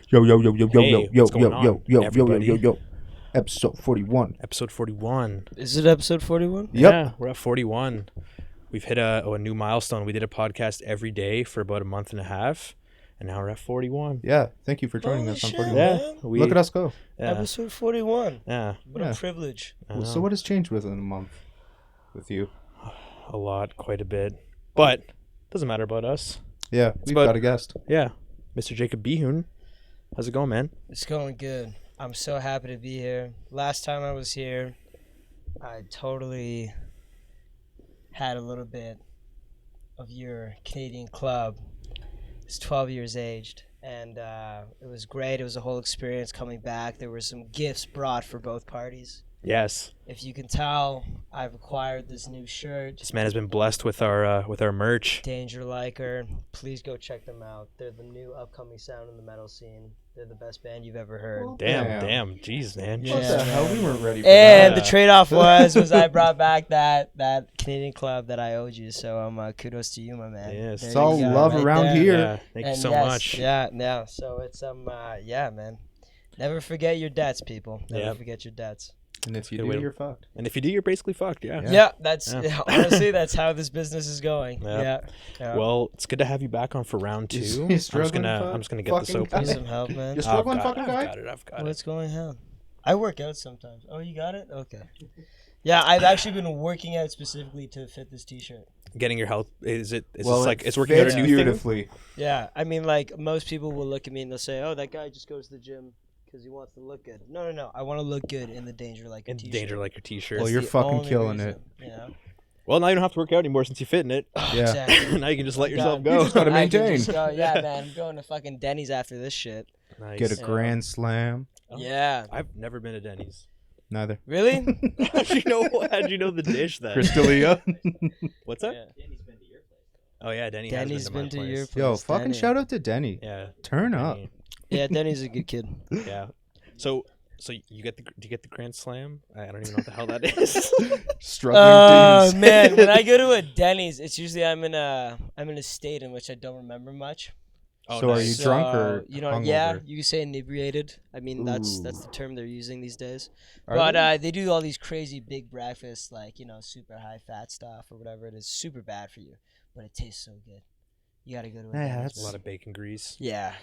Yo. Hey, what's going on, everybody? Yo. Episode 41. Episode 41. Is it episode 41? Yep. Yeah, we're at 41. We've hit a new milestone. We did a podcast every day for about a month and a half, and now we're at 41. Yeah. Thank you for joining Holy us on shit, 41. Yeah, man. Look at us go. Yeah, Episode 41. yeah, What Yeah. a privilege. I So know. what has changed within a month with you? A lot, quite a bit, but doesn't matter about us. Yeah, we've about- got a guest. Yeah, Mr. Jacob Bihun. How's it going, man? It's going good. I'm so happy to be here. Last time I was here, I totally had a little bit of your Canadian club. It's 12 years aged, and it was great. It was a whole experience coming back. There were some gifts brought for both parties. Yes, If you can tell, I've acquired this new shirt, this man has been blessed with our merch. Danger Liker. Please go check them out. They're the new upcoming sound in the metal scene. They're the best band you've ever heard. Damn, jeez, man. Yeah. What the hell? We weren't ready for And that. the trade-off was I brought back that Canadian club that I owed you. So kudos to you, my man. Yes. There It's you all go, love right around there. here. Yeah, thank you And so yes, much. Yeah. So it's yeah, man. Never forget your debts, people. Never Yep. forget your debts. And if you Good do, way to- you're fucked. And if you do, you're basically fucked. Yeah. Yeah, that's Yeah. honestly that's how this business is going. Yeah. Yeah. Well, it's good to have you back on for round two. You I'm just struggling, gonna get this fucking open. Need some help, man. You're struggling, I've fucking guy? I've got it. What's going on? I work out sometimes. Oh, you got it? Okay. Yeah, I've actually been working out specifically to fit this T-shirt. Getting your health is this it like it's working out a fits new thing? beautifully. Yeah, I mean, like most people will look at me and they'll say, "Oh, that guy just goes to the gym because he wants to look good." No. I want to look good in the Danger Like In T-shirt. danger like your t-shirt. Well, That's you're the fucking only killing reason, it. You know? Well, now you don't have to work out anymore since you fit in it. Yeah. Exactly. Now you can just let yourself Yeah. go. You just gotta I can maintain. just go, yeah, man. I'm going to fucking Denny's after this shit. Nice. Get a Yeah. grand slam. Oh. Yeah. I've never been to Denny's. Neither. Really? How'd you know the dish then? Crystalia. What's that? Yeah. Oh yeah, Denny Denny's has been been to my to your place. place. Yo, fucking Denny. shout out to Denny. Yeah. Turn up. Denny. Yeah, Denny's a good kid. Yeah. So you get do you get the grand slam? I don't even know what the hell that is. Struggling Oh dudes. man, when I go to a Denny's, it's usually I'm in a state in which I don't remember much. Oh, So are nice. you drunk or you know? Yeah, hungover? you can say inebriated. I mean, that's Ooh. the term they're using these days. Are But they? they do all these crazy big breakfasts, like super high fat stuff or whatever. It is super bad for you, but it tastes so good. You gotta go to a Yeah, Denny's, that's- A man. lot of bacon grease. Yeah,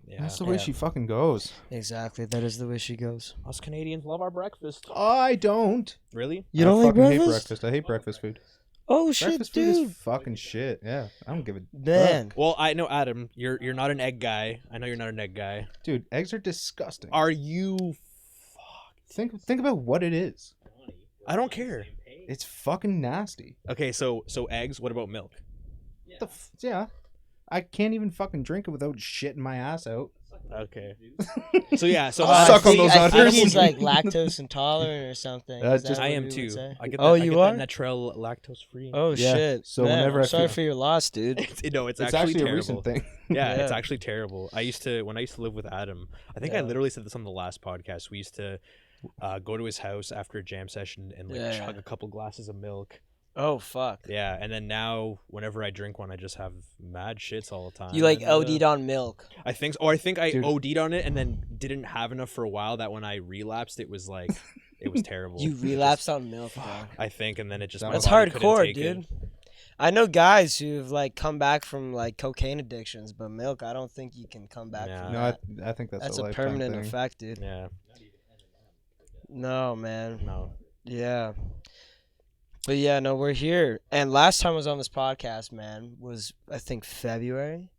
Yeah. That's the way Yeah. she fucking goes. exactly. That is the way she goes. Us Canadians love our breakfast. I don't. Really? You don't I like fucking hate breakfast? breakfast. I hate breakfast food. Oh shit, Breakfast food dude. is fucking shit. Yeah, I don't give a Man, Well, I know Adam. You're not an egg guy. I know you're not an egg guy. dude. Eggs are disgusting. Are you? Think about what it is. I don't care. It's fucking nasty. Okay, so eggs. What about milk? Yeah, I can't even fucking drink it without shitting my ass out. Okay. So yeah. So I'll suck on those I think udders. he's like lactose intolerant or something. That's Is that just- I what am we would too. say? I get Oh, that, you I get are? that natural lactose free. Oh Yeah, shit! so Man, whenever I'm I sorry feel- for your loss, dude. No, it's It's actually actually a terrible. recent thing. Yeah, it's Yeah. actually terrible. When I used to live with Adam, I think I Yeah. literally said this on the last podcast. We used to go to his house after a jam session and like Yeah. chug a couple glasses of milk. Oh fuck! Yeah, and then now whenever I drink one, I just have mad shits all the time. You like And, OD'd on milk? I think so. Or I think I Dude. OD'd on it and then didn't have enough for a while. That when I relapsed, it was like it was terrible. You relapsed on milk, bro. I think, and then it just my That's body couldn't hardcore, take it. dude. I know guys who've like come back from like cocaine addictions, but milk, I don't think you can come back Yeah. from No, that. I think that's a lifetime permanent thing. effect, dude. Yeah, No, man. no. Yeah. But yeah, no, we're here. And last time I was on this podcast, man, was I think February.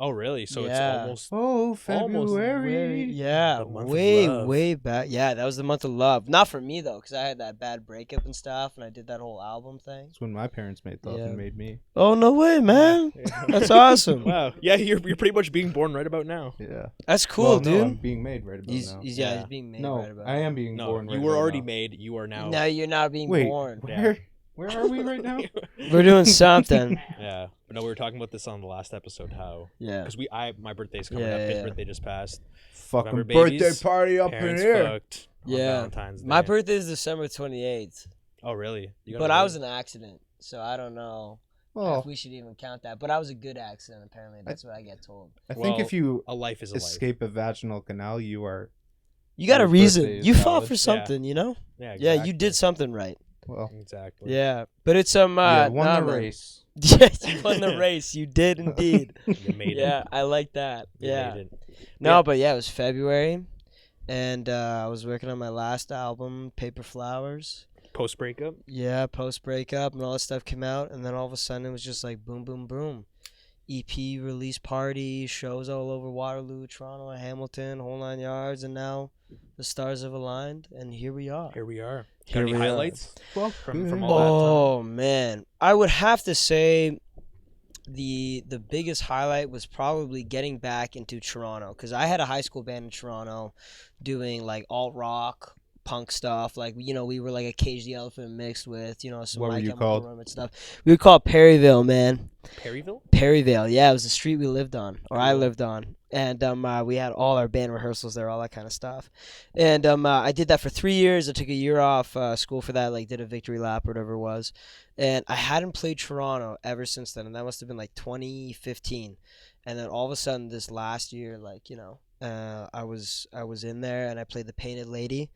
Oh, really? So Yeah. it's almost Oh, February. Yeah, The month of way, love. way back. Yeah, that was the month of love. Not for me though, because I had that bad breakup and stuff, and I did that whole album thing. That's when my parents made love Yeah. and made me. Oh no way, man! That's awesome. Wow. Yeah, you're pretty much being born right about now. Yeah. That's cool, Well, dude. No, I'm being made right about now. He's Yeah. being made No, right about. I am being No, born. you right were about already now. made. You are now. No, you're not being Wait, born. where are we right now? We're doing something. Yeah. But no, we were talking about this on the last episode. How Yeah. because my birthday's coming Yeah, up. His yeah. birthday just passed. Fucking Remember birthday babies? party up in Parents here. fucked on Yeah. Valentine's Day. My birthday is December 28th, Oh really? You got but a I birthday? was in an accident, so I don't know. Well, if we should even count that. But I was a good accident, apparently. That's what I get told. I think if you a life is a life. escape a vaginal canal, you are. You got a Your reason. birthday is You fought valid. for something, you know? Yeah, Yeah, exactly. you did something right. Well, Exactly. Yeah. But it's you won nah, the man. race. Yeah, you won the race. You did indeed. You made Yeah, it. I like that. You Yeah. made it. No, Yeah. but yeah, it was February, and I was working on my last album, Paper Flowers. Post breakup. Yeah, post breakup and all that stuff came out, and then all of a sudden it was just like boom, boom, boom. EP release party, shows all over Waterloo, Toronto, Hamilton, whole 9 yards, and now the stars have aligned, and here we are. Here we are. Here Got any we are. highlights Well, from all that Oh man, I would have to say the biggest highlight was probably getting back into Toronto, because I had a high school band in Toronto doing like alt rock, punk stuff. Like, you know, we were like a Cage the Elephant mixed with, you know, some What were My you Chemical called? Romance stuff. We were called Perryville, man. Perryville? Perryville, yeah, it was the street we lived on, or I Cool. lived on, and we had all our band rehearsals there, all that kind of stuff, and I did that for 3 years. I took a year off school for that, like did a victory lap or whatever it was, and I hadn't played Toronto ever since then, and that must have been like 2015, and then all of a sudden this last year, like, you know, I was in there and I played the Painted Lady.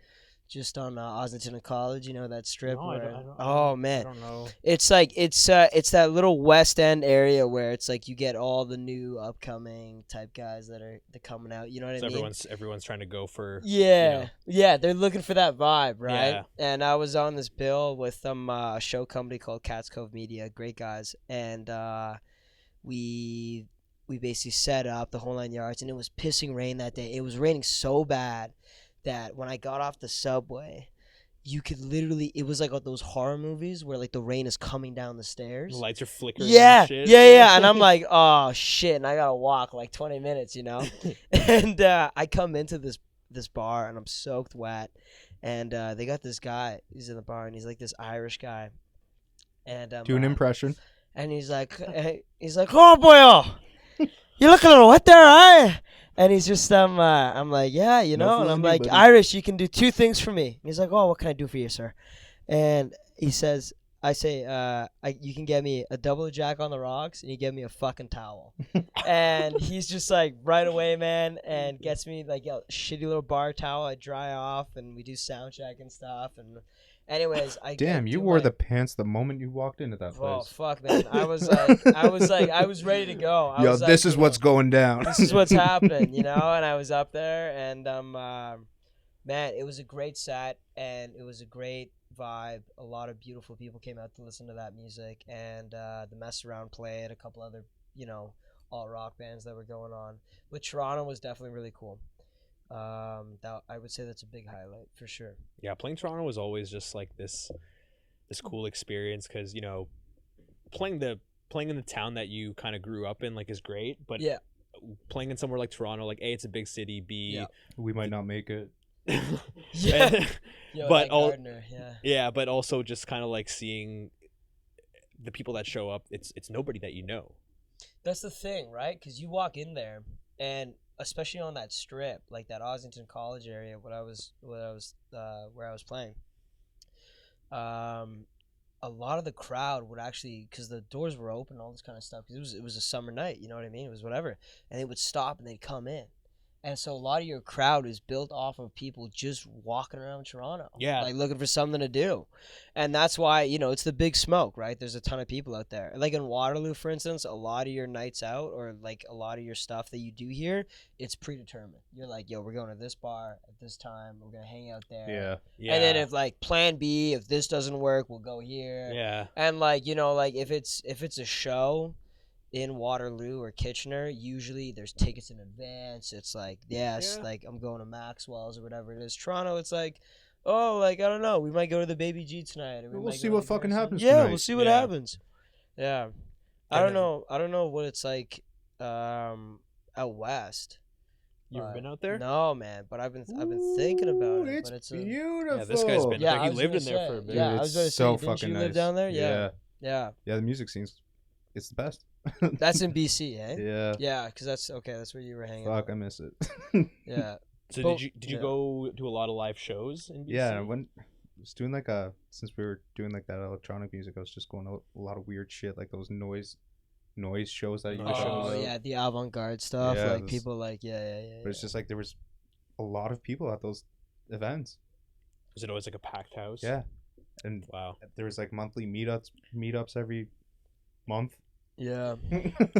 Just on Ossington and College, you know, that strip. No, I where, don't, oh I man, don't know. it's like it's that little West End area where it's like you get all the new upcoming type guys that are coming out. You know what So I mean? everyone's trying to go for. Yeah, you know. yeah, they're looking for that vibe, right? Yeah. And I was on this bill with a show company called Cats Cove Media, great guys, and we basically set up the whole 9 yards, and it was pissing rain that day. It was raining so bad that when I got off the subway, you could literally, it was like those horror movies where like the rain is coming down the stairs. The lights are flickering. Yeah, And shit. yeah. And I'm like, oh shit, and I gotta walk like 20 minutes, you know. And I come into this bar and I'm soaked wet, and they got this guy. He's in the bar and he's like this Irish guy, and Do an impression. and he's like, oh boy, you look a little wet there, eh? And he's just I'm like, yeah, you No know, and I'm fooling like, anybody. Irish, you can do 2 things for me. And he's like, oh, what can I do for you, sir? And he says, I say, you can get me a double Jack on the rocks, and you get me a fucking towel. And he's just like, right away, man, and gets me like a shitty little bar towel. I dry off, and we do sound check and stuff. And anyways, Damn, you wore the pants the moment you walked into that Oh place. fuck, man! I was ready to go. I Yo, was this like, is you what's know, going down. This is what's happening, you know. And I was up there, and man, it was a great set, and it was a great vibe. A lot of beautiful people came out to listen to that music, and the Mess Around played, a couple other, you know, alt rock bands that were going on. But Toronto was definitely really cool. That I would say that's a big highlight for sure. Yeah, playing Toronto was always just like this cool experience, because, you know, playing in the town that you kind of grew up in like is great, but Yeah. playing in somewhere like Toronto, like A, it's a big city, B, Yeah. We might not make it. Yeah. Yo, but that all Gardner, yeah. yeah, but also just kind of like seeing the people that show up. It's nobody that you know. That's the thing, right? Because you walk in there, and especially on that strip, like that Ossington College area, where I was playing, a lot of the crowd would actually, because the doors were open, all this kind of stuff. Because it was a summer night, you know what I mean? It was whatever, and they would stop and they'd come in. And so a lot of your crowd is built off of people just walking around Toronto. Yeah. Like looking for something to do. And that's why, you know, it's the big smoke, right? There's a ton of people out there. Like in Waterloo, for instance, a lot of your nights out, or like a lot of your stuff that you do here, it's predetermined. You're like, yo, we're going to this bar at this time. We're going to hang out there. Yeah. And then if like plan B, if this doesn't work, we'll go here. Yeah. And like, you know, like if it's a show in Waterloo or Kitchener, usually there's tickets in advance. It's like, yes, like I'm going to Maxwell's or whatever it is. Toronto, it's like, oh, like I don't know, we might go to the Baby G tonight. Or We'll might see go what to fucking Garrison. happens Yeah, tonight. we'll see what Yeah. happens. Yeah, I don't know what it's like out west. You ever been out there? No, man, but I've been thinking about it. It's but it's beautiful. Yeah, this guy's been. Yeah, Yeah, I he was lived gonna in there say, for a bit. yeah, I Dude, was gonna it's say, so didn't fucking you nice. live down there? Yeah. Yeah, the music scene's, it's the best. That's in BC, eh? Yeah. Yeah, because that's where you were hanging Fuck, out. I miss it. Yeah. So But- did you yeah. go do a lot of live shows in BC? Yeah, I went was doing since we were doing like that electronic music, I was just going to a lot of weird shit, like those noise shows that you Noise shows Oh shows. out. yeah, the avant-garde stuff. Yeah, like this- people like yeah. But it's just like there was a lot of people at those events. Is it always like a packed house? Yeah, and Wow. there was like monthly meetups every month. Yeah.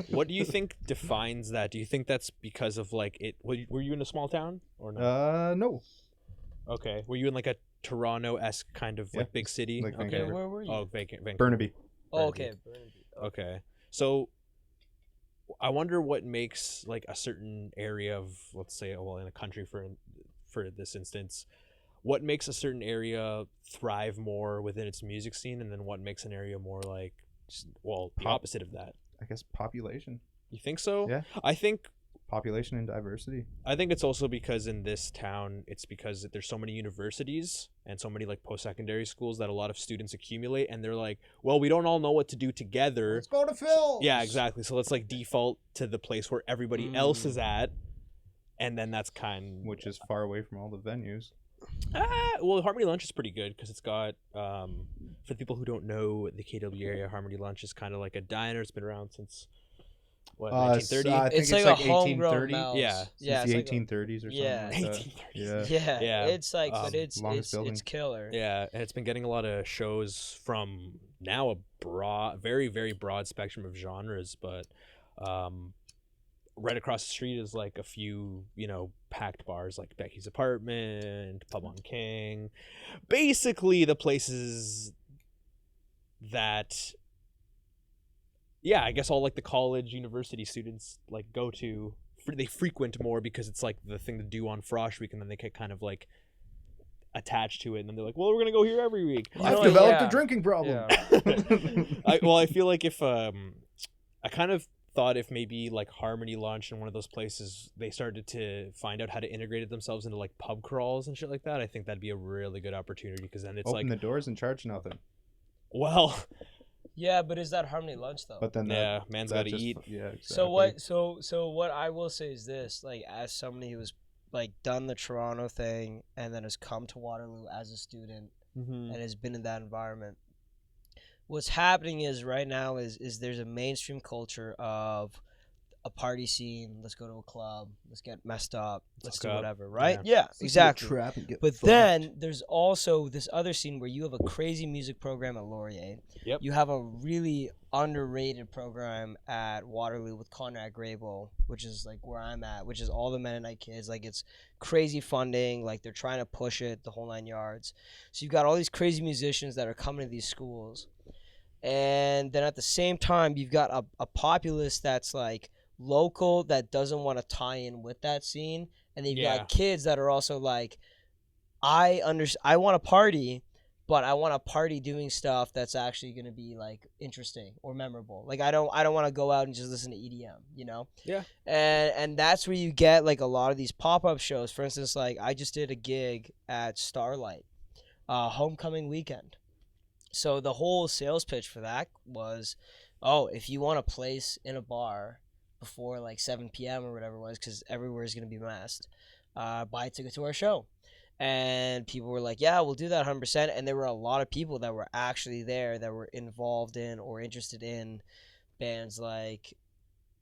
What do you think defines that? Do you think that's because of like it? Were you in a small town or no? No, Okay. Were you in like a Toronto-esque kind of like Yeah, big city? like okay. Vancouver. Where were you? Oh, Vancouver. Burnaby. Oh, okay. Burnaby. Okay. So I wonder what makes like a certain area of, let's say, well, in a country for this instance, what makes a certain area thrive more within its music scene, and then what makes an area more like, well, the opposite of that. I guess population, You think so? Yeah. I think population and diversity. it's also because in this town, it's because there's so many universities and so many like post-secondary schools that a lot of students accumulate, and they're like, well, we don't all know what to do together. go to Phil. Yeah, exactly. So let's like default to the place where everybody else is at, and then that's Which is far away from all the venues. well, Harmony Lunch is pretty good because it's got for the people who don't know the KW area, Harmony Lunch is kind of like a diner. It's been around since what, 1930. I think It's like a homegrown 1830. Mouse. Yeah. Yeah. Since the It's like 1830s or something. Yeah. like that. 1830s. Yeah. yeah. Yeah. It's like, but longest building. it's killer. Yeah, and it's been getting a lot of shows from now a very very broad spectrum of genres, but right across the street is like a few, packed bars like Becky's Apartment, Pub on King, basically the places that, yeah, I guess all like the college university students like go to. They frequent more because it's like the thing to do on Frosh Week, and then they get kind of like attached to it, and then they're like, well, we're gonna go here every week. I've developed yeah. a drinking problem. I feel like if I kind of thought if maybe like Harmony Lunch and one of those places, they started to find out how to integrate themselves into like pub crawls and shit like that, I think that'd be a really good opportunity, because then it's Open like, the doors and charge nothing. well, Yeah, but is that Harmony Lunch though? But then yeah, man's that got to just- eat. Yeah. Exactly. So what? So what I will say is this: like, as somebody who's like done the Toronto thing and then has come to Waterloo as a student Mm-hmm. and has been in that environment, what's happening is right now is there's a mainstream culture of a party scene. Let's go to a club. Let's get messed up. Let's Hook do up. whatever. Right? Yeah. Yeah, exactly. Trap and get But fucked. then there's also this other scene where you have a crazy music program at Laurier. Yep. You have a really underrated program at Waterloo with Conrad Grable, which is like where I'm at, which is all the Mennonite kids. Like, it's crazy funding. Like, they're trying to push it the whole 9 yards. So you've got all these crazy musicians that are coming to these schools. And then at the same time, you've got a populace that's like local that doesn't want to tie in with that scene. And then you've Yeah. got kids that are also like, I want to party, but I want to party doing stuff that's actually going to be like interesting or memorable. Like, I don't want to go out and just listen to EDM, Yeah. And that's where you get like a lot of these pop-up shows. For instance, like I just did a gig at Starlight, homecoming weekend. So the whole sales pitch for that was, if you want a place in a bar before like 7 p.m. or whatever it was, because everywhere is going to be masked, buy a ticket to our show. And people were like, yeah, we'll do that 100%. And there were a lot of people that were actually there that were involved in or interested in bands like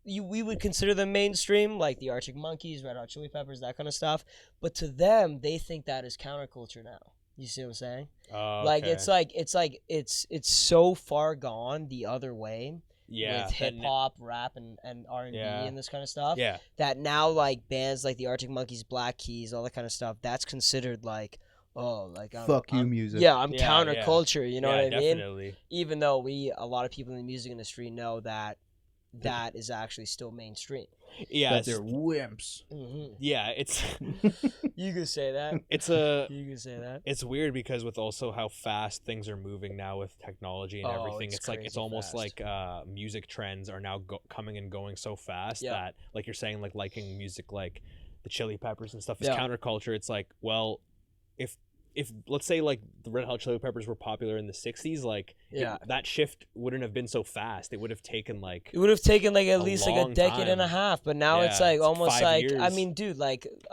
we would consider them mainstream, like the Arctic Monkeys, Red Hot Chili Peppers, that kind of stuff. But to them, they think that is counterculture now. You see what I'm saying? Like, it's so far gone the other way. Yeah, with hip hop, rap, and R&B and this kind of stuff. Yeah. That now like bands like the Arctic Monkeys, Black Keys, all that kind of stuff, that's considered like, fuck you music. Yeah, I'm Yeah, counterculture. You know what I mean? Definitely. Even though a lot of people in the music industry know that that is actually still mainstream. Yeah, That they're wimps. Mm-hmm. yeah, it's You could say that. You could say that. It's weird because with also how fast things are moving now with technology and everything, it's it's crazy almost fast. like music trends are now coming and going so fast Yeah. that, like you're saying, like liking music like the Chili Peppers and stuff is Yeah. counterculture. It's like, well, if let's say like the Red Hot Chili Peppers were popular in the 60s, like Yeah. that shift wouldn't have been so fast. It would have taken like It would have taken like at least like a long decade and a time. half, but now it's Yeah, like it's almost 5 like I years. mean, dude, like Singles,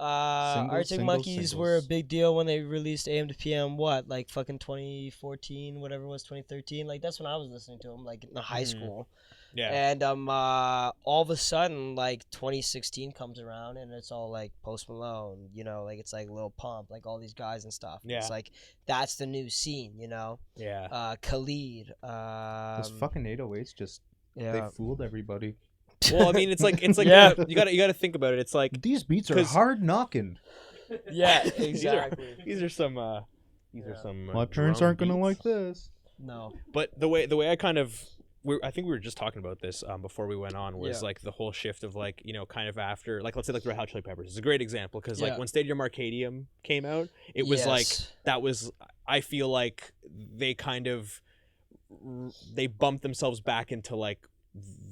Arctic Monkeys were a singles. big deal when they released AM to PM. What, like fucking 2014, whatever it was, 2013. Like that's when I was listening to them, like in high school. yeah. And all of a sudden, like 2016 comes around, and it's all like Post Malone, you know, like it's like Lil Pump, like all these guys and stuff. Yeah. It's like that's the new scene, you know. Yeah. Khalid. Those fucking 808s just Yeah. they fooled everybody. Well, I mean, it's like Yeah. you gotta think about it. It's like These beats are 'cause- hard knocking. Yeah, these are- exactly. These are some. My parents drum aren't gonna beats. like this. No. But the way I kind of, I think we were just talking about this before we went on, was Yeah. like the whole shift of like, you know, kind of after, like, let's say like the Red Hot Chili Peppers is a great example, because like Yeah. when Stadium Arcadium came out, it was like, Yes. that was, I feel like they kind of, they bumped themselves back into like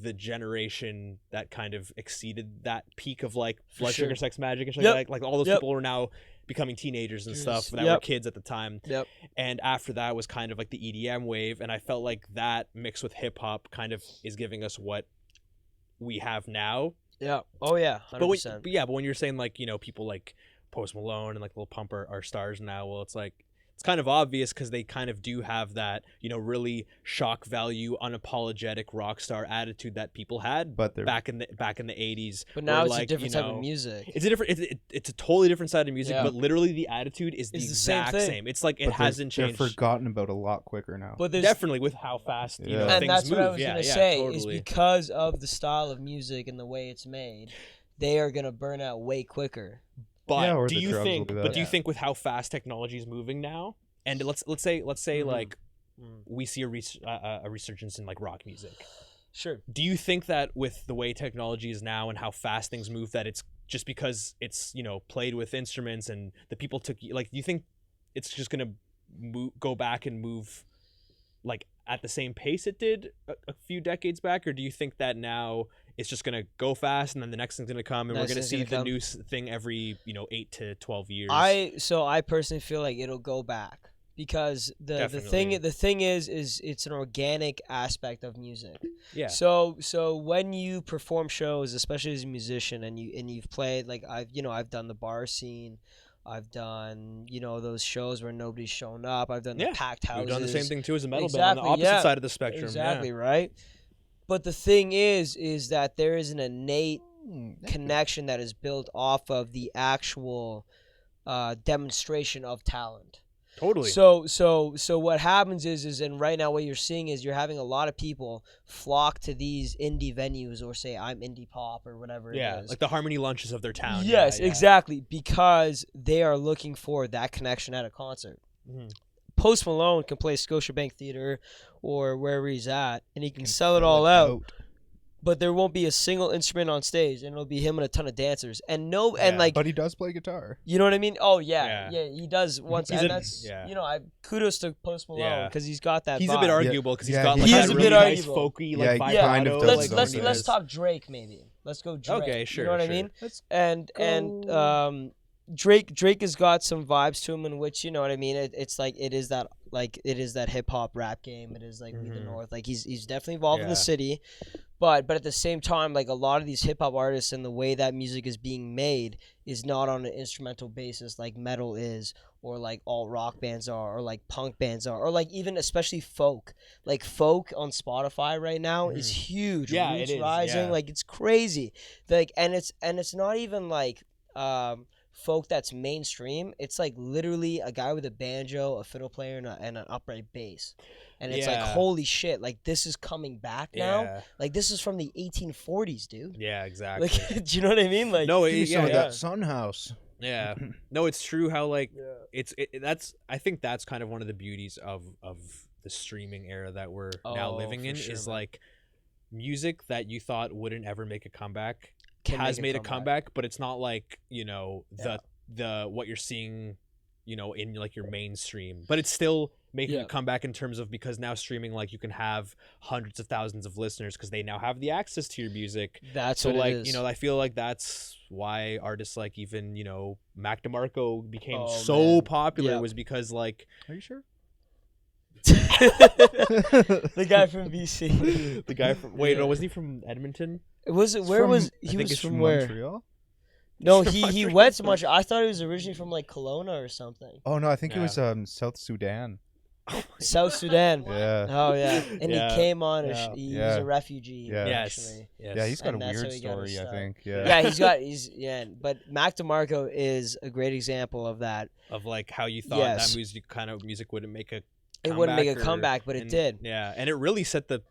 the generation that kind of exceeded that peak of like Blood sure. Sugar Sex Magic and shit Yep. like all those Yep. people are now becoming teenagers and stuff that were Yep. kids at the time. Yep. And after that was kind of like the EDM wave, and I felt like that mixed with hip hop kind of is giving us what we have now. Yeah. Oh yeah. 100%. But when you're saying like, you know, people like Post Malone and like Lil Pump are stars now, well, it's like it's kind of obvious because they kind of do have that, you know, really shock value, unapologetic rock star attitude that people had But they're back in the 80s. But now where, it's a like, different you type of know, music. It's a different. It's a totally different side of music, Yeah. but literally the attitude is the It's the same exact thing. same. It's like it but hasn't they're changed. forgotten about a lot quicker now. But there's Definitely with how fast you know Yeah. and things that's move. what I was yeah, gonna yeah, say totally. is because of the style of music and the way it's made, they are gonna burn out way quicker. But Yeah, or do the you drugs will think? do But that. do you Yeah. think with how fast technology is moving now, and let's say Mhm. like we see a resurgence in like rock music. Sure. Do you think that with the way technology is now and how fast things move, that it's just because it's, you know, played with instruments and the people took, like, do you think it's just gonna go back and move like at the same pace it did a few decades back, or do you think that now it's just gonna go fast and then the next thing's gonna come and we're Next gonna thing's see gonna the come. new thing every, you know, 8 to 12 years? I personally feel like it'll go back because the Definitely. thing is it's an organic aspect of music. Yeah. So when you perform shows, especially as a musician, and you've played, like I've done the bar scene, I've done, you know, those shows where nobody's shown up, I've done the Yeah. packed houses. We've done the same thing too as a metal band Exactly, on the opposite yeah. side of the spectrum. Exactly, right? But the thing is that there is an innate Connection. connection that is built off of the actual demonstration of talent. Totally. So what happens is and right now what you're seeing is you're having a lot of people flock to these indie venues, or say I'm indie pop or whatever yeah, it is. like the harmony lunches of their town. Yes, Yeah, yeah. exactly, because they are looking for that connection at a concert. Mhm. Post Malone can play Scotiabank Theater or wherever he's at, and he can sell it all out. But there won't be a single instrument on stage, and it'll be him and a ton of dancers. And Yeah. like, But he does play guitar. you know what I mean? Oh yeah, Yeah. he does once, He's and a- that's yeah. you know, I kudos to Post Malone Yeah. because he's got that. He's a vibe. bit arguable because Yeah, he's got he like is that a really bit nice arguable. folky Yeah, like he vibrato. kind of does like, his own let's thing. let's talk Drake maybe. Let's go Drake. Okay, sure. You know what I sure. mean? Let's And go. Drake has got some vibes to him in which, you know what I mean, it's like it is that hip hop rap game. It is like We the Mhm. North, like he's definitely involved in the Yeah. city, but at the same time, like a lot of these hip hop artists and the way that music is being made is not on an instrumental basis like metal is, or like alt rock bands are, or like punk bands are, or like even especially folk. Like folk on Spotify right now is huge. Mm-hmm. Yeah, it Roots is, Rising, yeah. like it's crazy. Like and it's not even like folk that's mainstream. It's like literally a guy with a banjo, a fiddle player, and an upright bass. And it's like, Yeah. holy shit, like this is coming back now. Yeah. Like this is from the 1840s, dude. Yeah, exactly. Like, do you know what I mean? Like, no, Give me some yeah, of yeah. that Sun House. Yeah. No, it's true how like that's I think that's kind of one of the beauties of the streaming era that we're now Oh, living for in sure, is man. like music that you thought wouldn't ever make a comeback Can has make made a comeback, but it's not like, you know, the what you're seeing, you know, in like your mainstream, but it's still making Yeah. a comeback in terms of because now streaming, like you can have hundreds of thousands of listeners because they now have the access to your music. That's So what like, it is. you know, I feel like that's why artists like even, you know, Mac DeMarco became Oh, so man. popular Yeah. was because like Are you sure? The guy from BC. The guy from wait, Yeah. no, wasn't he from Edmonton? Was it? It's Where from- was I he? think Was it's from where? Montreal. No, From he Montreal. went to Montreal. I thought he was originally from like Kelowna or something. Oh no, I think it was Yeah. South Sudan. South Sudan. Yeah. Oh yeah, and Yeah. he came on. Yeah. He was Yeah. a refugee. Yeah. Yes. Actually. Yes. Yeah, he's got And a that's how weird he got his story, I start. think. Yeah, but Mac DeMarco is a great example of that. Of like how you thought Yes. that music wouldn't make a It wouldn't make a comeback or- comeback, but it and- did. Yeah, and it really set the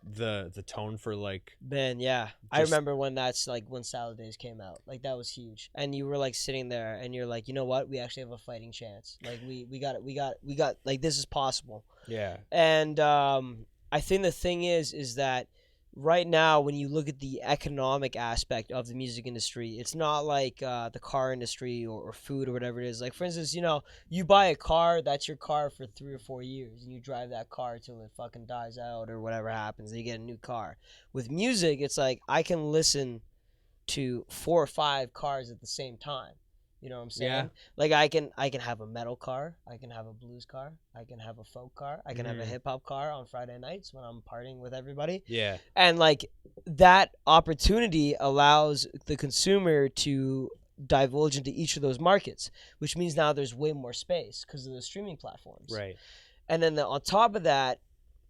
tone for like Man, yeah. I Just- remember when that's like when Salad Days came out. Like that was huge. And you were like sitting there and you're like, you know what? We actually have a fighting chance. Like we got it. We got like this is possible. yeah. And I think the thing is that right now when you look at the economic aspect of the music industry, it's not like the car industry or food or whatever it is. Like for instance, you buy a car, that's your car for 3 or 4 years, and you drive that car till it fucking dies out or whatever happens, and you get a new car. With music, it's like I can listen to 4 or 5 cars at the same time. You know what I'm saying? Yeah. Like I can have a metal car, I can have a blues car, I can have a folk car, I can have a Mhm. hip hop car on Friday nights when I'm partying with everybody. Yeah. And like that opportunity allows the consumer to divulge into each of those markets, which means now there's way more space because of the streaming platforms. Right. And then on top of that,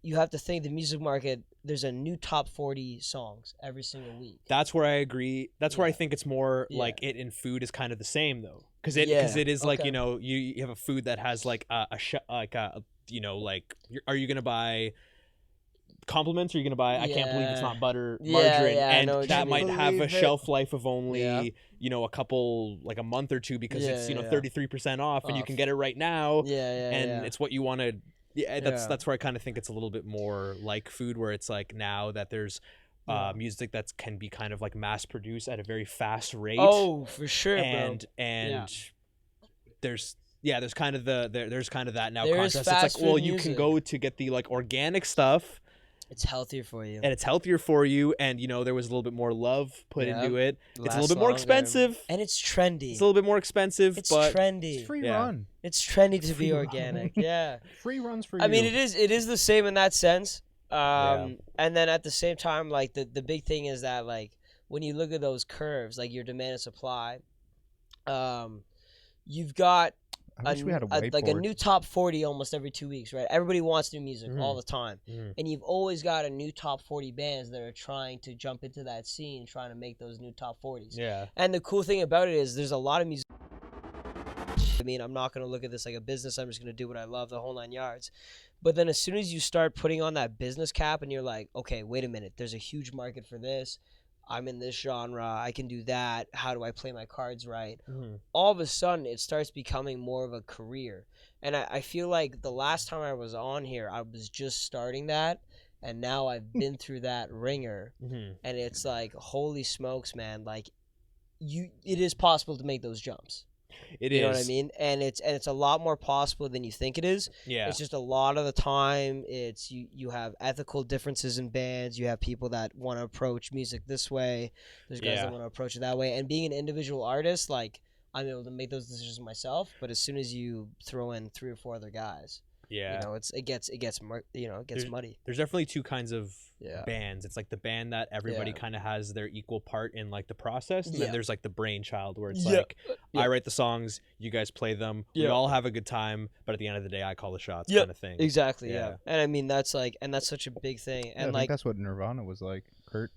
you have to think the music market, there's a new top 40 songs every single week. That's where I agree. That's where I Yeah. think it's more Yeah. like it in food is kind of the same though, because Yeah. it is like Okay. you have a food that has like like are you gonna buy compliments or are you gonna buy I can't believe it's Yeah. not butter Yeah, margarine yeah, I know and what that you might mean. have a Believe it. shelf life of only Yeah. a couple like a month or two because it's Yeah, yeah. 33% off and you Off. can get it right now Yeah, and it's what you want to. Yeah, Yeah. that's where I kind of think it's a little bit more like food, where it's like now that there's Yeah. music that can be kind of like mass produced at a very fast rate. Oh, for sure, and Yeah. there's kind of there's kind of that now There is contrast. It's fast like well, food you can music. go to get the like organic stuff it's healthier for you. and it's healthier for you, and there was a little bit more love put Yeah. into it. It's a Lasts little bit more longer. expensive. And it's trendy. It's a little bit more expensive, It's but trendy. It's free Yeah. run. It's trendy to Free be run. organic. Yeah. Free runs for you. I mean, it is the same in that sense. Yeah. And then at the same time, like the big thing is that like when you look at those curves, like your demand and supply, you've got I wish we had a whiteboard. like a new top 40 almost every 2 weeks, right? Everybody wants new music Mhm. all the time. Mhm. And you've always got a new top 40 bands that are trying to jump into that scene, trying to make those new top 40s. yeah, And the cool thing about it is there's a lot of music. I mean, I'm not going to look at this like a business. I'm just going to do what I love, the whole 9 yards. But then as soon as you start putting on that business cap and you're like, okay, wait a minute, there's a huge market for this. I'm in this genre. I can do that. How do I play my cards right? Mhm. All of a sudden, it starts becoming more of a career. And I feel like the last time I was on here, I was just starting that. And now I've been through that ringer. Mhm. And it's like, holy smokes, man. Like, it is possible to make those jumps. It You know is. what I mean? And it's a lot more possible than you think it is. Yeah, It's just a lot of the time it's you have ethical differences in bands. You have people that want to approach music this way. There's guys Yeah. that want to approach it that way. And being an individual artist, like I'm able to make those decisions myself. But as soon as you throw in 3 or 4 other guys, yeah. it gets There's- muddy. There's definitely two kinds of Yeah. bands. It's like the band that everybody Yeah. kind of has their equal part in like the process, and Yeah. then there's like the brainchild where it's Yeah. like Yeah. I write the songs, you guys play them, we Yeah. all have a good time, but at the end of the day I call the shots Yeah. kind of thing. Exactly. Yeah. Yeah. And I mean that's such a big thing. Yeah, I And think like that's what Nirvana was like. Kurt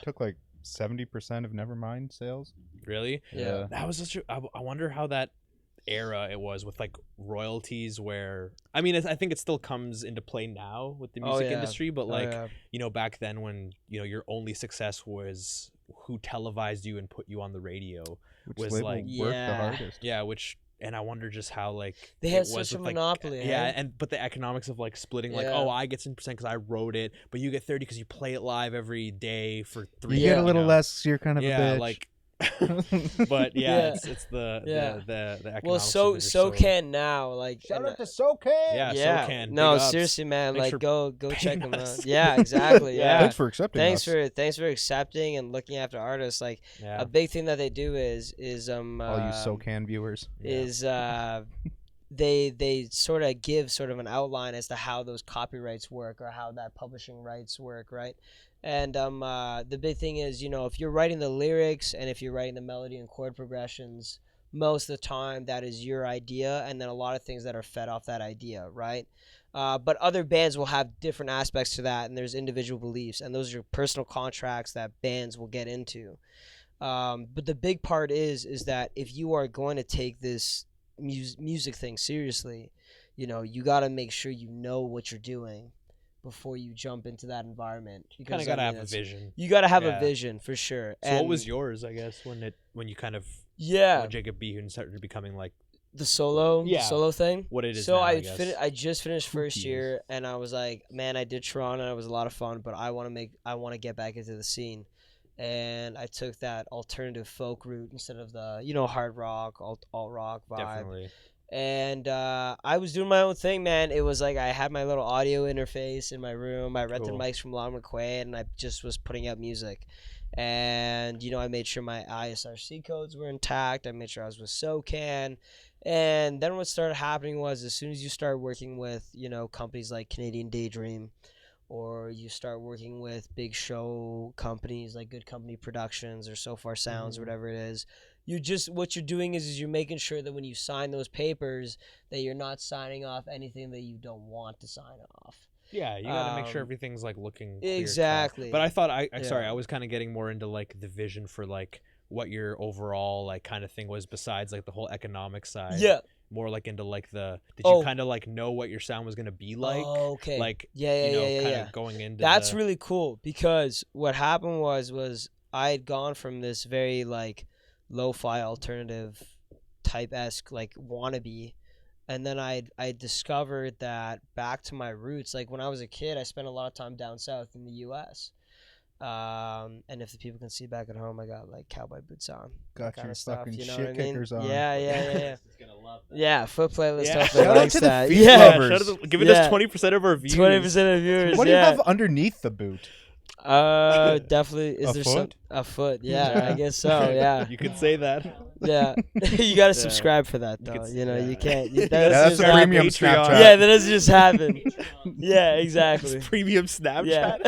took like 70% of Nevermind sales. Really? Yeah. That was such a I wonder how that era it was with like royalties where I mean I think it still comes into play now with the Oh, music yeah. industry, but like yeah. back then when your only success was who televised you and put you on the radio. Which Was label like- worked the Yeah. hardest? Yeah, and I wonder just how like They it had was such a with, like, monopoly, Yeah, eh? but the economics of like splitting, like, Yeah. oh, I get 10% because I wrote it, but you get 30 because you play it live every day for 3 You years. get a little less, you're kind of Yeah, a bitch. like, but yeah, Yeah. it's the Yeah. the economics. Well, of it are so can now like Shout and, out to SoCan! Yeah, yeah. SoCan, No, big ups. seriously, man. Thanks Like for go paying check them us. out. Yeah, exactly. Yeah. Yeah. Thanks for accepting Thanks us. for accepting and looking after artists. Like Yeah. a big thing that they do is all you SoCan viewers. is they sort of give sort of an outline as to how those copyrights work or how that publishing rights work, right? And the big thing is, you know, if you're writing the lyrics and if you're writing the melody and chord progressions, most of the time that is your idea, and then a lot of things that are fed off that idea, right? But other bands will have different aspects to that, and there's individual beliefs, and those are personal contracts that bands will get into. But the big part is that if you are going to take this music thing seriously, you know, you got to make sure you know what you're doing before you jump into that environment. You kind of got to have a vision. You got to have Yeah. a vision for sure. So and what was yours, I guess, when you kind of yeah, when Jacob Bihun started becoming like the solo thing? what it is So now, I I guess. I just finished first Cookies. year, and I was like, man, I did Toronto, and it was a lot of fun, but I want to get back into the scene. And I took that alternative folk route instead of the, you know, hard rock, alt rock vibe. Definitely. And I was doing my own thing, man. It was like I had my little audio interface in my room. I rented Cool. mics from Lon McQuaid, and I just was putting out music. And, you know, I made sure my ISRC codes were intact. I made sure I was with SOCAN. And then what started happening was as soon as you start working with, you know, companies like Canadian Daydream, or you start working with big show companies like Good Company Productions or So Far Sounds or whatever it is, you just what you're doing is you're making sure that when you sign those papers that you're not signing off anything that you don't want to sign off. Yeah, you got to make sure everything's like looking clear cut. Exactly. But I thought sorry, Yeah. I was kind of getting more into like the vision for like what your overall like kind of thing was besides like the whole economic side. Yeah. More like into like did Oh. you kind of like know what your sound was going to be like? Oh, okay. Like Yeah, you know, yeah, kind yeah. of going into That's the, really cool because what happened was I had gone from this very like lo-fi alternative type-esque like wannabe, and then I discovered that back to my roots. Like when I was a kid, I spent a lot of time down south in the U.S. And if the people can see back at home, I got like cowboy boots on, Got kind your of stuff. fucking You know shit what I mean? kickers on. Yeah. Yeah, foot playlist. Yeah. Hopefully Shout out likes to the that. feet Yeah, lovers. shout out to, giving Yeah. us 20% of our views. 20% of viewers. What do you yeah. have underneath the boot? Definitely. Is A there foot? a foot? Yeah, I guess so. Yeah, You could say that. yeah. You got to Yeah. subscribe for that though. could- You know, yeah. you can't. Yeah, That that's doesn't a just premium happen. Patreon. Snapchat. Yeah, that doesn't just happen. Yeah, exactly. Premium Snapchat. Yeah.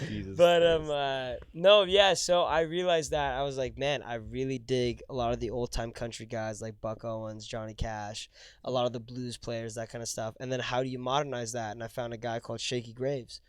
Jesus But Christ. no, yeah. So I realized that I was like, man, I really dig a lot of the old time country guys like Buck Owens, Johnny Cash, a lot of the blues players, that kind of stuff. And then how do you modernize that? And I found a guy called Shaky Graves,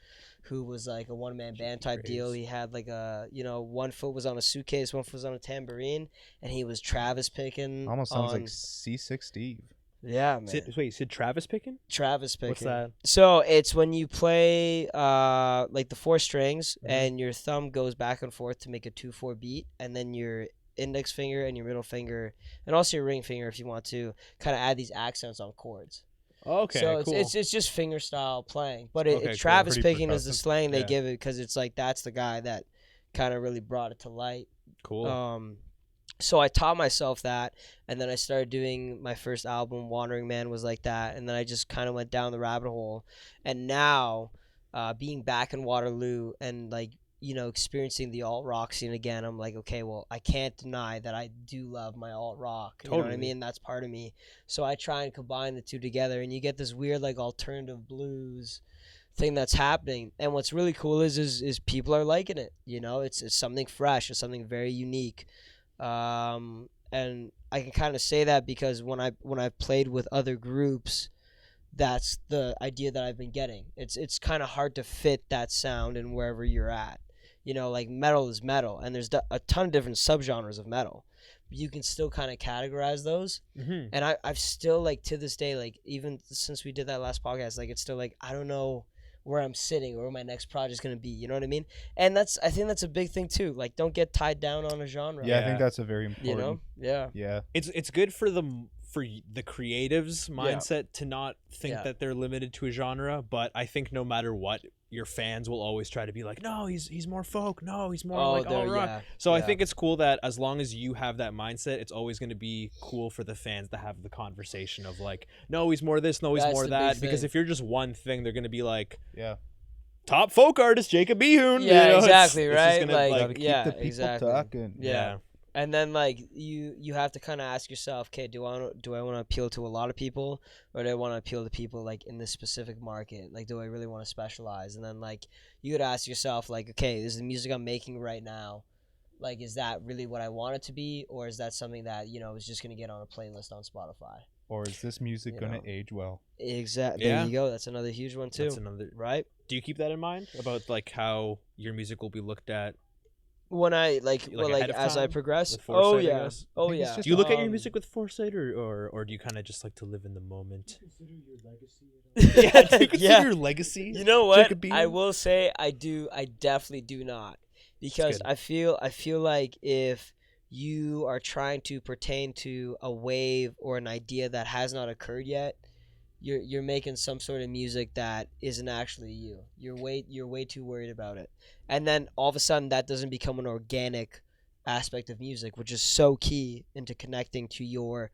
who was like a one man band type deal. He had like a, you know, one foot was on a suitcase, one foot was on a tambourine, and he was Travis picking. Almost sounds on, like C6 Steve. yeah, man. Sid Travis picking? Travis picking. What's that? So it's when you play like the 4 strings Mhm. and your thumb goes back and forth to make a 2/4 beat, and then your index finger and your middle finger and also your ring finger, if you want to, kind of add these accents on chords. Okay, So cool. it's just finger style playing, but Okay, cool. it's Travis Pretty picking is the percussive. slang they Yeah. give it because it's like that's the guy that kind of really brought it to light. Cool. So I taught myself that, and then I started doing my first album, Wandering Man was like that, and then I just kind of went down the rabbit hole. And now, being back in Waterloo and like, you know, experiencing the alt rock scene again, I'm like, okay, well, I can't deny that I do love my alt rock. You know what I Totally. mean? That's part of me. So I try and combine the two together, and you get this weird like alternative blues thing that's happening. And what's really cool is people are liking it. You know, it's something fresh, it's something very unique. And I can kind of say that because when I've played with other groups, that's the idea that I've been getting. It's kind of hard to fit that sound in wherever you're at. You know, like metal is metal, and there's a ton of different subgenres of metal. But you can still kind of categorize those. Mm-hmm. And I've still, like, to this day, like, even since we did that last podcast, like, it's still like, I don't know where I'm sitting or where my next project's going to be. You know what I mean? And I think that's a big thing too. Like, don't get tied down on a genre. Yeah, I Yeah. think that's a very important. You know? Yeah. Yeah. It's good for the creatives mindset to not think Yeah. that they're limited to a genre, but I think no matter what, your fans will always try to be like, no, he's more folk, no, he's more like all rock. yeah. So I Yeah. think it's cool that as long as you have that mindset, it's always going to be cool for the fans to have the conversation of like, no, he's more this, no, he's That's more the that. big Because thing. if you're just one thing, they're going to be like, Yeah. top folk artist Jacob Bihun. Yeah, you know, exactly, it's just right? gonna, Like, Gotta keep yeah, the people exactly. talking. Yeah. And then like you have to kind of ask yourself, okay, do I want to appeal to a lot of people, or do I want to appeal to people like in this specific market? Like, do I really want to specialize? And then like you could ask yourself, like, okay, this is the music I'm making right now. Like, is that really what I want it to be, or is that something that is just gonna get on a playlist on Spotify? Or is this music gonna age well? Exactly. Yeah. There you go. That's another huge one too. That's another. Right. Do you keep that in mind about like how your music will be looked at? When I ahead of as I time? progress. With foresight, Oh I yeah. guess? Oh think it's yeah. just Do you look at your Um, music with foresight, or do you kind of just like to live in the moment? Consider your legacy at all? Yeah, do you consider Yeah. your legacy? You know what? Jacob I Bihun? will say I do. I definitely do not, because good. I feel like if you are trying to pertain to a wave or an idea that has not occurred yet, you're making some sort of music that isn't actually you. You're way too worried about it, and then all of a sudden that doesn't become an organic aspect of music, which is so key into connecting to your,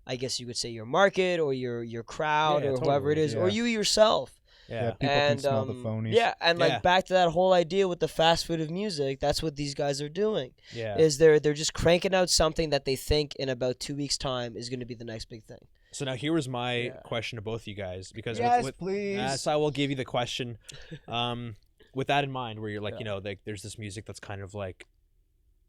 I guess you could say, your market or your crowd Yeah, or whoever it totally, is, or yeah. you yourself. Yeah. People can smell the phonies. Yeah, and like Yeah. back to that whole idea with the fast food of music, that's what these guys are doing. Yeah. Is they're just cranking out something that they think in about 2 weeks' time is going to be the next big thing. So now here was my Yeah. question to both of you guys, because Yes, with please. so I will give you the question. With that in mind, where you're like, Yeah. like there's this music that's kind of like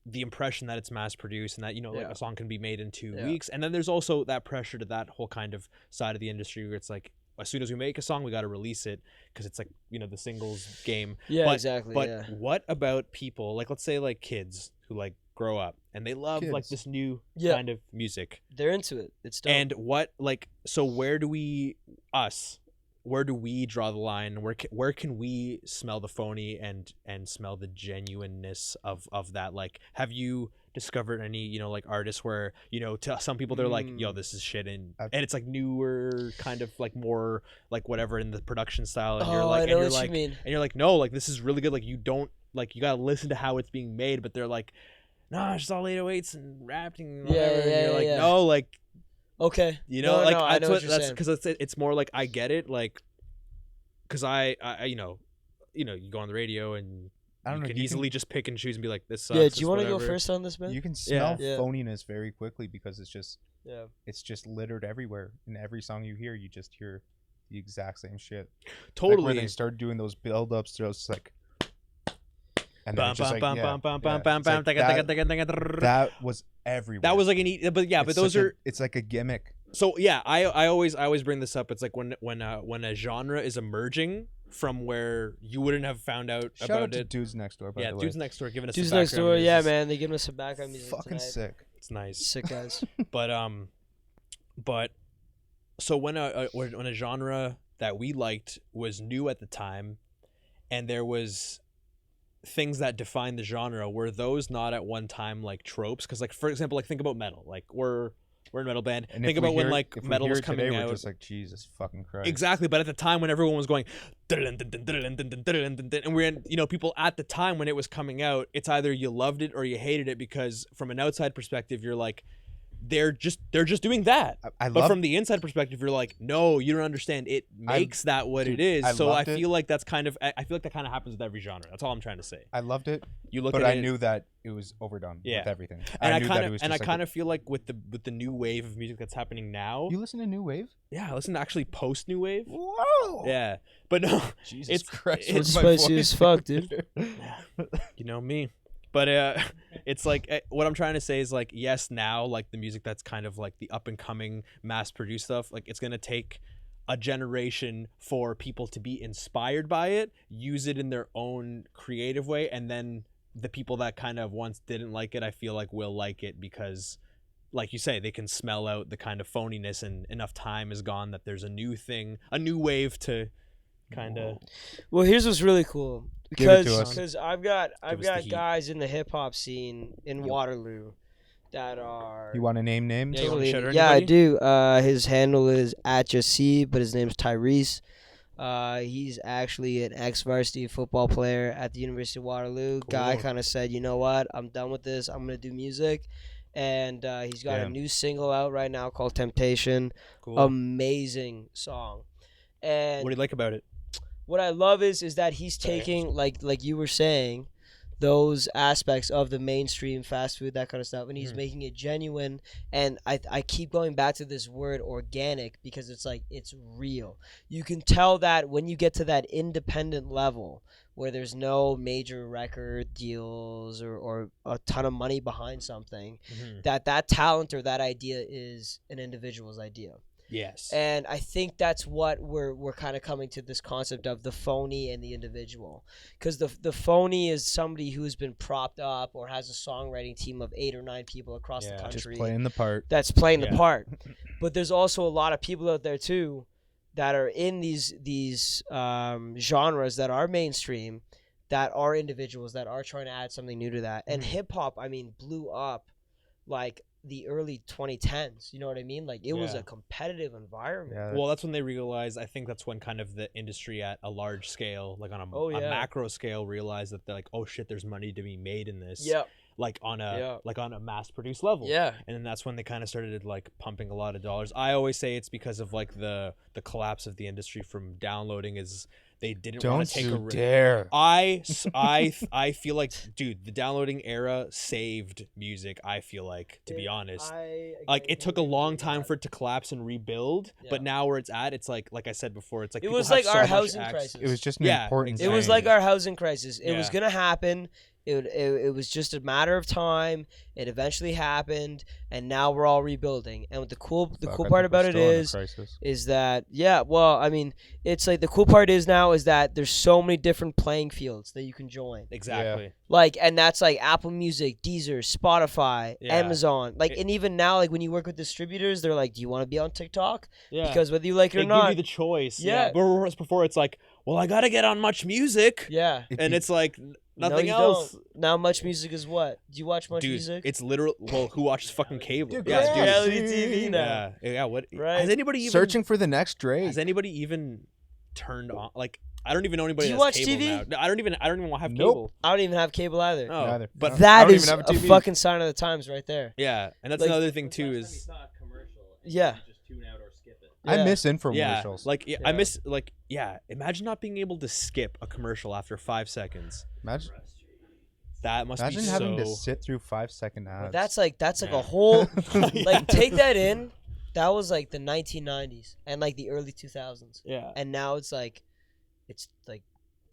the impression that it's mass produced and that like Yeah. a song can be made in 2 Yeah. weeks, and then there's also that pressure to that whole kind of side of the industry where it's like, as soon as we make a song, we got to release it because it's like the singles game. Yeah, But- exactly. But yeah. what about people like, let's say like kids who like grow up and they love like Kids. this new Yeah. kind of music, They're into it. It's dope. and what like, so where do we draw the line? Where can we smell the phony and smell the genuineness of that? Like, have you discovered any like artists where to some people they're like, yo, this is shit, and it's like newer, kind of like more like whatever in the production style, and you're like, I know and you're what like, you mean. and you're like, no, like this is really good, like you don't, like you gotta listen to how it's being made, but they're like, nah, it's just all 808s and rapping and Yeah, whatever, and yeah, you're like, yeah. no, like Okay. like no, I know what you're that's saying. because it's more like I get it, like because I you go on the radio and I don't you know. can You easily just pick and choose and be like, this sucks. Yeah, this do you want to go whatever. first on this, man? You can smell Yeah. phoniness very quickly because it's just Yeah. littered everywhere. In every song you hear, you just hear the exact same shit. Like Totally. where they start doing those build-ups, they're just like, and then Bum, it's just bum, like, bum, yeah, bum, yeah. bum, bum, It's like bum, taka, taka, taka, taka, taka. that was everywhere. That was like but yeah, but It's those such are it's like a gimmick. so yeah. I always bring this up. It's like when a genre is emerging from where you wouldn't have found out Shout about out to it. Dudes Next Door, by Yeah, the way. Dudes Next Door giving us Dudes some Next background Door, yeah, music. man. They giving us some background music Fucking tonight. sick. It's nice. Sick guys. But so when a genre that we liked was new at the time, and there was things that defined the genre, were those not at one time like tropes? Because like, for example, like think about metal. Like we're a metal band. And Think if we about when hear- like if we metal hear was it coming today, out. We're just like, Jesus fucking Christ. Exactly, but at the time when everyone was going, and we're in, people at the time when it was coming out, it's either you loved it or you hated it, because from an outside perspective, you're like, they're just doing that. I But love from the inside perspective, you're like, no, you don't understand. It makes that what dude, it is. I So I loved it. feel like that's kind of, I feel like that kind of happens with every genre. That's all I'm trying to say. I loved it, You look but at I it, knew that it was overdone Yeah. with everything. and I knew kind that it of, was and I just kind of feel like with the new wave of music that's happening now. You listen to New Wave? Yeah, I listen to actually post new wave. Whoa! Yeah, but no, Jesus It's- Christ. it's where's my spicy voice? as fuck, dude. you know me. But it's like, what I'm trying to say is like, yes, now like the music that's kind of like the up and coming mass produced stuff, like it's gonna take a generation for people to be inspired by it, use it in their own creative way, and then the people that kind of once didn't like it, I feel like will like it, because like you say, they can smell out the kind of phoniness, and enough time is gone that there's a new thing, a new wave to kind of. Well, here's what's really cool. Give it to Because us. cause I've got Give us the heat. guys in the hip hop scene in Waterloo that are You want to name names? Yeah, you wanna shout out yeah, I anybody? do. His handle is @JC, but his name's Tyrese. He's actually an ex-varsity football player at the University of Waterloo. Guy Cool. kind of said, you know what, I'm done with this. I'm gonna do music, and he's got a Damn. new single out right now called Temptation. Cool. Amazing song. And What do you like about it? what I love is that he's Sorry. taking like you were saying, those aspects of the mainstream fast food, that kind of stuff, and he's making it genuine. And I keep going back to this word organic because it's like it's real. You can tell that when you get to that independent level where there's no major record deals or a ton of money behind something, that talent or that idea is an individual's idea. Yes. And I think that's what we're kind of coming to, this concept of the phony and the individual. Because the phony is somebody who's been propped up or has a songwriting team of 8 or 9 people across the country. Just playing the part. That's playing the part. But there's also a lot of people out there too that are in these genres that are mainstream, that are individuals, that are trying to add something new to that. And hip hop, I mean, blew up like the early 2010s, you know what I mean? Like it was a competitive environment. Yeah. Well, that's when they realized, I think that's when kind of the industry at a large scale, like on a macro scale, realized that they're like, oh shit, there's money to be made in this. Yeah. Like on a mass produced level. Yeah. And then that's when they kind of started like pumping a lot of dollars. I always say it's because of like the collapse of the industry from downloading is they didn't want to take a risk. Dare. I feel like, dude, the downloading era saved music. I feel like, to be honest, like it took a long time for it to collapse and rebuild. But now where it's at, it's like I said before, it's like it was like our housing crisis. It was just an important. It was like our housing crisis. It Yeah. was gonna happen. It was just a matter of time. It eventually happened, and now we're all rebuilding. And what the cool part about it is that well, I mean, it's like the cool part is now is that there's so many different playing fields that you can join. Exactly. Yeah. Like, and that's like Apple Music, Deezer, Spotify, Amazon. Like, and even now, like when you work with distributors, they're like, "Do you want to be on TikTok?" Yeah. Because whether you like it they or not, give you the choice. Yeah. Whereas before, it's like, well, I gotta get on Much Music. Yeah. And it's like nothing no, you else. Don't. Now Much Music is what? Do you watch Much Dude, Music? it's literal. Well, who watches fucking cable? Dude, yeah, dude. reality TV now. Yeah. What? Right. Has anybody even searching for the next Drake? Has anybody even turned on? Like, I don't even know anybody. Do you that watch has cable TV? now. No, I don't even have Nope. cable. I don't even have cable either. No, Neither. but I That don't is even have a a TV. fucking sign of the times right there. yeah, and that's Like- another thing too is Yeah. Just tune out or skip it. I Yeah. miss yeah, infomercials. like I Yeah. miss like imagine not being able to skip a commercial after 5 seconds. imagine That must imagine be having so. to sit through 5-second ads. That's like Yeah. a whole Yeah. like take that in. That was like the 1990s and like the early 2000s. Yeah. And now it's like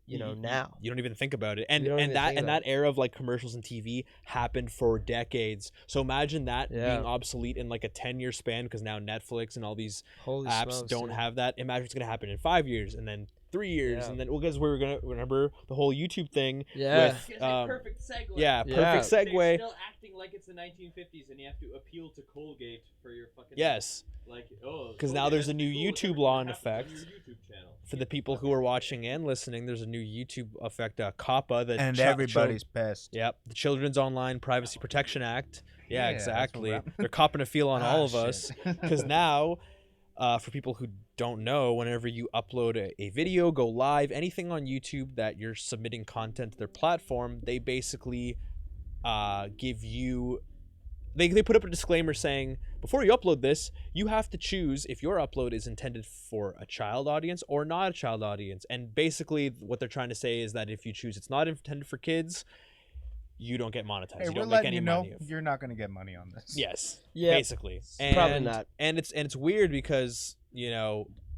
now. You don't even think about it, and You don't even think and about that era of like commercials and TV happened for decades. So imagine that Yeah. being obsolete in like a 10-year span because now Netflix and all these Holy apps smokes, don't dude. have that. Imagine what's gonna happen in 5 years, and then 3 years, Yeah. and then because we're gonna remember the whole YouTube thing. Yeah. With, It's a perfect segue. yeah, Yeah. perfect They're segue. still acting like it's the 1950s, and you have to appeal to Colgate for your fucking. Yes, Like, 'Cause now Colgate there's has a new to be cool, YouTube everything law in happens on effect. your YouTube channel. for the people who are watching and listening, there's a new YouTube effect, COPPA, the and everybody's pissed. Yep, the Children's Online Privacy Protection Act. Yeah, Yeah, that's what exactly. we're at. They're copping a feel on all of shit. us because now, for people who don't know, whenever you upload a video, go live, anything on YouTube that you're submitting content to their platform, they basically give you. They put up a disclaimer saying, before you upload this, you have to choose if your upload is intended for a child audience or not a child audience. And basically what they're trying to say is that if you choose it's not intended for kids, you don't get monetized. Hey, you we're don't make letting any you know money. you're not going to get money on this. Yes. Yeah. Basically. Probably not. And it's weird because,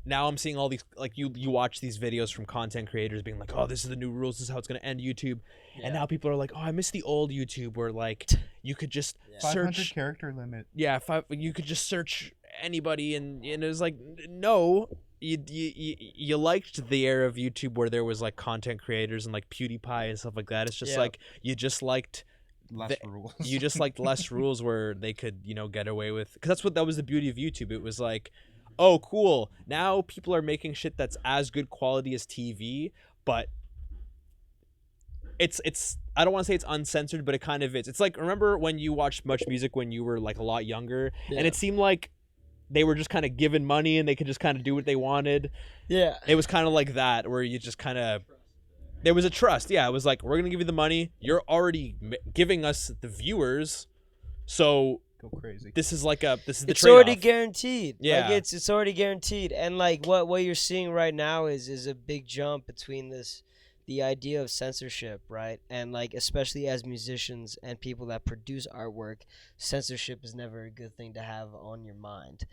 now I'm seeing all these, like, you watch these videos from content creators being like, oh, this is the new rules, this is how it's going to end YouTube. And now people are like, oh, I miss the old YouTube where, like, you could just 500 search. character limit. Yeah, you could just search anybody, and it was like, no. You liked the era of YouTube where there was, like, content creators and, like, PewDiePie and stuff like that. It's just Yeah. like, you just liked Less rules. you just liked less rules where they could, get away with, because that was the beauty of YouTube. It was like, oh, cool, now people are making shit that's as good quality as TV, but it's I don't want to say it's uncensored, but it kind of is. It's like, remember when you watched Much Music when you were, like, a lot younger, and it seemed like they were just kind of given money and they could just kind of do what they wanted. Yeah. It was kind of like that, where you just kind of, there was a trust. Yeah, it was like, we're going to give you the money. You're already giving us the viewers. So Go crazy. this is the It's trade-off. already guaranteed. Yeah. Like it's already guaranteed. And like what you're seeing right now is a big jump between this the idea of censorship, right? And like especially as musicians and people that produce artwork, censorship is never a good thing to have on your mind.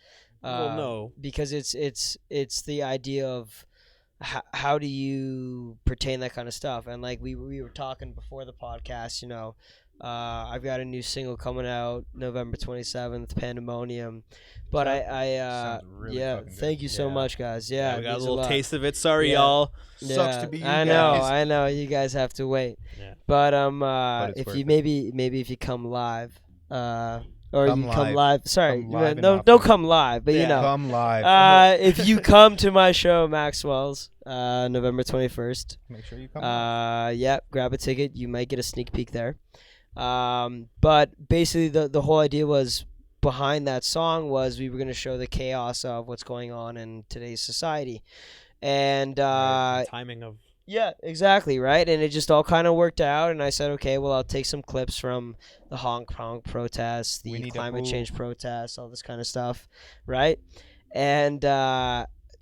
Well, no. Because it's the idea of how do you pertain that kind of stuff. And like we were talking before the podcast, you know, I've got a new single coming out November 27th, Pandemonium. But Sounds really yeah, fucking good. thank you so much, guys. Yeah, we it got a means little lot. taste of it. Sorry, Yeah. y'all. Sucks to be you I know, guys. I know. You guys have to wait. Yeah. But it's if worth you it. maybe if you come live, or Come you come live. live. Sorry, Come live and don't often. come live, but you Yeah. know. Come live. If you come to my show, Maxwell's, November 21st, Make sure you come. yeah, grab a ticket. You might get a sneak peek there. But basically, the whole idea was behind that song was we were going to show the chaos of what's going on in today's society, and The timing of yeah, exactly, right? And it just all kind of worked out, and I said, okay, well, I'll take some clips from the Hong Kong protests, We the need to climate move. change protests, all this kind of stuff, right? And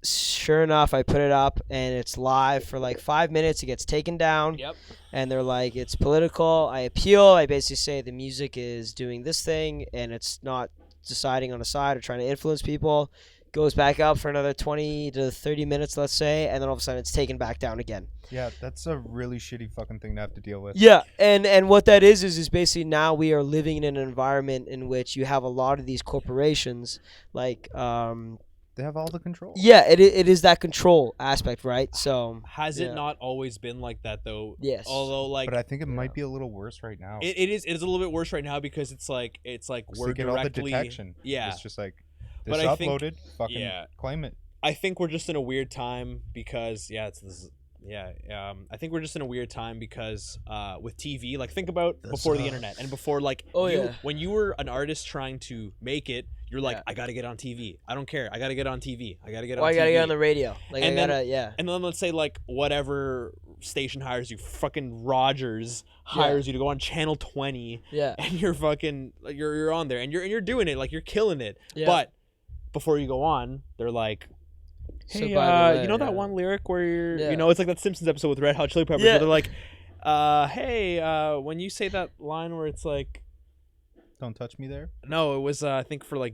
sure enough, I put it up, and it's live for like 5 minutes. It gets taken down, Yep. and they're like, it's political. I appeal. I basically say the music is doing this thing, and it's not deciding on a side or trying to influence people. Goes back up for another 20 to 30 minutes, let's say, and then all of a sudden it's taken back down again. Yeah, that's a really shitty fucking thing to have to deal with. Yeah, and what that is basically now we are living in an environment in which you have a lot of these corporations, like, They have all the control. yeah, it is that control aspect, right? So Has yeah. it not always been like that though? Yes. Although like But I think it might be a little worse right now. it is a little bit worse right now because it's like 'Cause we're they get all the directly detection. Yeah. It's just like, But this I think- uploaded, fucking yeah. claim it. I think we're just in a weird time because I think we're just in a weird time because with TV, like think about before the internet and before like when you were an artist trying to make it, you're like, Yeah. I gotta get on TV. I don't care. I gotta get on TV. I gotta get I on gotta TV. get on the radio. Like And I then- gotta, yeah. And then let's say like whatever station hires you, fucking Rogers hires you to go on channel 20 Yeah. and you're fucking like, you're on there and you're doing it, like you're killing it. Yeah. But before you go on, they're like, So hey, by the way, you know that yeah. one lyric where you're, Yeah. you know, it's like that Simpsons episode with Red Hot Chili Peppers Yeah. where they're like, hey, when you say that line where it's like, Don't touch me there. no, it was, I think for like,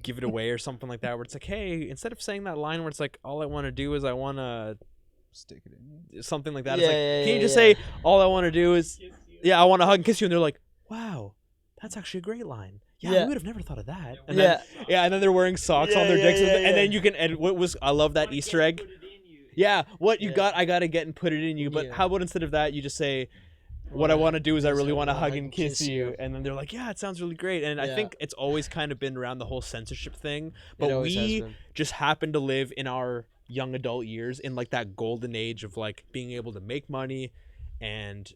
give it away or something like that, where it's like, hey, instead of saying that line where it's like, all I want to do is I want to, Stick it in. something like that. Yeah, It's like, yeah, can you yeah, just yeah. say, all I want to do is, yeah, I want to hug and kiss you. And they're like, wow, that's actually a great line. Yeah, Yeah. we would have never thought of that. And Yeah. then, yeah, and then they're wearing socks Yeah, on their yeah, dicks. yeah, And then yeah. you can, and what was, I love that Easter egg. Yeah, what you Yeah. got, I got to get and put it in you. But Yeah. how about instead of that, you just say, what I want to do is I really want to hug and kiss kiss you. you. And then they're like, yeah, it sounds really great. And I Yeah. think it's always kind of been around the whole censorship thing. It But always has we been. just happen to live in our young adult years in like that golden age of like being able to make money and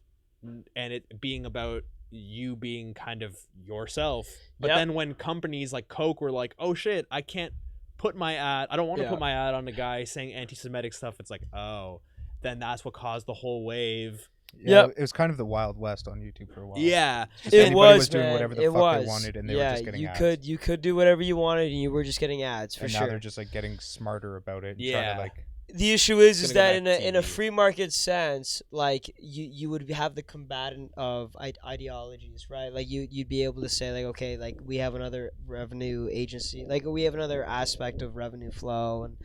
it being about you being kind of yourself. But Yep. then when companies like Coke were like, oh shit, I can't put my ad, I don't want to Yeah. put my ad on a guy saying anti-Semitic stuff, it's like, oh, then that's what caused the whole wave. Yeah, Yep. it was kind of the Wild West on YouTube for a while. Yeah. Just It anybody was, doing man. whatever the It fuck was. they wanted, and they yeah, were just getting you ads. could do whatever you wanted, and you were just getting ads for and now sure. they're just like getting smarter about it. And Yeah. trying to, like, The issue is Gonna go that back in a TV. free market sense, like you would have the combatant of ideologies, right? Like you'd be able to say like, okay, like we have another revenue agency, like we have another aspect of revenue flow, and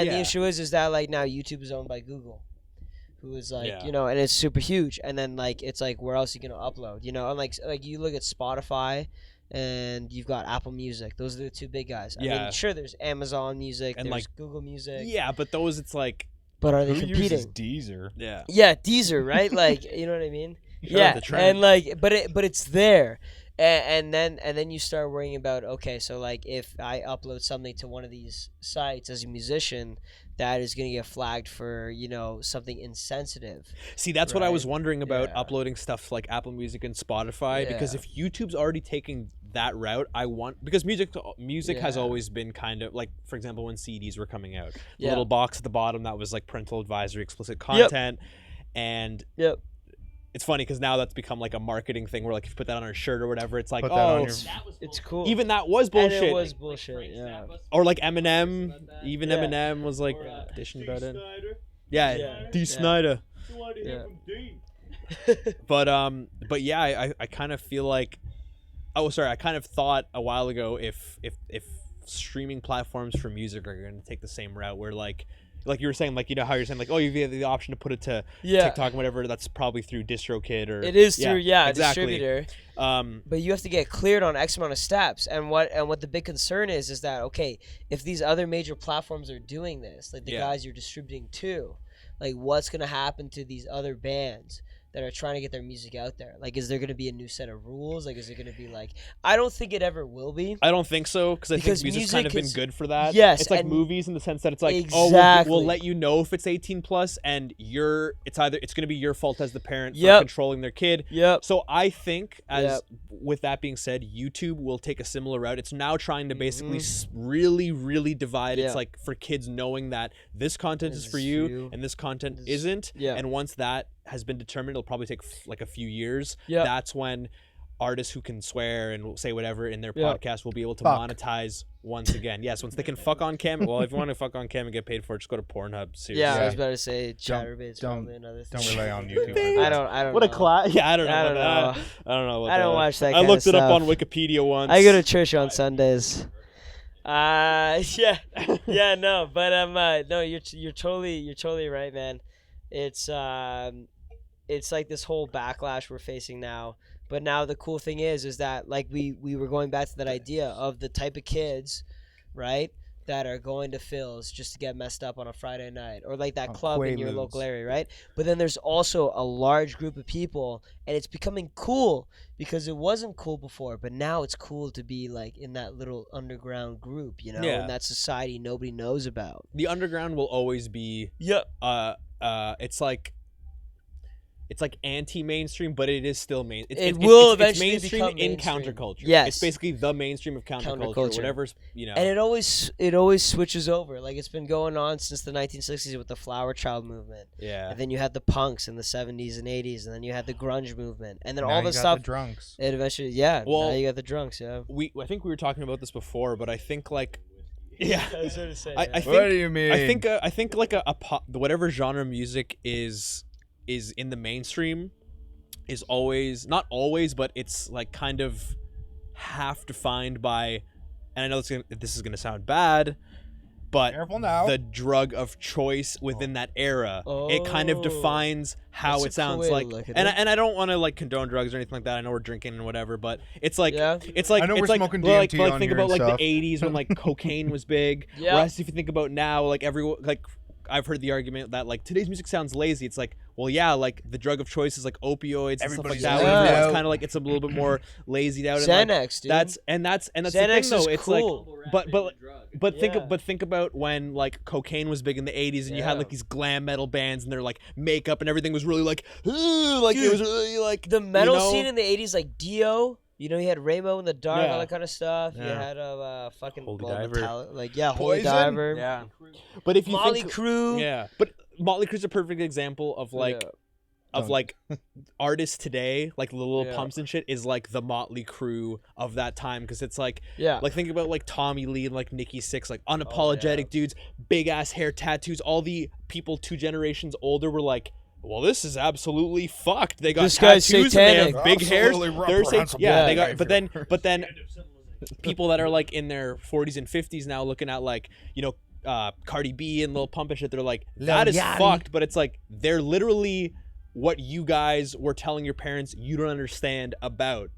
the Yeah. issue is that like now YouTube is owned by Google, who is like Yeah. you know, and it's super huge, and then like it's like where else are you gonna upload, you know, and like you look at Spotify. And you've got Apple Music. Those are the two big guys. I Yeah. mean, sure, there's Amazon Music, And, there's like, Google Music. Yeah, but those, it's like, But are they who competing? uses Deezer? yeah. Yeah, Deezer, right? Like, you know what I mean? Sure, Yeah, the trend. and like, but it's there, and then you start worrying about, okay, so like if I upload something to one of these sites as a musician, that is gonna get flagged for something insensitive. See, that's what I was Right. wondering about Yeah. uploading stuff like Apple Music and Spotify, because Yeah. if YouTube's already taking that route, because music has Yeah. always been kind of like, for example, when CDs were coming out, the Yeah. little box at the bottom that was like parental advisory, explicit content, and Yep. it's funny because now that's become like a marketing thing where like if you put that on a shirt or whatever, it's like, Put that on oh, your- It's cool. even that was And bullshit. it was bullshit. Yeah. Or like Eminem, even Yeah. Eminem was like Or, dishing Dee about it. Snider. Yeah, Yeah. D. Yeah. Snyder. You wanted to hear Yeah. from D. But yeah, I kind of feel like, oh sorry, I kind of thought a while ago if streaming platforms for music are going to take the same route where like you were saying, like, you know how you're saying like, oh, you have the option to put it to TikTok and whatever, that's probably through DistroKid or it is through exactly. distributor. But you have to get cleared on X amount of steps, and what the big concern is that, okay, if these other major platforms are doing this, like the guys you're distributing to, like what's gonna happen to these other bands that are trying to get their music out there? Like, is there going to be a new set of rules? Like, is it going to be like, I don't think it ever will be. I don't think so, because I think music's music kind of been good for that. Yes, it's like and movies in the sense that it's like, exactly. we'll let you know if it's 18 plus, and it's going to be your fault as the parent for Yep. controlling their kid. Yep. So I think, Yep. with that being said, YouTube will take a similar route. It's now trying to basically really, really divide. It's like for kids knowing that this content is for you and this content isn't. Yeah. And once that has been determined, it'll probably take like a few years. Yep. That's when artists who can swear and say whatever in their Yep. podcast will be able to Fuck. monetize once again. Yes, once they can fuck on cam. Well, if you want to fuck on cam and get paid for it, just go to Pornhub. Seriously. Yeah, I Yeah. was about to say Chatterbait's don't- probably another thing. Don't rely on YouTube. I don't What know. a class! Yeah, I don't know. I don't about know. that. I don't know. About I don't that. watch that I kind looked of it up on stuff. Wikipedia once. I go to church on Sundays. Yeah, no, but no, you're totally right, man. It's like this whole backlash we're facing now. But now the cool thing is that, like, we were going back to that idea of the type of kids, right, that are going to Phil's just to get messed up on a Friday night, or like that club in your Quaaludes. local area, right? But then there's also a large group of people, and it's becoming cool because it wasn't cool before, but now it's cool to be like in that little underground group, you know, Yeah. in that society nobody knows about. The underground will always be. Yep. It's like anti-mainstream, but it is still main. It will it's eventually mainstream become in mainstream. counterculture. Yes. It's basically the mainstream of counterculture. Counterculture. Whatever's, you know. And it always switches over. Like, it's been going on since the 1960s with the Flower Child movement. Yeah. And then you had the punks in the 70s and 80s, and then you had the grunge movement, and then Now all you the got stuff. the drunks. It eventually, Well, now you got the drunks, yeah. I think we were talking about this before, but I think like, yeah. I was going to say. I yeah. think. What do you mean? I think like a pop, whatever genre music is in the mainstream is always, not always, but it's like kind of half defined by, and I know this is gonna sound bad, but Careful now. the drug of choice within that era, it kind of Oh. defines how That's a it sounds cool way to like. look at And it. I don't want to like condone drugs or anything like that. I know we're drinking and whatever, but it's like Yeah. it's like I know it's we're like, smoking like, DMT like on think here about and like stuff. the 80s when like cocaine was big. Yeah. Whereas if you think about now, like everyone, like I've heard the argument that like today's music sounds lazy. It's like, well, yeah, like the drug of choice is like opioids and stuff like Everybody's that. lazy Whatever. now. It's kind of like it's a little bit more lazied out. And, like, Xanax, dude. that's the Xanax thing though. is It's cool. like, but Yeah. think about when like cocaine was big in the 80s and you had Yeah. like these glam metal bands and their like makeup and everything was really like, like it Dude, was really like the metal you know? scene in the 80s, like Dio. You know, you had Rainbow in the Dark, Yeah. all that kind of stuff. You Yeah. had fucking Holy well, Diver. Holy Poison? Diver. Yeah. But if you Molly think, Crew. yeah, but Motley Crue's a perfect example of like. Yeah. Of Don't. like artists today, like the little Yeah. pumps and shit, is like the Motley Crew of that time, because it's like, Yeah. like think about like Tommy Lee and like Nikki Sixx, like unapologetic dudes, big ass hair, tattoos. All the people 2 generations older were like, well, this is absolutely fucked. They got This guy's tattoos and they satanic. have big hairs. Absolutely They're reprehensible yeah, they got. behavior. But then people that are like in their 40s and 50s now, looking at like, you know, Cardi B and Lil Pump and shit, they're like, that is Yachty. fucked. But it's like they're literally what you guys were telling your parents you don't understand about.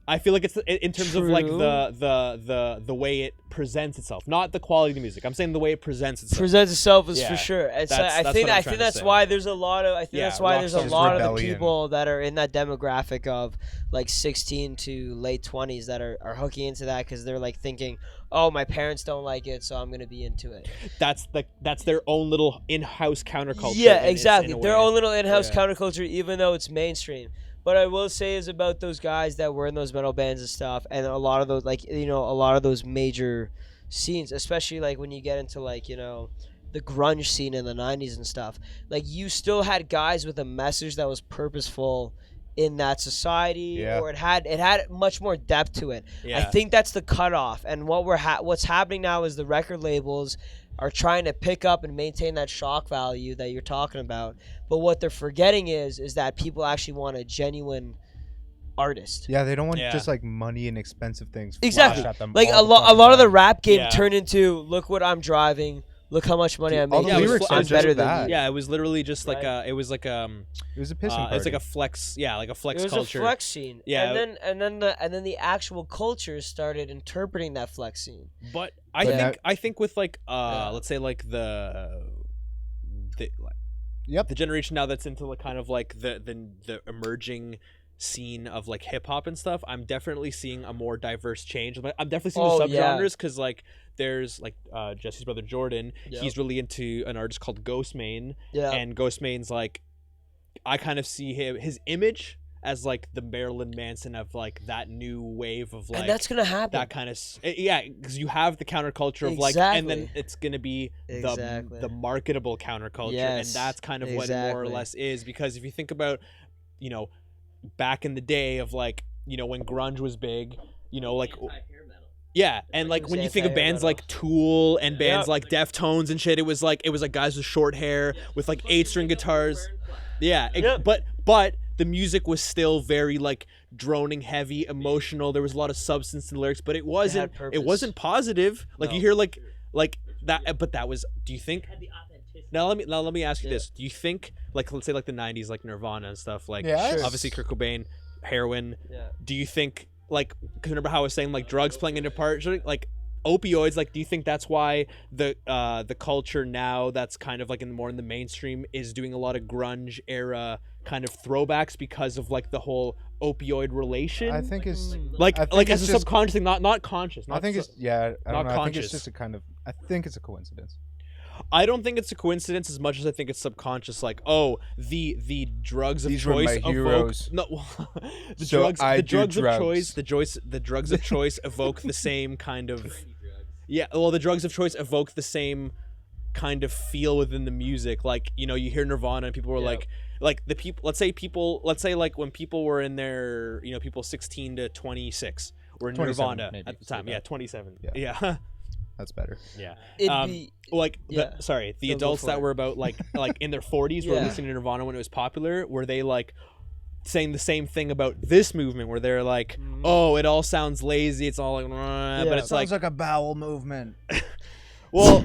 I feel like it's in terms of like True. the way it presents itself, not the quality of the music. I'm saying the way it presents itself. Presents itself as Yeah. for sure. It's, That's I what think I'm I trying think to that's say. why there's a lot of Yeah, that's why there's a Rockstar's lot of the rebellion. people that are in that demographic of like 16 to late 20s that are hooking into that because they're like thinking, oh, my parents don't like it, so I'm gonna be into it. That's their own little in-house counterculture. Yeah, in a exactly. Their way. own little in-house Yeah. counterculture, even though it's mainstream. But I will say is about those guys that were in those metal bands and stuff, and a lot of those, like, you know, a lot of those major scenes, especially like when you get into like, you know, the grunge scene in the 90s and stuff. Like, you still had guys with a message that was purposeful in that society, Yeah. or it had much more depth to it. I Yeah. think that's the cutoff, and what's happening now is the record labels are trying to pick up and maintain that shock value that you're talking about. But what they're forgetting is that people actually want a genuine artist. Yeah, they don't want Yeah. just like money and expensive things. Exactly. flashed at them Like all a the fucking lot of the time. rap game Yeah. turned into, look what I'm driving, look how much money Dude, I'm all making. the Yeah, lyrics I'm are just better than that. you. Yeah, it was literally just like Right. it was like It was a pissing it's like party. a flex. Yeah, like a flex It was culture. a flex scene. Yeah. And then the actual culture started interpreting that flex scene. But But I think with like Yeah. let's say like the Yep. the generation now that's into like kind of like the emerging scene of like hip hop and stuff, I'm definitely seeing a more diverse change. I'm definitely seeing the Yeah. subgenres because like there's like Jesse's brother Jordan. Yep. He's really into an artist called Ghostmane, Yeah. and Ghostmane's like I kind of see his image as like the Marilyn Manson of like that new wave of like and that's gonna happen. that kind of yeah, because you have the counterculture of like, and then Exactly. it's gonna be Exactly. the marketable counterculture, Yes, and that's kind of what it more or exactly. less is. Because if you think about, you know, back in the day of like, you know, when grunge was big, you know, like Anti-hair metal. yeah, and like was when you think of anti-hair bands metal. like Tool and bands Yep. like Deftones and shit, it was like guys with short hair with like 8-string guitars. Yeah, Yep. but the music was still very like droning, heavy, emotional. There was a lot of substance in the lyrics, but it wasn't purpose. positive. Like No. you hear like that, but that was. Do you think? Had the authenticity. Now let me ask you Yeah. this: do you think like let's say like the '90s, like Nirvana and stuff, like Yes. obviously Kurt Cobain, heroin. Yeah. Do you think like? Cause remember how I was saying like drugs playing into part, like opioids, like do you think that's why the culture now that's kind of like more in the mainstream is doing a lot of grunge era kind of throwbacks because of like the whole opioid relation? I think it's. like I think as it's a just- subconscious thing, not conscious. I think it's I not don't know. I think conscious. it's just a kind of. I think it's a coincidence. I don't think it's a coincidence as much as I think it's subconscious. Like, oh, the drugs of These were choice my evoke heroes. no the So drugs I the do drugs of drugs. choice the drugs of choice evoke the same kind of yeah. Well, the drugs of choice evoke the same kind of feel within the music. Like, you know, you hear Nirvana and people were Yep. like the people. Let's say like when people were in their, you know, people 16 to 26 were in 27 Nirvana maybe, at the say time. that. Yeah, 27. Yeah. Yeah. That's better. Yeah. It'd be Like Yeah. the No, go adults for that it. were about like in their 40s were Yeah. listening to Nirvana when it was popular, were they like saying the same thing about this movement where they're like, oh, it all sounds lazy, it's all like but Yeah. it's like a bowel movement. well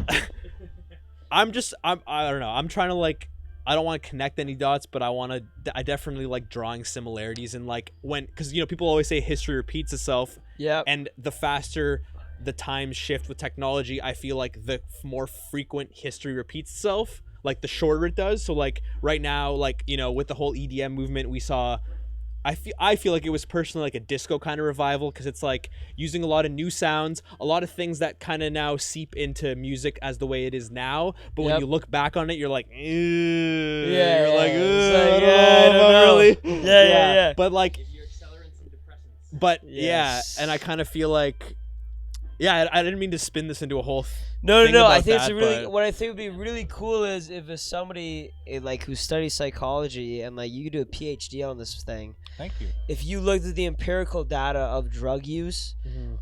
I don't know, I'm trying to like, I don't want to connect any dots, but I definitely like drawing similarities, and like when, because you know people always say history repeats itself, yeah. and the faster the times shift with technology, I feel like the more frequent history repeats itself, like the shorter it does. So like right now, like, you know, with the whole EDM movement, we saw, I feel like it was personally like a disco kind of revival, because it's like using a lot of new sounds, a lot of things that kind of now seep into music as the way it is now. But when Yep. you look back on it, you're like, Yeah, you're like, it's I like, don't yeah, I know, don't not know. really. Yeah. But like, Give your accelerants and depressants. but Yes. yeah, and I kind of feel like, yeah, I didn't mean to spin this into a whole No, thing no. I about think it's that, a really. but- What I think would be really cool is if it's somebody like who studies psychology and like you could do a PhD on this thing. Thank you. If you looked at the empirical data of drug use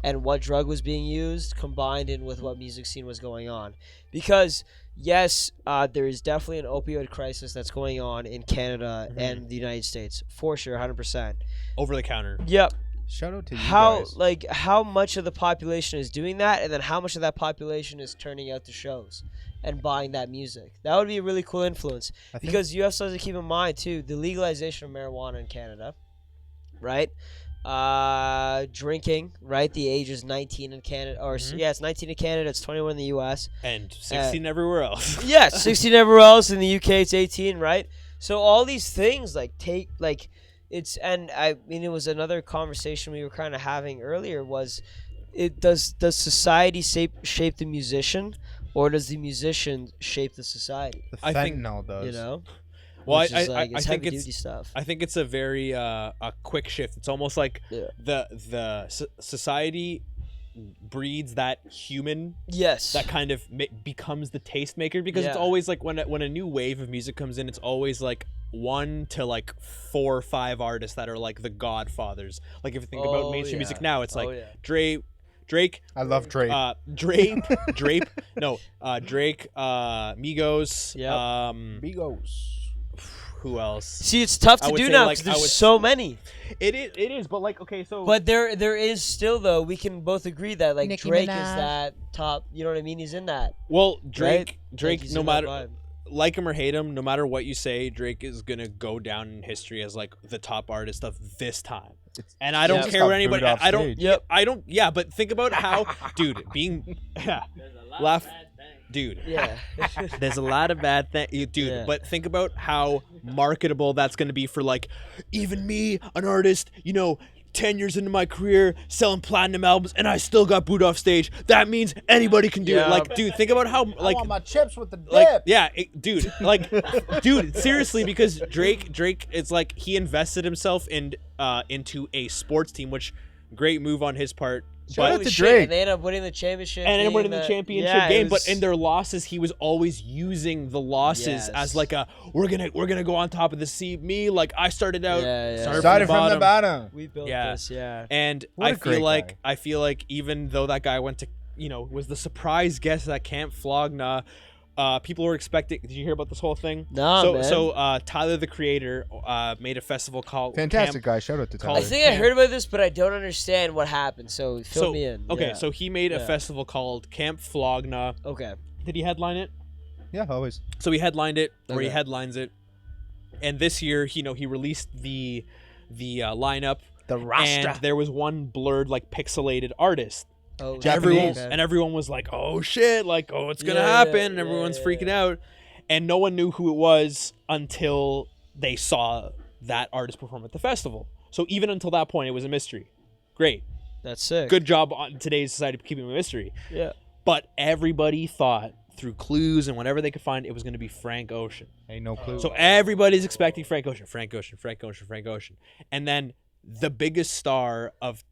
and what drug was being used combined in with what music scene was going on, because yes, there is definitely an opioid crisis that's going on in Canada and the United States for sure, 100%. over the counter. Yep. Shout out to you How guys. like how much of the population is doing that, and then how much of that population is turning out to shows and buying that music? That would be a really cool influence, I think- because you also have to keep in mind too the legalization of marijuana in Canada, right? Drinking, right? The age is 19 in Canada, or yeah, it's 19 in Canada, it's 21 in the U.S. And 16 everywhere else. Yeah, 16 everywhere else. In the UK, it's 18, right? So all these things it's, and I mean, it was another conversation we were kind of having earlier, was it does society shape the musician, or does the musician shape the society? The I think- fentanyl does. You know? Well, Which is I it's think heavy-duty stuff. I think it's a very a quick shift. It's almost like Yeah. the society breeds that human Yes. that kind of becomes the tastemaker, because it's Yeah. always like when a new wave of music comes in, it's always like 1 to like 4 or 5 artists that are like the godfathers. Like if you think about mainstream music now, it's like Oh, yeah. Drake, I love Drake. Drake, Migos, Yep. Migos. who else? See, it's tough I to would do say, now like, because I there's would- so many. It is, but like, okay, so But there is still though. We can both agree that like Nicki Drake is Minaj. that top. You know what I mean? He's in that. well, Right? Drake, Like, he's no in that matter vibe. like him or hate him, no matter what you say, Drake is gonna go down in history as like the top artist of this time. And I don't Yeah. care what Got anybody. booed off I don't. stage. Yep. I don't. Yeah, but think about how, dude, being, There's a lot Laugh- of bad things. dude. Yeah. There's a lot of bad things, dude. Yeah. But think about how marketable that's going to be for like even me, an artist. 10 years into my career, selling platinum albums, and I still got booed off stage. That means anybody can do Yeah. it. Like, dude, think about how like. I want my chips with the dip. Like, yeah, dude, seriously, because Drake, it's like he invested himself into a sports team, which great move on his part. Shout out Holy to shit, Drake. and they ended up winning the championship. And then being winning the championship yeah, it game, was- but in their losses, he was always using the losses Yes. as like we're gonna go on top of the sea. Me, like I started out, Yeah, yeah. started Started from the bottom. bottom. we built Yeah. this. Yeah. And What a I feel great like guy. even though that guy went to was the surprise guest at Camp Flogna, people were expecting. Did you hear about this whole thing? Nah, man. So Tyler the Creator made a festival called Fantastic Camp, guy. Shout out to Call I Tyler. think I heard about this, but I don't understand what happened. So fill me in. Okay, Yeah. so he made a Yeah. festival called Camp Flogna. Okay. Did he headline it? Yeah, always. So he headlined it, or he Okay. headlines it. And this year, he released the lineup, The and there was one blurred, like pixelated artist. Oh, And Japanese. everyone was like, "Oh shit!" Like, "Oh, it's gonna Yeah, happen," yeah, and everyone's yeah, freaking yeah. out. And no one knew who it was until they saw that artist perform at the festival. So even until that point, it was a mystery. Great, That's sick. good job on today's society of keeping it a mystery. Yeah. But everybody thought through clues and whatever they could find, it was going to be Frank Ocean. Hey, no clue. So everybody's expecting Frank Ocean, Frank Ocean, Frank Ocean, Frank Ocean. And then the biggest star of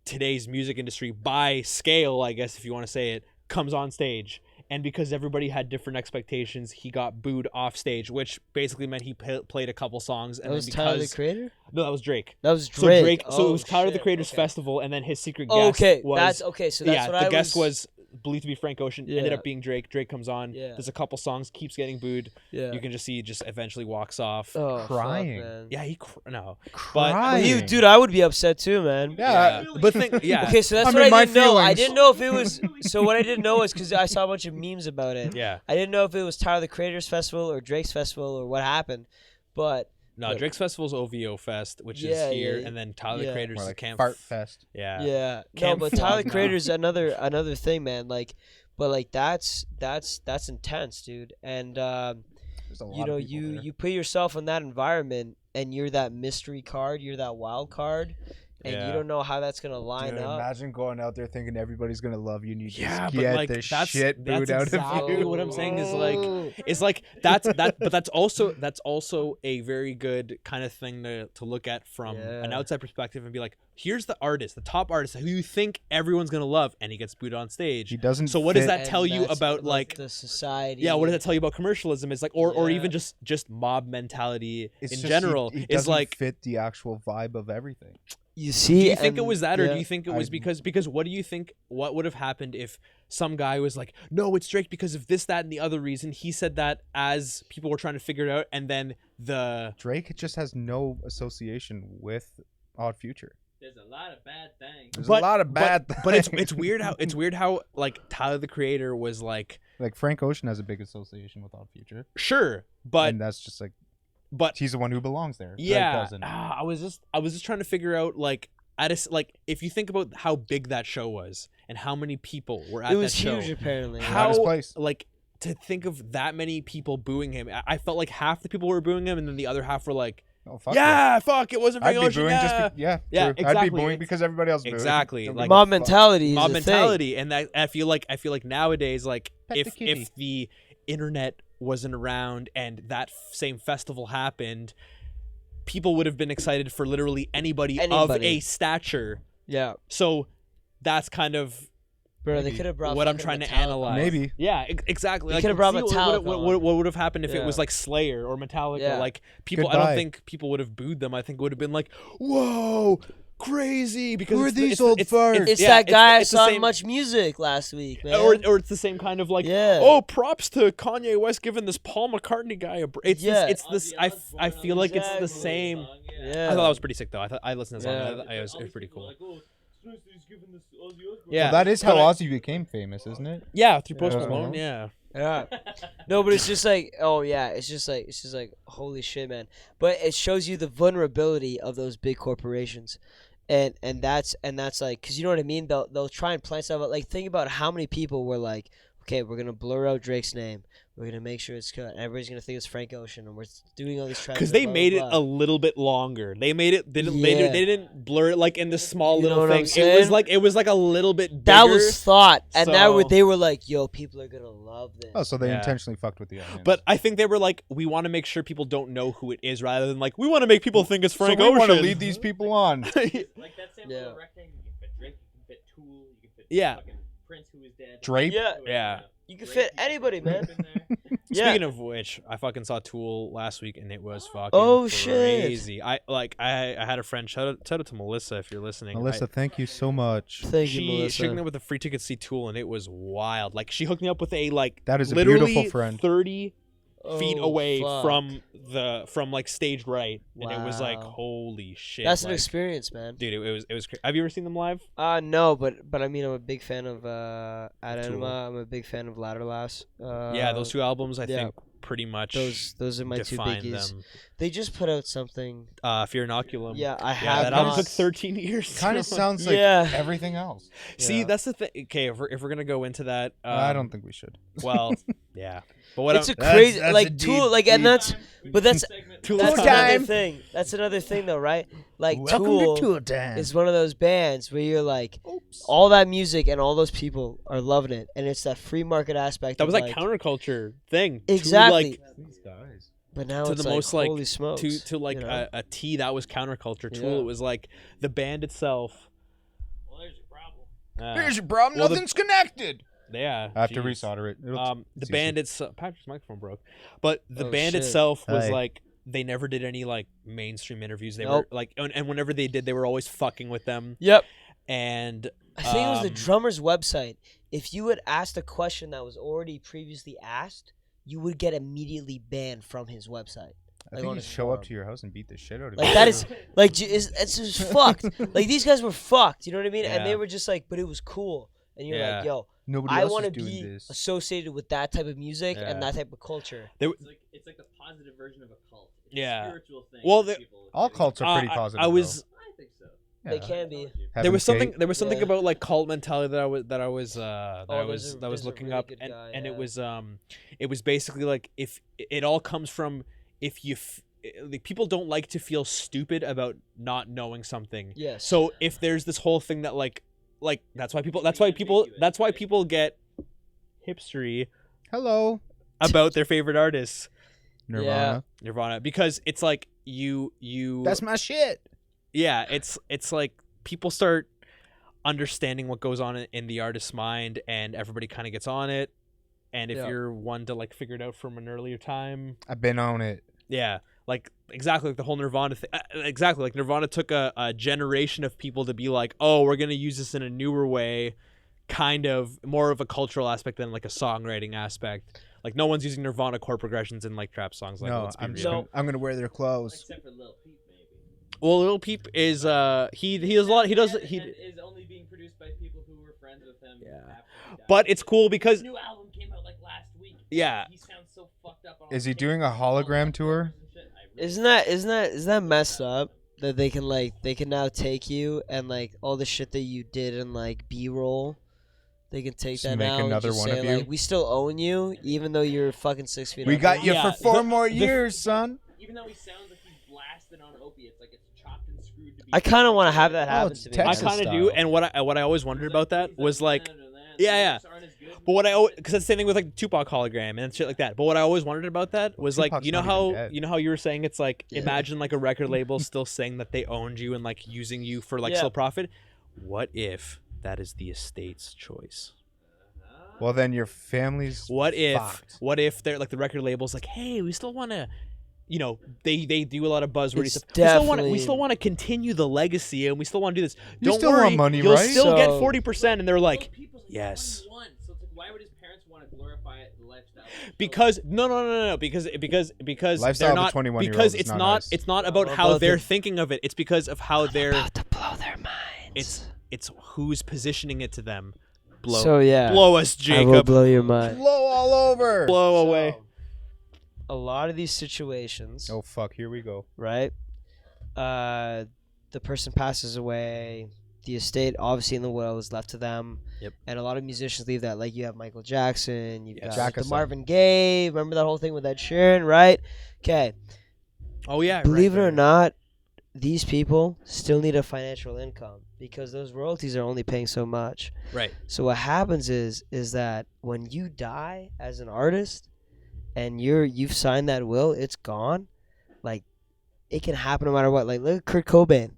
today's music industry by scale, I guess if you want to say it, comes on stage. And because everybody had different expectations, he got booed off stage, which basically meant he played a couple songs. And That was then Tyler the because Creator. no, that was Drake. That was So Drake. so it Oh, was Tyler the shit. Creator's Okay. festival, and then his secret guest Okay, was that's okay. So that's yeah, what the I guest was believed to be Frank Ocean. Ended Yeah. up being Drake. Drake comes on. Yeah. There's a couple songs, keeps getting booed. Yeah. You can just see, he just eventually walks off. Oh, fuck, Crying. man. Yeah, no. Crying. You, dude, I would be upset too, man. Yeah. But think, yeah, Okay, so that's I'm what in my I didn't know. I feelings. didn't know if it was. So what I didn't know was because I saw a bunch of memes about it. yeah. I didn't know if it was Tyler the Creator's festival or Drake's festival or what happened, but No, But- Drake's festival's OVO Fest, which Yeah, is here, yeah, and then Tyler the yeah. Creator's More is like Camp Fart Fest. Yeah. yeah, no, Camp but Tyler the Flogna. Creator's another thing, man. Like, but like that's intense, dude. And There's a lot you know, of people there. you put yourself in that environment, and you're that mystery card, you're that wild card, and Yeah. you don't know how that's gonna line Dude, up. imagine going out there thinking everybody's gonna love you and you just Yeah, but get like the that's shit booed out exactly of you. what I'm saying is Oh. like it's like that but that's also a very good kind of thing to look at from an Yeah. outside perspective and be like, here's the artist, the top artist who you think everyone's gonna love, and he gets booed on stage. He doesn't. So what does fit- that And tell you that's about like the society? yeah, what does that tell you about commercialism? Is like or Yeah. even just mob mentality It's in just general he is doesn't like, fit the actual vibe of everything. You see? do you think it and- was that, or yeah. do you think it was I- because what do you think, what would have happened if some guy was like, no, it's Drake because of this, that, and the other reason? He said that as people were trying to figure it out, and then the Drake just has no association with Odd Future. There's a lot of bad things. There's But- a lot of bad. but it's things. weird how like Tyler the Creator was like, like Frank Ocean has a big association with Odd Future, sure, but and that's just like but he's the one who belongs there. Drake yeah, doesn't. I was just trying to figure out like like if you think about how big that show was and how many people were at It was that show, huge, apparently. Not how his place. like to think of that many people booing him, I felt like half the people were booing him and then the other half were like, Oh, fuck yeah, fuck, it wasn't I'd Frank be Ocean, booing yeah. just Yeah, true. I'd exactly. be booing It's- because everybody else booed. exactly, Don't like- give a Mob fuck. mentality is mob a thing. mentality, and that I feel like nowadays, like Pet the if kitty. the internet wasn't around and that same festival happened, people would have been excited for literally anybody of Anybody. a stature. Yeah, So that's kind of bro, they Maybe. could have brought what I'm fucking trying to Metallica. analyze. Maybe. Yeah, exactly. They Like, could have brought see Metallica what would have happened if it Yeah. was like Slayer or Metallica? Yeah. Like people, I don't Goodbye. think people would have booed them. I think it would have been like, whoa, crazy because Who are it's these the, old farts? It's yeah, that guy I it's the saw on same- Much Music last week, man. or it's the same kind of like, Yeah. oh, props to Kanye West giving this Paul McCartney guy a break. Yeah. It's this. I feel like it's the same. Yeah. I thought that was pretty sick though. I listened to the song. Yeah. And it was pretty cool. Yeah. Yeah. Well, that is how Kinda- Ozzy became famous, isn't it? Yeah, through Post Yeah. Malone. Yeah. Yeah. No, but it's just like, oh yeah, it's just like, holy shit, man. But it shows you the vulnerability of those big corporations, and that's like, cause you know what I mean. They'll try and plan stuff. But like, think about how many people were like, okay, we're gonna blur out Drake's name. We're gonna make sure it's cut. Everybody's gonna think it's Frank Ocean, and we're doing all these tracks. Because they made it a little bit longer. They made it. They Yeah. didn't blur it like in this small You know little what I'm thing. saying? It was like a little bit bigger. That was thought, and now so- they were like, yo, people are gonna love this. Oh, so they Yeah. intentionally fucked with the audience. But I think they were like, we want to make sure people don't know who it is, rather than like, we want to make people think it's Frank so we Ocean. want to lead these people on. Like that same Yeah. little rectangle, you can fit Drake, you can fit Tool, you can fit Yeah. fucking Prince, who is dead. Drape? Yeah. Yeah. You can Drake, fit you can anybody, fit man. Drape in there. Yeah. Speaking of which, I fucking saw Tool last week and it was fucking Oh, shit. crazy. I had a friend, shout out to Melissa if you're listening. Melissa, thank you so much. Thank you, She Melissa. hooked me up with a free ticket to see Tool and it was wild. Like she hooked me up with a like That is a literally beautiful friend. 30 feet Oh, away fuck. from like staged right, and it was like Wow. holy shit. That's an like, experience, man. dude. It was. Have you ever seen them live? No, but I mean, I'm a big fan of Ad Tool. Enema. I'm a big fan of Ladder Lass. Yeah, those two albums I yeah. think pretty much Those are my two define biggies. them. They just put out something. Fear Inoculum. Yeah, I Yeah, have that album not. took 13 years. Kind of sounds like Yeah. everything else. See, Yeah. that's the thing. Okay, if we're gonna go into that, I don't think we should. Well, yeah, but what It's a That's- crazy that's a like Tool, deep, like, and deep- that's but that's Tool that's time. another thing. That's another thing, though, right? Like Tool Time. is one of those bands where you're like, all that music and all those people are loving it, and it's that free market aspect. that of, was like counterculture thing. To, Exactly. like, These guys. But now to it's the like, most, like, holy smokes. to like you know? a T that was counterculture. Tool. Yeah. It was like the band itself. Well, there's your problem. Here's your problem. well, the- Nothing's connected. Yeah, I have to jeez. resolder it. The band itself. Patrick's microphone broke, but the Oh, band shit. itself was Hey. like they never did any like mainstream interviews. They Nope. were like, and whenever they did, they were always fucking with them. Yep. And I think it was the Um, drummer's website. If you had asked a question that was already previously asked, you would get immediately banned from his website. I Like, think on you his show up forum. to your house and beat the shit out of Like you. that is like it's just fucked. Like these guys were fucked. You know what I mean? And they Yeah. were just like, but it was cool. And you're Yeah. like, yo, Nobody I else want is to doing be this. associated with that type of music Yeah. and that type of culture. It's like the positive version of a cult. It's Yeah. a spiritual thing. Well, for the- people. All cults are pretty I- positive. I was I think so. They can be. there was something Yeah. about like cult mentality that I was There's a looking really up, good and guy, and yeah. it was basically like if it all comes from if you like people don't like to feel stupid about not knowing something. Yes. So if there's this whole thing that like that's why people get hipstery Hello, about their favorite artists, Nirvana. Nirvana, because it's like you That's my shit. yeah, it's like people start understanding what goes on in the artist's mind, and everybody kind of gets on it. And if Yeah. you're one to like figure it out from an earlier time, I've been on it. yeah, like exactly like the whole Nirvana thing. Exactly, like Nirvana took a generation of people to be like, oh, we're gonna use this in a newer way, kind of more of a cultural aspect than like a songwriting aspect. Like no one's using Nirvana chord progressions in like trap songs. Like No, let's be I'm real. just gonna, I'm gonna wear their clothes. Except for Lil Peep, maybe. Well, Lil Peep is he does a lot. He does And he. is only being produced by people who were friends with him. Yeah. after he died. But it's cool His because new album came out like last week. Yeah. He sounds so fucked up. On Is all he the doing a tapes and all hologram that tour? covers and shit. I really Isn't that messed up that they can now take you and like all the shit that you did in like B-roll, they can take Just that make now and another just one say of you? like we still own you even though you're fucking 6 feet. We under. got you Yeah, for 4 the- more the- years, son. Even though he sounds like he's blasted on opiates, like it's chopped and screwed to be. I kind of want to have that Oh, happen it's to me. I Texas kind of style. do. And what I always wondered about that was like, yeah. But what because it's the same thing with like the Tupac hologram and shit like that. But what I always wondered about that was like, Tupac's you know not even how dead. you were saying it's like Yeah. imagine like a record label still saying that they owned you and like using you for like Yeah. slow profit. What if that is the estate's choice? Well, then your family's What fucked. if they're like the record label's like, hey, we still want to, you know, they do a lot of buzzwordy It's stuff. definitely- We still want to continue the legacy, and we still want to do this. You Don't still worry, want money, you'll right? still get So- 40%, and they're like, yes. 21, so it's like, why would his parents want to glorify the lifestyle? Because no, because Lifestyle they're of a not 21-year-old because is it's not not nice. it's not about how about they're the- thinking of it. It's because of how they're About to blow their minds. it's who's positioning it to them. Blow So yeah, blow us, I will Jacob. blow your mind. Blow all over. Blow away. A lot of these situations, Oh fuck! Here we go. right? The person passes away. The estate, obviously, in the will is left to them. Yep. And a lot of musicians leave that. Like you have Michael Jackson. You've Yes. got Jack the us up. Marvin Gaye. Remember that whole thing with Ed Sheeran, right? Okay. Oh yeah. Believe it or right. not, these people still need a financial income because those royalties are only paying so much. Right. So what happens is that when you die as an artist and you've signed that will, it's gone. Like it can happen no matter what. Like look at Kurt Cobain,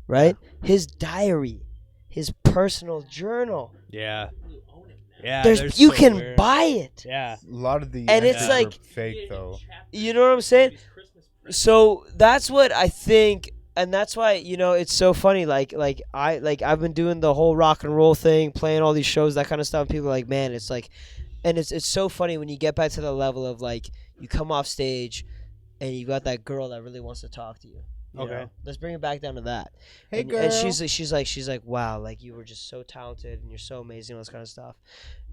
right? His diary, his personal journal. Yeah. You own it now. Yeah. There's you so can weird. buy it. Yeah. A lot of the And it's entries like- were fake though. You know what I'm saying? So that's what I think, and that's why it's so funny. I've been doing the whole rock and roll thing, playing all these shows, that kind of stuff. People are like, man, it's like, and it's so funny when you get back to the level of like you come off stage, and you got that girl that really wants to talk to you. You Okay. know? Let's bring it back down to that. Hey, And she's like, wow, like you were just so talented and you're so amazing, all this kind of stuff.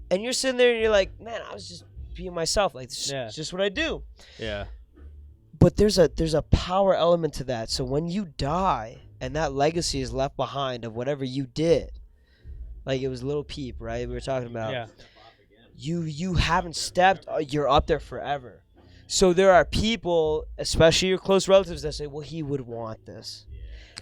And you're sitting there and you're like, man, I was just being myself. Like, this Yeah. is just what I do. Yeah. But there's a power element to that. So when you die and that legacy is left behind of whatever you did, like it was Little Peep, right? We were talking about. Yeah. You haven't stepped. You're up there forever. So there are people, especially your close relatives, that say, "Well, he would want this."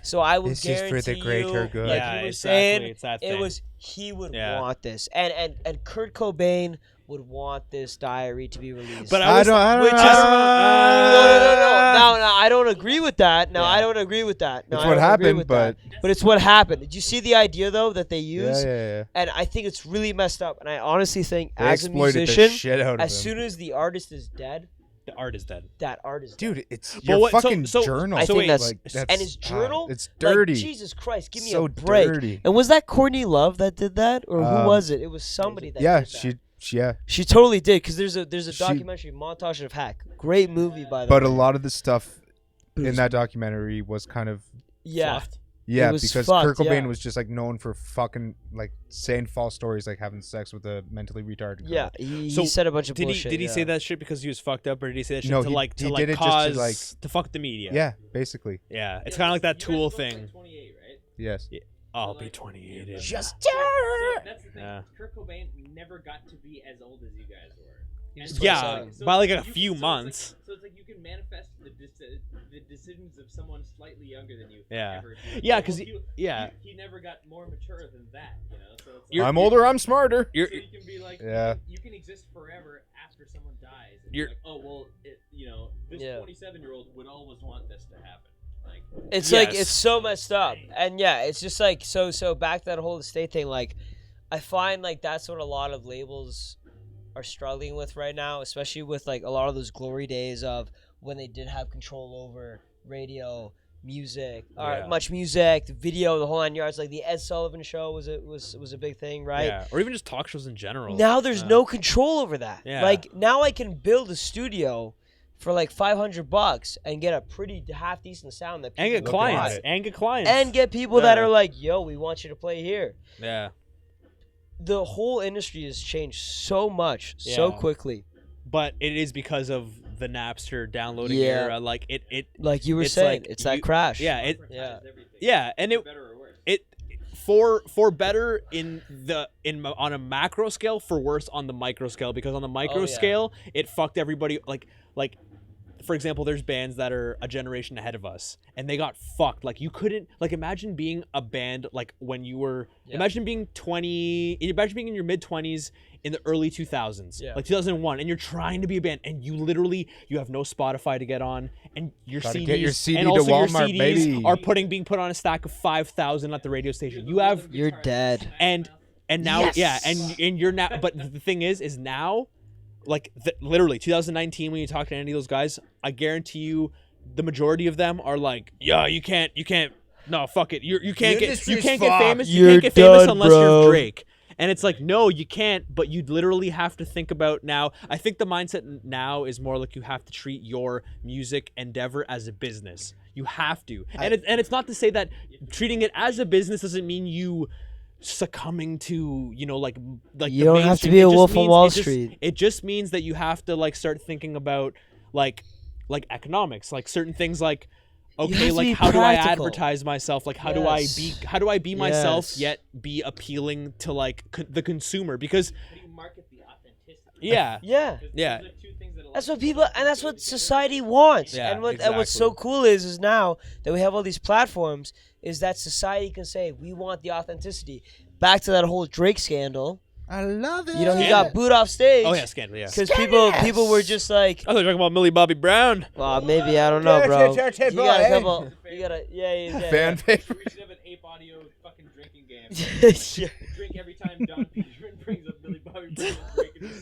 So I will This is guarantee for the greater you, good. like Yeah, you were exactly. saying, It's that it thing. was he would Yeah. want this, and Kurt Cobain would want this diary to be released. But I don't. which is- Uh, No, I don't agree with that. No, Yeah. I don't agree with that. No, It's I what don't agree happened, with that. But it's what happened. Did you see the idea though that they Yeah, used? yeah. And I think it's really messed up. And I honestly think They as a exploited the musician, shit out of as him. soon as the artist is dead, the art is dead. that art is dead. Dude, it's your what- so- fucking so- journal. I think wait, that's, like, and his journal. it's like, dirty. Jesus Christ, give me So a break. dirty. And was that Courtney Love that did that, or who was it? It was somebody that. Yeah, did that. she She totally did, because there's a She- documentary montage of Hack. Great movie, by the But way. a lot of the stuff It in was- that documentary was kind of yeah. Fluffed. yeah, was because fucked, Kurt Cobain yeah. was just like known for fucking like saying false stories, like having sex with a mentally retarded girl. Yeah, he So, said a bunch of Did bullshit. he yeah. say that shit because he was fucked up, or did he say that shit No, to he- like he did it just to, cause like- to fuck the media? Yeah, basically. Yeah. It's kind of like that Tool thing. 28, right? Yes. I'll be 28. and- Just So that's the thing. Yeah. Kurt Cobain never got to be as old as you guys were. And Yeah, So by like you a can- few so it's months. so it's like you can manifest the decisions of someone slightly younger than you. Yeah. forever. If Yeah, you're 'cause old, yeah. he never got more mature than that. You know, so it's You're- I'm older, I'm smarter. You're, so you can be like, Yeah. you can exist forever after someone dies. And You're- like, oh well, this Yeah. 27-year-old would always want this to happen. Like, It's like Yes. it's so messed up, and yeah, it's just like so back to that whole estate thing. Like, I find like that's what a lot of labels are struggling with right now, especially with like a lot of those glory days of when they did have control over radio, music, Yeah. much music, the video, the whole 9 yards. Like the Ed Sullivan Show was a big thing, right? Yeah. Or even just talk shows in general. Now there's Yeah. no control over that. Yeah. Like now I can build a studio for like $500 and get a pretty half decent sound that people And get would clients. buy. And get clients. And get people that Yeah. are like, yo, we want you to play here. Yeah. The whole industry has changed so much so Yeah. quickly. But it is because of the Napster downloading Yeah. era. Like it Like you were It's saying, like it's that you- crash. yeah, it Yeah. everything. yeah, and For it better or worse. it for better on a macro scale, for worse on the micro scale, because on the micro yeah. scale it fucked everybody. Like for example, there's bands that are a generation ahead of us and they got fucked. Like you couldn't, like, imagine being a band like when you were imagine being in your mid-20s in the early 2000s, Yeah. like 2001, and you're trying to be a band and you have no Spotify to get on, and your Gotta CDs get your CD and to also your Walmart, CDs baby. are being put on a stack of 5,000 at the radio station. You have You're dead. and now Yes. and you're now, but the thing is now like literally 2019 when you talk to any of those guys, I guarantee you the majority of them are like, yeah, you can't no, fuck it. You can't get famous. You can't get famous unless you're Drake. And it's like, no, you can't, but you literally have to think about now. I think the mindset now is more like you have to treat your music endeavor as a business. You have to. And it's not to say that treating it as a business doesn't mean you succumbing to, like you don't have to be a wolf on Wall Street. It just means that you have to like start thinking about like economics, like certain things like, okay, like how do I advertise myself? Like how do I be myself yet be appealing to like the consumer? Because how do you market the authenticity? Yeah. Those are two things that that's what people, and that's what society wants. Yeah, and what's so cool is now that we have all these platforms, is that society can say we want the authenticity. Back to that whole Drake scandal. I love it. He got booed off stage. Oh yeah, scandal. Yeah. Because people were just like, I thought you were talking about Millie Bobby Brown. Well, maybe, I don't know, bro. You got a couple. You got a fan favorite. We should have an Ape Audio fucking drinking game. Drink every time Don Peterman brings up Millie Bobby Brown.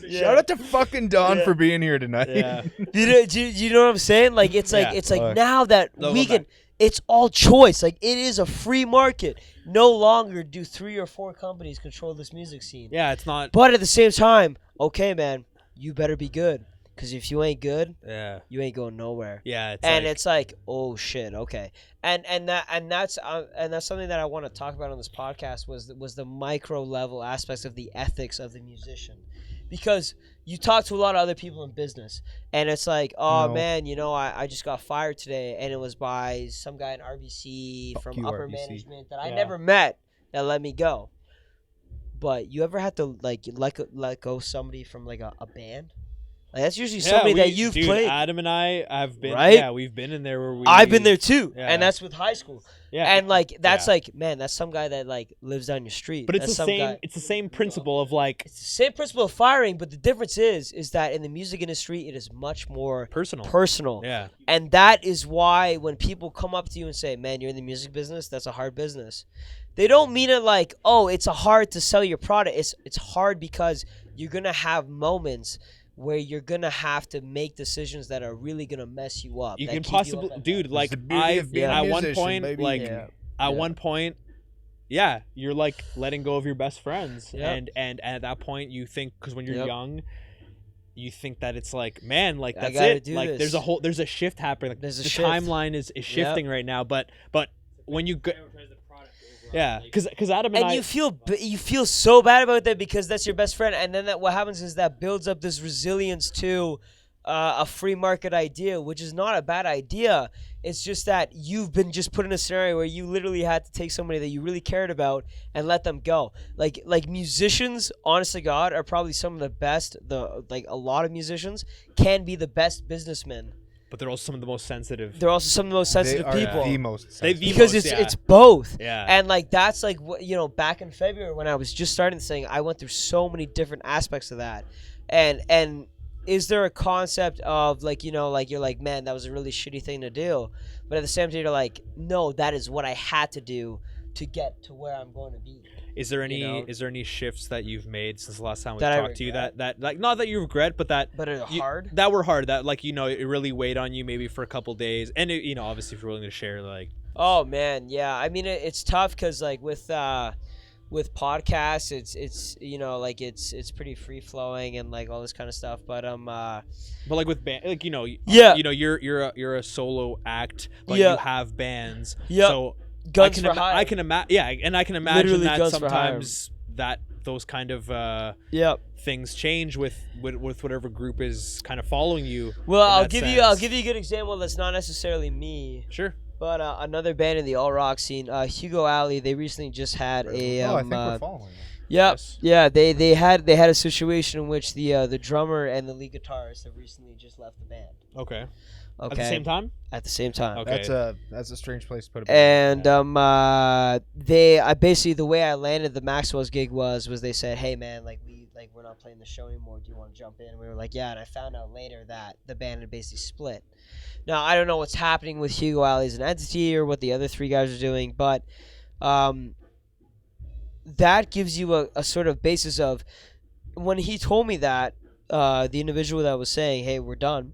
Shout out to fucking Don for being here tonight. Yeah. Do you know what I'm saying? Like it's like now that we can. It's all choice. Like, it is a free market. No longer do 3 or 4 companies control this music scene. Yeah, it's not. But at the same time, okay, man, you better be good. Because if you ain't good, you ain't going nowhere. Yeah, it's like, oh shit, okay. And that's something that I want to talk about on this podcast was the micro level aspects of the ethics of the musician. Because you talk to a lot of other people in business, and it's like, man, I just got fired today, and it was by some guy in RBC from upper management that I never met that let me go. But you ever had to let go somebody from like a band? Like, that's usually somebody that you've played. Adam and I have been, right? Yeah, we've been in there where I've been there too, and that's with high school. Yeah, and like that's like, man, that's some guy that like lives down your street. But it's the same principle of like. It's the same principle of firing, but the difference is that in the music industry, it is much more personal. Yeah, and that is why when people come up to you and say, "Man, you're in the music business. That's a hard business." They don't mean it like, "Oh, it's hard to sell your product." It's hard because you're gonna have moments where you're gonna have to make decisions that are really gonna mess you up. You can possibly, dude. Like at one point, you're like letting go of your best friends, and at that point, you think because when you're young, you think that it's like, man, like that's it. Like this. there's a shift happening. Like, there's a shift. Timeline is shifting right now, but when you go. Yeah, because Adam and I, you feel so bad about that because that's your best friend, and then what happens is that builds up this resilience to a free market idea, which is not a bad idea. It's just that you've been just put in a scenario where you literally had to take somebody that you really cared about and let them go. Like musicians, honest to God, are probably some of the best. A lot of musicians can be the best businessmen. But they're also some of the most sensitive. They're also some of the most sensitive people. The most sensitive. Because it's both. Yeah. And like that's like back in February when I was just starting this thing, I went through so many different aspects of that. And is there a concept of you're like, man, that was a really shitty thing to do, but at the same time you're like, no, that is what I had to do to get to where I'm going to be. Is there any shifts that you've made since the last time we talked to you that like not that you regret, but that hard? That were hard. That it really weighed on you maybe for a couple days, and obviously if you're willing to share like. Oh man, yeah. I mean it's tough because like with podcasts, it's pretty free flowing and like all this kind of stuff. But like with band, you're a solo act, but you have bands. Yeah. So. Guns for hire. I can imagine Literally that sometimes that those kind of things change with whatever group is kind of following you. Well, I'll give you a good example that's not necessarily me. Sure. But another band in the all rock scene, Hugo Alley, they recently just had a. I think we're following them. Yep. Yes. Yeah, they had a situation in which the drummer and the lead guitarist have recently just left the band. Okay. Okay. At the same time? At the same time. Okay. That's a strange place to put it. And I basically the way I landed the Maxwell's gig was they said, "Hey man, we're not playing the show anymore. Do you want to jump in?" And we were like, "Yeah." And I found out later that the band had basically split. Now I don't know what's happening with Hugo Alley as an entity or what the other 3 guys are doing, but that gives you a sort of basis of when he told me that. the individual that was saying, "Hey, we're done,"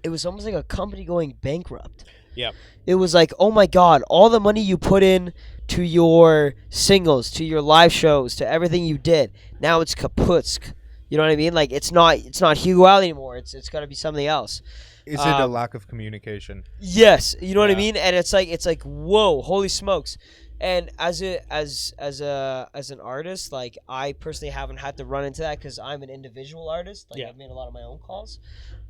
it was almost like a company going bankrupt. Yep. It was like, oh my god, all the money you put in to your singles, to your live shows, to everything you did, now it's kaputsk. You know what I mean? Like it's not Hugo Al anymore. It's got to be something else. Is it a lack of communication? Yes, you know what I Yeah. mean? And it's like whoa, holy smokes. And as an artist, like I personally haven't had to run into that because I'm an individual artist. Like Yeah. I've made a lot of my own calls.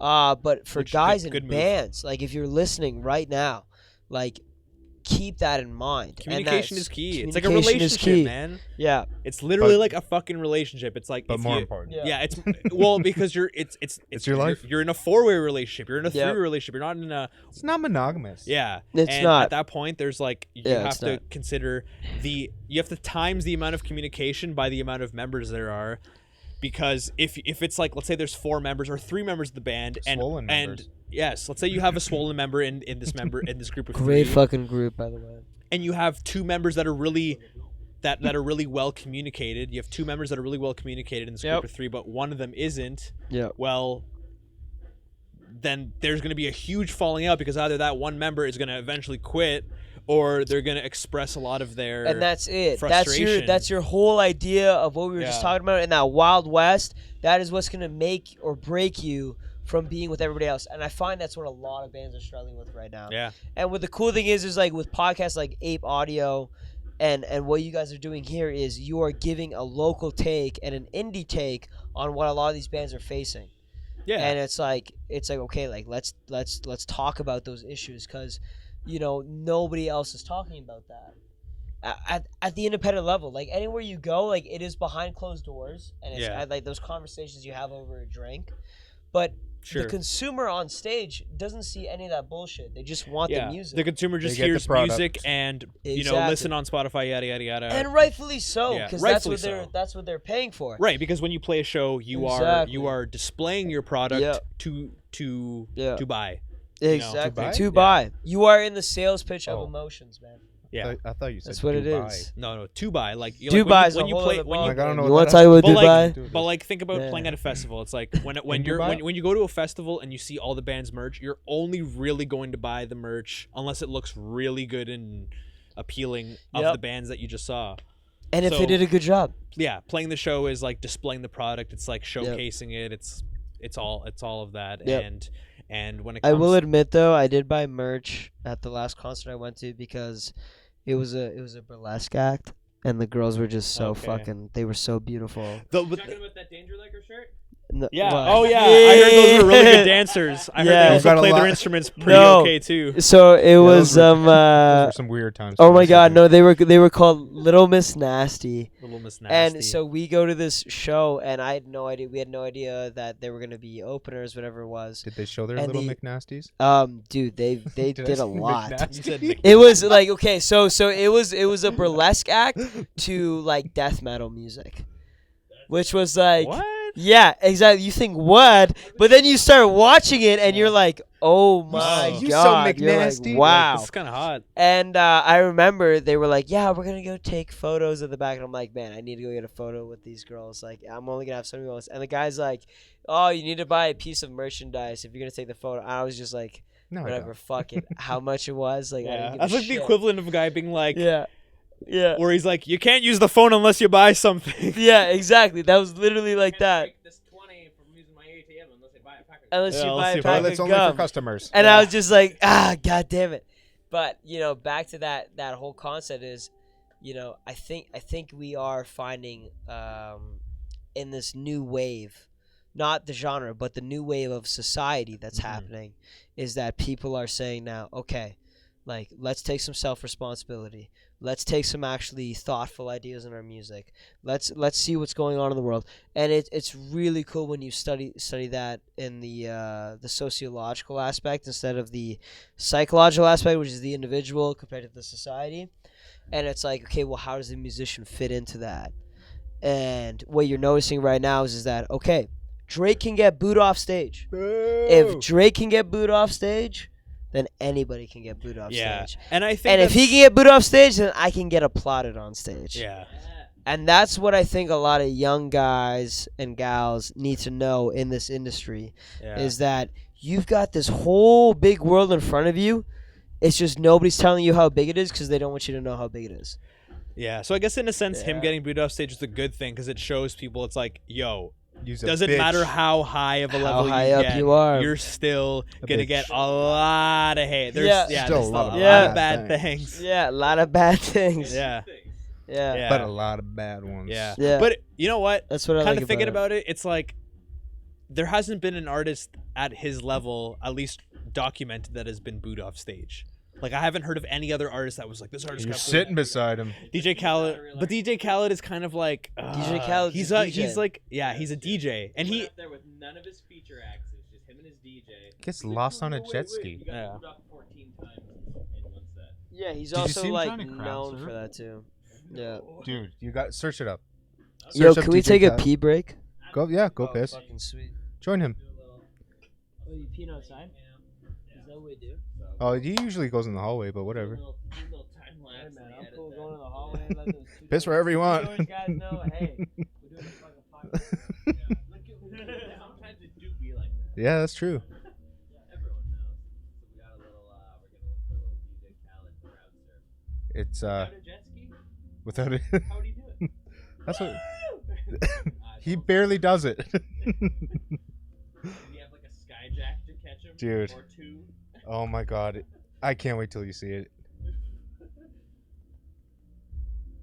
But for Which, guys good in move. bands, like if you're listening right now, like keep that in mind. And Communication that's- is key. It's like a communication is relationship, key. man. Yeah. It's literally But- like a fucking relationship. It's like But if more you, important. Yeah, it's well because it's your life. You're in a 4-way relationship. You're in a Yep. 3-way relationship. You're not in a It's not monogamous. yeah. It's and not. At that point, there's like you Yeah, have it's to not. consider you have to times the amount of communication by the amount of members there are, because if it's like let's say there's 4 members or 3 members of the band Swollen and members. yes, let's say you have a swollen member in this group of Great 3, fucking group, by the way. and you have 2 members that are really that are really well communicated. You have 2 members that are really well communicated in this Yep. group of 3, but one of them isn't. Yeah. Well, then there's going to be a huge falling out because either that one member is going to eventually quit, or they're going to express a lot of their And that's it. frustration. That's your whole idea of what we were just Yeah. talking about in that Wild West. That is what's gonna make or break you from being with everybody else. And I find that's what a lot of bands are struggling with right now. Yeah. And what the cool thing is like with podcasts like Ape Audio and what you guys are doing here is you are giving a local take and an indie take on what a lot of these bands are facing. Yeah. And it's like okay, like let's talk about those issues because nobody else is talking about that at the independent level. Like anywhere you go, like it is behind closed doors, and it's Yeah. like those conversations you have over a drink. But Sure. the consumer on stage doesn't see any of that bullshit. They just want the music. The consumer just get the hears product. music and Exactly. listen on Spotify, yada yada yada. and rightfully so, Yeah, because rightfully that's what they're paying for. Right, because when you play a show, you Exactly. are displaying your product Yep. to Yeah. buy. Exactly. buy? To buy. You are in the sales pitch Oh. of emotions, man. Yeah. I thought you said That's what it Dubai. is. No, to buy. Like Dubai is when a you whole play other when you Like, I don't know You what want that to talk has about but like, Dubai? but like think about Yeah. playing at a festival. It's like when In you're Dubai? when you go to a festival and you see all the band's merch, you're only really going to buy the merch unless it looks really good and appealing of Yep. the bands that you just saw. And if So- they did a good job. Yeah, playing the show is like displaying the product. It's like showcasing it. It's all of that. Yep. And when it I comes will admit though, I did buy merch at the last concert I went to because it was a burlesque act, and the girls were just so Okay. they were so beautiful. the, You talking about that Danger Liker shirt? No, yeah. what? Oh yeah. I heard those were really good dancers. I heard Yeah. they You've also got a play their lot- instruments pretty No. okay too. So it was those were some weird times. oh for my us, I god, think. no, they were called Little Miss Nasty. Little Miss Nasty. And so we go to this show, and I had no idea. We had no idea that they were gonna be openers, whatever it was. Did they show their And little the- McNasties? Dude, they Did I did a say lot. McNasty? You said Mc- It was like okay, so it was a burlesque act to like death metal music, which was like what? yeah, exactly. You think what, but then you start watching it, and you're like, oh my You so god, you're like, McNasty. wow. This is kind of hot. And I remember they were like, yeah, we're gonna go take photos at the back, and I'm like, man, I need to go get a photo with these girls. Like, I'm only gonna have so many photos. And the guy's like, oh, you need to buy a piece of merchandise if you're gonna take the photo. And I was just like, No, I whatever, don't. fuck it. How much it was? Like, I Yeah, didn't give that's a like the shit. equivalent of a guy being like, Yeah, yeah, where he's like, you can't use the phone unless you buy something. yeah, exactly. That was literally like that. Take this 20 from using my ATM unless I buy a pack of Unless Yeah, you let's buy see a if pack Toilets of only for gum. customers. And Yeah. I was just like, god damn it. But back to that whole concept is, I think we are finding in this new wave, not the genre, but the new wave of society that's happening, is that people are saying now, okay, like let's take some self-responsibility. Let's take some actually thoughtful ideas in our music. Let's see what's going on in the world, and it's really cool when you study that in the sociological aspect instead of the psychological aspect, which is the individual compared to the society. And it's like, okay, well, how does the musician fit into that? And what you're noticing right now is that okay, Drake can get booed off stage. If Drake can get booed off stage, then anybody can get booed off Yeah, stage. and I think And if he that's- can get booed off stage, then I can get applauded on stage. yeah, And that's what I think a lot of young guys and gals need to know in this industry Yeah. is that you've got this whole big world in front of you. It's just nobody's telling you how big it is because they don't want you to know how big it is. Yeah, so I guess in a sense, him Yeah. getting booed off stage is a good thing because it shows people it's like, yo, Use a doesn't bitch. matter how high of a How level high you up get, you are. you're still A gonna bitch. get a lot of hate. There's Yeah. Still there's a lot of bad bad things. Yeah, a lot of bad things. Yeah. Yeah. Yeah. But a lot of bad ones. Yeah. Yeah. But you know what? That's what I Kind like of thinking about about it, it's like there hasn't been an artist at his level, at least documented, that has been booed off stage. Like I haven't heard of any other artist that was like this artist. You're got booed. sitting beside him. DJ Khaled, but DJ Khaled is kind of like DJ Khaled's he's a DJ. he's like he's a DJ, and He he went up there with none of his feature acts. It's just him and his DJ. Gets He's like, lost "No, on a no, jet wait, ski. You got Yeah. moved up 14 times in one set. Yeah, he's Did you also see him like trying to crowd known surf? for that too. Yeah. Dude, you got search it up. Yo, Search up can we DJ take a Khaled. pee break? Go, yeah, go Oh, piss. Fucking sweet. Join him. Oh, you peeing outside? Is that what we do? Oh, he usually goes in the hallway, but whatever. Little time lapse. Hey man, and I'm edit cool that. going in the hallway and let those two Piss wherever you want. Those guys know, hey, we're doing a fucking podcast. Sometimes it do be like that. Yeah, that's true. Everyone knows. So we got a little. We're gonna look for a little DJ Khaled crowd surf. It's Without a jet ski? without it. How would he do it? That's what I he don't- barely does it. Did he have like a skyjack to catch him? Dude. Or two? Oh my god, I can't wait till you see it.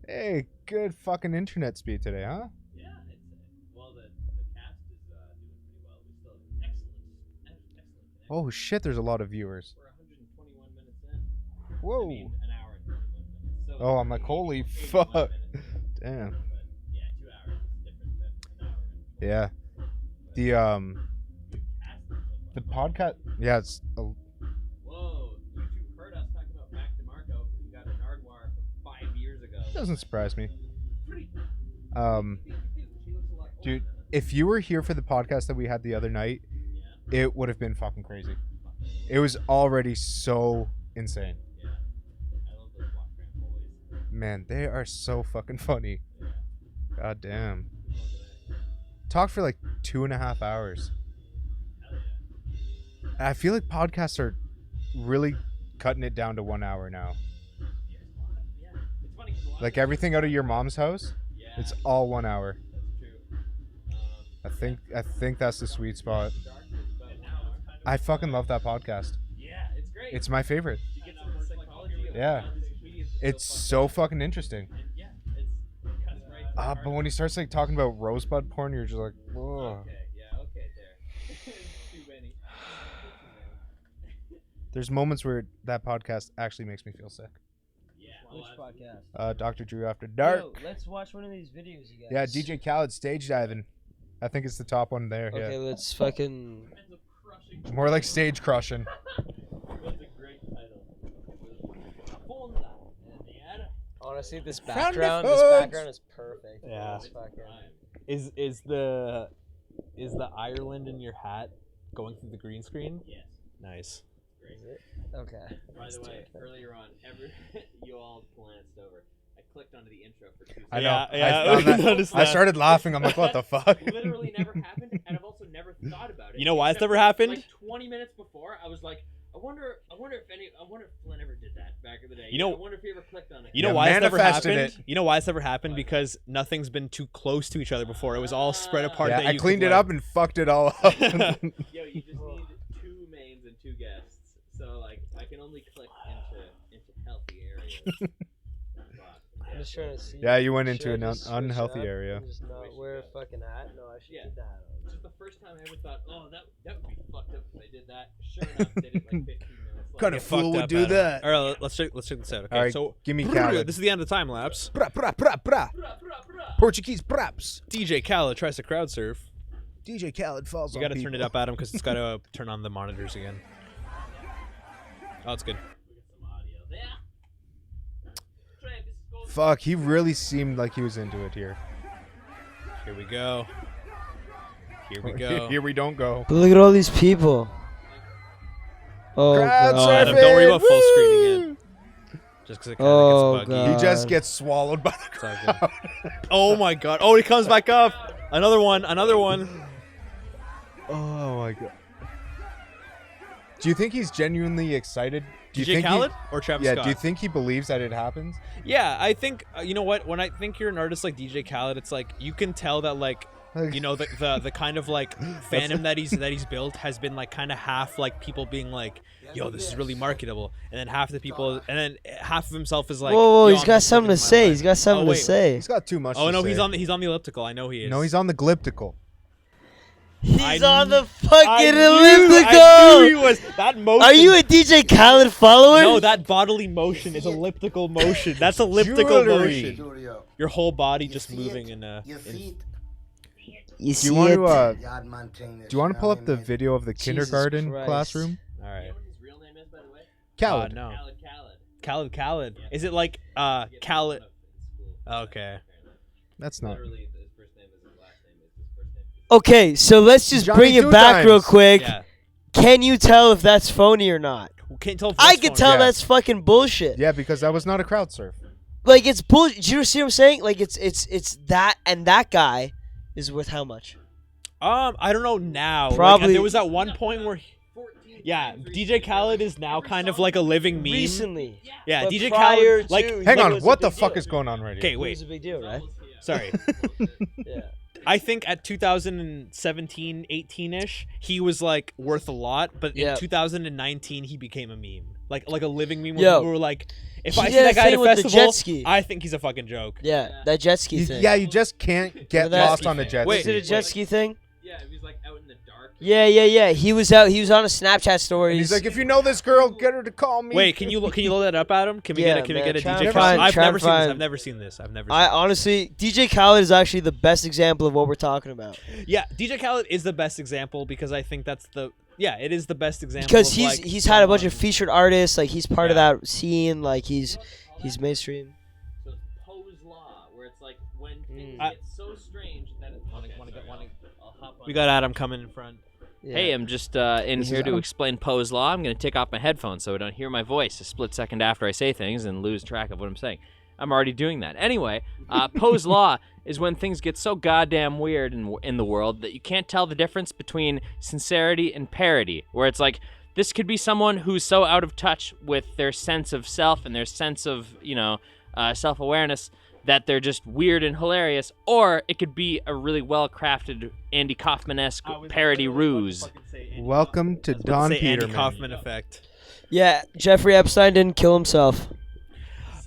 Hey, good fucking internet speed today, huh? Yeah, it's well the cast is doing pretty well. We still have excellent connection. Oh shit, there's a lot of viewers. We're 121 minutes in. Whoa. I mean, an hour and 21 minutes. So Oh, I'm like, 80 holy 81 fuck. minutes. Damn. But yeah, 2 hours is different than an hour. Yeah. The Cast is so the fun. podcast. Yeah, it's Whoa, you two heard us talking about Mac DeMarco because we got an Ardwar from 5 years ago. doesn't surprise me. Pretty. Um, She looks a lot older dude, than us. if you were here for the podcast that we had the other night, Yeah. it would have been fucking crazy. It was already so insane. Yeah. I love those Block Grant boys. Man, they are so fucking funny. Yeah. God damn. Look at that. Talked for like 2.5 hours. Hell yeah. I feel like podcasts are really cutting it down to 1 hour now. Yeah. It's funny 'cause a lot Like of everything out of your mom's house, yeah, it's all 1 hour. that's true. I think that's the sweet spot. Dark is about 1 hour. I fucking love that podcast. Yeah, it's great. It's my favorite. you get some of the psychology of Yeah. how these comedians are It's fucked so up. fucking interesting. And yeah, it cuts right to the heart But of when he it. starts like talking about rosebud porn, you're just like, whoa. Okay, yeah, okay, there. Too many. There's moments where that podcast actually makes me feel sick. Yeah. Which podcast? Dr. Drew After Dark. Yo, let's watch one of these videos, you guys. Yeah, DJ Khaled stage diving. I think it's the top one there. Okay, let's fucking. Ends up crushing. Yeah, more like stage crushing. That's a great title. Fonda. Honestly, this From the background, foods. is perfect. Yeah. It's fucking. Is the Ireland in your hat going through the green screen? Yes. Nice. Great. Okay. By the way, earlier on, you all glanced over. I clicked onto the intro for 2 seconds. I know. Yeah, I, found we that. noticed I that. started laughing. I'm like, what the fuck? Literally never happened, and I've also never thought about it. You know why it's Except never for, happened? Like 20 minutes before, I was like, I wonder if Flynn ever did that back in the day. You know- I wonder if he ever clicked on it. You know Yeah, why it's never manifested happened? it. You know why it's never happened? Because nothing's been too close to each other before. It was all spread apart. Yeah, that I you cleaned could, it like- up and fucked it all up. Yo, you just need 2 mains and 2 guests. So like, I can only click into healthy areas. But, I'm just trying to see. Yeah, you went into Should I an just switch unhealthy up area. and Just not wear a fucking hat? No, I should Yeah. keep the hat on. Just the first time I ever thought, oh, that would be fucked up if I did that. Sure enough, did it like 15 minutes later. Kinda Get fool fucked would up do at it. that. All right, let's check this out. Okay, All right, so give me Khaled. this is the end of the time lapse. Bra, bra, bra, bra. Brah, brah, brah. Portuguese props. DJ Khaled tries to crowd surf. DJ Khaled falls You on got to people. turn it up, Adam, because it's got to turn on the monitors again. Oh, it's good. We got some audio there. Travis goes. Fuck, he really seemed like he was into it here. Here we go. Here we go. Here we don't go. But look at all these people. Oh Crowd god. Adam, don't worry about full screen again. just because it kind Oh, of gets buggy. God. He just gets swallowed by the It's all good. crowd. Oh my god! Oh, he comes back up. Another one. Oh my god. Do you think he's genuinely excited? Do you DJ think Khaled or Travis Yeah, Scott? do you think he believes that it happens? Yeah, I think you know what. When I think you're an artist like DJ Khaled, it's like you can tell that like you know the kind of like fandom that he's built has been like kind of half like people being like, yo, this is really marketable, and then half the people, and then half of himself is like, Whoa, yo, he's I'm got just something to living my say. life. He's got something Oh, to wait. say. He's got too much Oh to no, say. he's on the elliptical. I know he is. No, he's on the gliptical. He's I on the I fucking knew- elliptical. I knew he was that motion. Are you a DJ Khaled follower? No, that bodily motion is elliptical motion. That's elliptical Jewelry. motion. Your whole body just moving in a. You see it? You Do see you want it? to God maintain this, do you want to pull know up what the I mean? video of the Jesus kindergarten Christ. classroom? All right. You know what his real name is, by the way? Khaled. No. Khaled. Khaled. Yeah. Is it like He gets Khaled? made fun of in school. Okay. That's not. Literally, his first name is his last name is his first name. Okay, so let's just Johnny bring it Two back Times. real quick. Yeah. Can you tell if that's phony or not? Can't tell. If I that's can phony. tell Yeah. that's fucking bullshit. Yeah, because that was not a crowd surf. Like it's bullshit. Do you see what I'm saying? Like it's that, and that guy is worth how much? I don't know now. Probably- Like, there was that one point where. Yeah, DJ Khaled is now kind of like a living meme. Recently. Yeah, But DJ prior Khaled. Like, to- Hang It on, was a what the big fuck deal. is going on right okay, here? It wait. was a big deal, right? Sorry. Yeah. I think at 2017, 18ish, he was like worth a lot, but Yeah. in 2019 he became a meme, like a living meme. Yo. Where people were like, if He I did see that a guy at thing a with the festival, jet ski. I think he's a fucking joke. Yeah, that jet ski thing. Yeah, you just can't get Remember that? lost on a jet Wait. Was it a ski. jet ski thing? Yeah, he was like out in the dark. Yeah. He was out. He was on a Snapchat stories. He's like, if you know this girl, get her to call me. Wait, can you load that up, Adam? Can we Yeah, get a, can we man, get a try DJ and Khaled? find- I've try and never seen this. find- I've never seen this. I've never. I Seen honestly, DJ Khaled is actually the best example of what we're talking about. this. Yeah, DJ Khaled is the best example because I think that's the. Yeah, it is the best example. Because of, he's like, he's had a bunch of someone- featured artists. Like he's part of Yeah. that scene. Like he's mainstream. So it's Poe's Law, where it's like when things I- get so strange that it's I'll hop on. We got Adam coming in front. Yeah. Hey, I'm just in This here is to Adam. explain Poe's Law. I'm going to take off my headphones so I don't hear my voice a split second after I say things and lose track of what I'm saying. I'm already doing that. Anyway, Poe's Law is when things get so goddamn weird in the world that you can't tell the difference between sincerity and parody, where it's like, this could be someone who's so out of touch with their sense of self and their sense of, self-awareness that they're just weird and hilarious, or it could be a really well-crafted Andy Kaufman-esque parody ruse. Welcome to Don Say Andy Peterman. Kaufman effect. Yeah, Jeffrey Epstein didn't kill himself.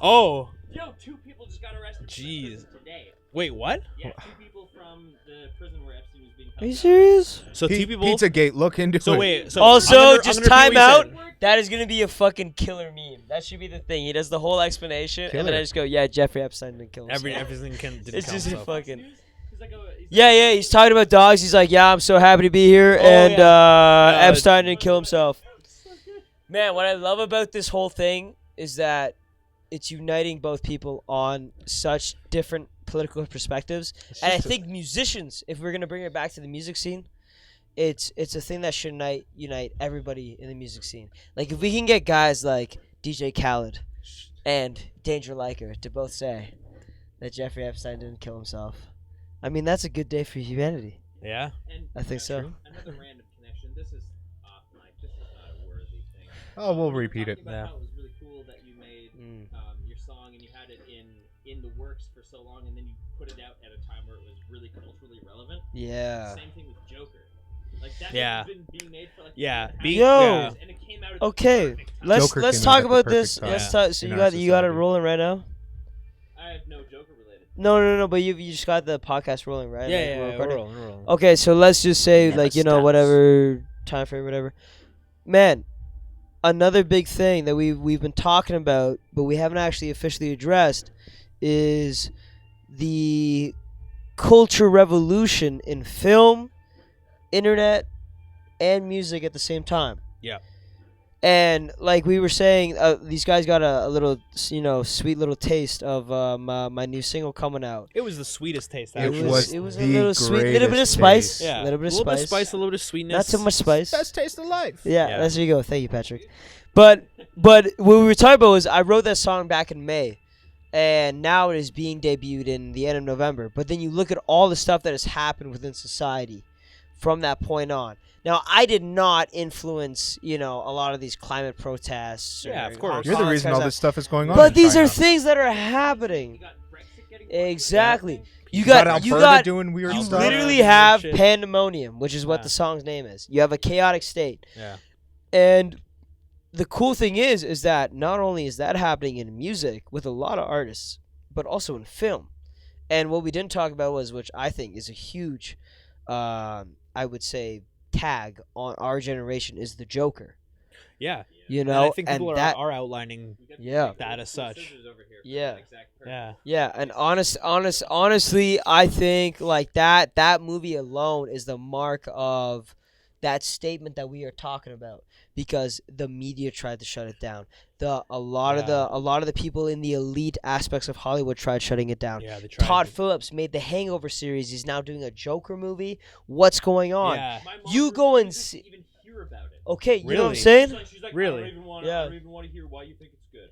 Oh, Yo, 2 people just got arrested. Jeez. Today. wait, what? Yeah, 2 people from the prison where Epstein was being held. Are you serious? So two people. Pizzagate, look into So it. wait. So Also, I'm gonna just repeat time what you out. said. That is gonna be a fucking killer meme. That should be the thing. He does the whole explanation, and then Killer. I just go, "Yeah, Jeffrey Epstein didn't kill himself." Everything didn't It's count just a himself. fucking. He's like Yeah. He's talking about dogs. He's like, "Yeah, I'm so happy to be here," Oh, and yeah. Epstein didn't kill himself. Man, what I love about this whole thing is that it's uniting both people on such different political perspectives, and I think musicians, if we're gonna bring it back to the music scene, it's a thing that should unite everybody in the music scene. Like if we can get guys like DJ Khaled and Danger Liker to both say that Jeffrey Epstein didn't kill himself, I mean that's a good day for humanity. Yeah. And I think so. Another random connection. This is off mic. This is not a worthy thing. Oh, we'll repeat it. Talking about Yeah. how it was really cool that you made your song and you had it in the works for so long, and then you put it out at a time where it was really culturally relevant. Yeah. Same thing with Joker. Like that Yeah. has been being made for like Yeah. 2.5 Be- Yo. yeah. and it came out at the Okay, perfect time. let's Joker let's came talk out at the about perfect this. time Let's talk. So in you our got it society. rolling right now. I have no Joker related. No. But you just got the podcast rolling, right? Like, we're Yeah. We're recording? rolling. We're rolling. Okay, so let's just say Never like stops. whatever time frame, whatever. Man, another big thing that we've been talking about, but we haven't actually officially addressed, is the culture revolution in film, internet, and music at the same time. Yeah. And like we were saying, these guys got a little, sweet little taste of my new single coming out. It was the sweetest taste. It Actually. was It was a the little sweet, little bit of greatest spice, taste. yeah, a little bit of spice, a little bit of sweetness. not too much spice. Best taste of life. Yeah, Yeah. there you go. Thank you, Patrick. But what we were talking about was I wrote that song back in May, and now it is being debuted in the end of November. But then you look at all the stuff that has happened within society from that point on. Now, I did not influence, a lot of these climate protests. Yeah, or of course. You're the Holocaust reason all stuff. this stuff is going on. But in these China. are things that are happening. You got Brexit getting pushed Exactly. You got got Alberta doing weird you stuff. literally Weird have shit. pandemonium, which is what Yeah. the song's name is. You have a chaotic state. Yeah. And the cool thing is that not only is that happening in music with a lot of artists, but also in film. And what we didn't talk about was, which I think is a huge, I would say, tag on our generation, is the Joker. Yeah. You And know, I think people that, are outlining. We got Yeah. That as such. scissors over here for Yeah. that exact purpose. Yeah. yeah, and honestly, I think like that movie alone is the mark of that statement that we are talking about, because the media tried to shut it down. A lot of the people in the elite aspects of Hollywood tried shutting it down. Yeah. They tried. Todd Phillips made the Hangover series. He's now doing a Joker movie. What's going on? Yeah. My mom You go and refuses to see- even hear about it. Okay, you know what I'm Really? saying? She's like, Really? I don't even want to hear why you think it's good.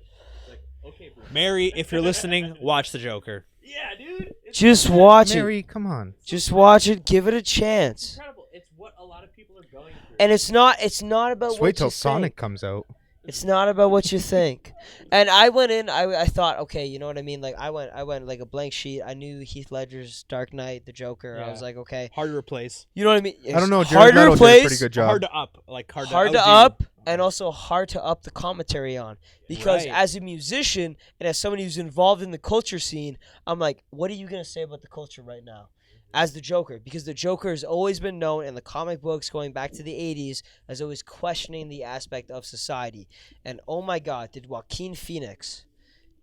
Like, okay, bro. Mary, if you're listening, watch the Joker. Yeah, dude. It's Just watch it. Mary, come on. Just watch it. Give it a chance. incredible. It's what a lot of people are going through. And it's not about Just what wait till you Sonic think. comes out. It's not about what you think. And I went in, I thought, okay, you know what I mean? Like I went like a blank sheet. I knew Heath Ledger's Dark Knight, the Joker. I Yeah. was like, okay. Hard to replace. You know what I mean? I don't know. It's Jared hard to Leto did a replace, pretty good job. Hard to up. Like hard to outdo. up, and also hard to up the commentary on. Because Right. as a musician and as somebody who's involved in the culture scene, I'm like, what are you gonna say about the culture right now? As the Joker, because the Joker has always been known in the comic books going back to the 80s as always questioning the aspect of society. And oh my God, did Joaquin Phoenix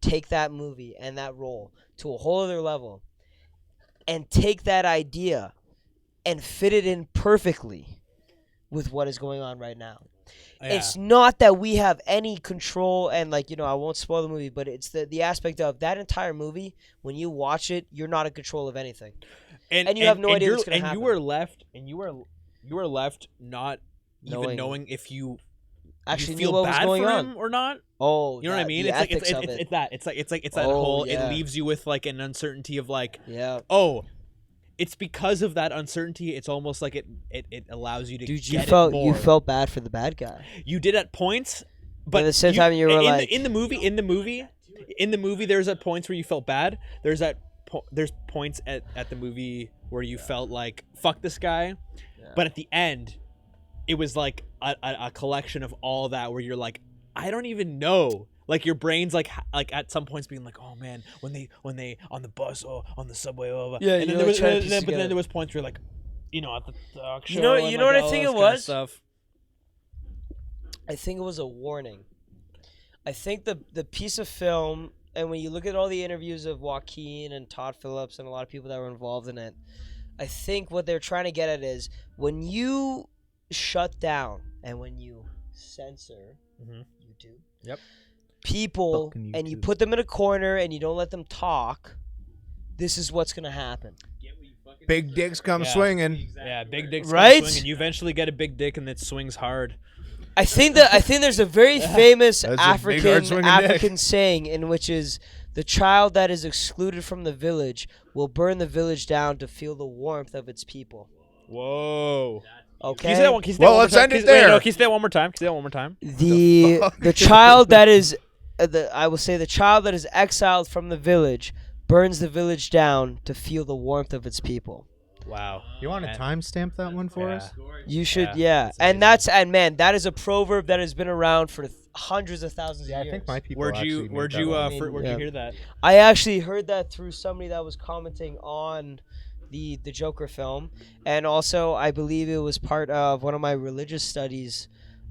take that movie and that role to a whole other level and take that idea and fit it in perfectly with what is going on right now. Yeah. It's not that we have any control, and I won't spoil the movie, but it's the aspect of that entire movie. When you watch it, you're not in control of anything. And you have no idea you're- what's gonna And happen. you were left not even knowing if you Actually, you knew feel what was bad going for on. him or not. Oh, You know what I mean? The It's like ethics of it. it's that. It's that Oh, whole. yeah. It leaves you with like an uncertainty of like, Yeah, oh, it's because of that uncertainty. It's almost like it allows you to dude, get you it more. felt bad for the bad guy. You did at points, but at the same time you were in like- in the movie. There's at points where you felt bad. There's points at the movie where you felt like fuck this guy, but at the end, it was like a collection of all that where you're like, I don't even know. Like your brain's like at some points being like, oh man, when they on the bus or on the subway, blah, blah. Yeah, and you're then like trying to piece but together. then there was points where you're like, at the talk show. You know- and, you know like, what I all think this it kinda was? Stuff. I think it was a warning. I think the piece of film, and when you look at all the interviews of Joaquin and Todd Phillips and a lot of people that were involved in it, I think what they're trying to get at is when you shut down and when you censor Mhm. YouTube, Yep. people, Fucking and you YouTube. put them in a corner and you don't let them talk, this is what's going to happen. Get what you fucking Big deserve. dicks come Yeah. swinging. Exactly Yeah, big dicks Right? come swinging. You eventually get a big dick and it swings hard. I think there's a very famous That's a big, hard-swinging dick. African saying in which is the child that is excluded from the village will burn the village down to feel the warmth of its people. Whoa. Okay. Can you say that one? Can you say Well, that one let's more time? end it Can you- wait, there. no, can you say that one more time? Can you say that one more time? The fuck? the child that is I will say the child that is exiled from the village burns the village down to feel the warmth of its people. Wow. You want to And- timestamp that one for Yeah. us? You should, Yeah, yeah. that's And amazing. man, that is a proverb that has been around for hundreds of thousands Yeah, of I years. think my people. Where'd actually you made where'd that you one. where'd Yeah. you hear that? I actually heard that through somebody that was commenting on the Joker film, and also I believe it was part of one of my religious studies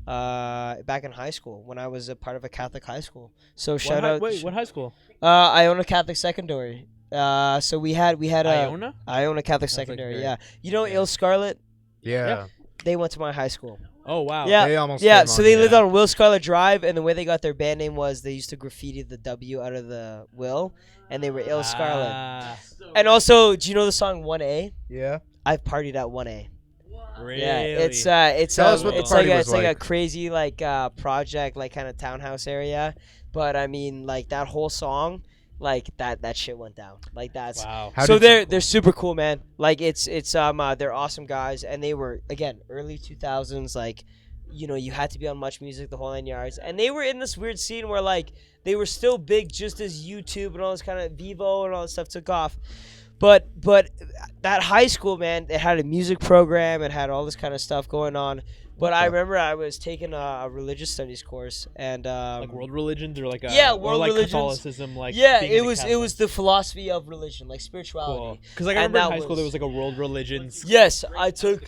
back in high school when I was a part of a Catholic high school. So shout out. Wait, what high school? I own a Catholic secondary. So we had Iona? I own a Catholic secondary. Yeah, you know Il Scarlet. Yeah. They went to my high school. Oh wow. Yeah, They almost yeah. came So on, they lived yeah. on Will Scarlet Drive, and the way they got their band name was they used to graffiti the W out of the Will, and they were Ill Scarlet. Ah, And also, do you know the song 1A? Yeah. I've partied at 1A. really? Yeah, it's Tell us what the it's party like was it's like a like. crazy like project like kind of townhouse area, but I mean like that whole song, like that shit went down. Like that's Wow. How so did they're super cool, man. Like it's they're awesome guys, and they were again early 2000s. Like, you know, you had to be on Much Music, the whole 9 yards, and they were in this weird scene where like they were still big just as YouTube and all this kind of Vivo and all this stuff took off. But that high school, man, it had a music program, it had all this kind of stuff going on. But I remember I was taking a religious studies course, and Like world religions or like yeah, or world like religions. Catholicism, like yeah, being it in a was Catholic. the philosophy of religion, like Cool. spirituality. Because like I And remember in that high school there was- was like a world religions. Yes, I took.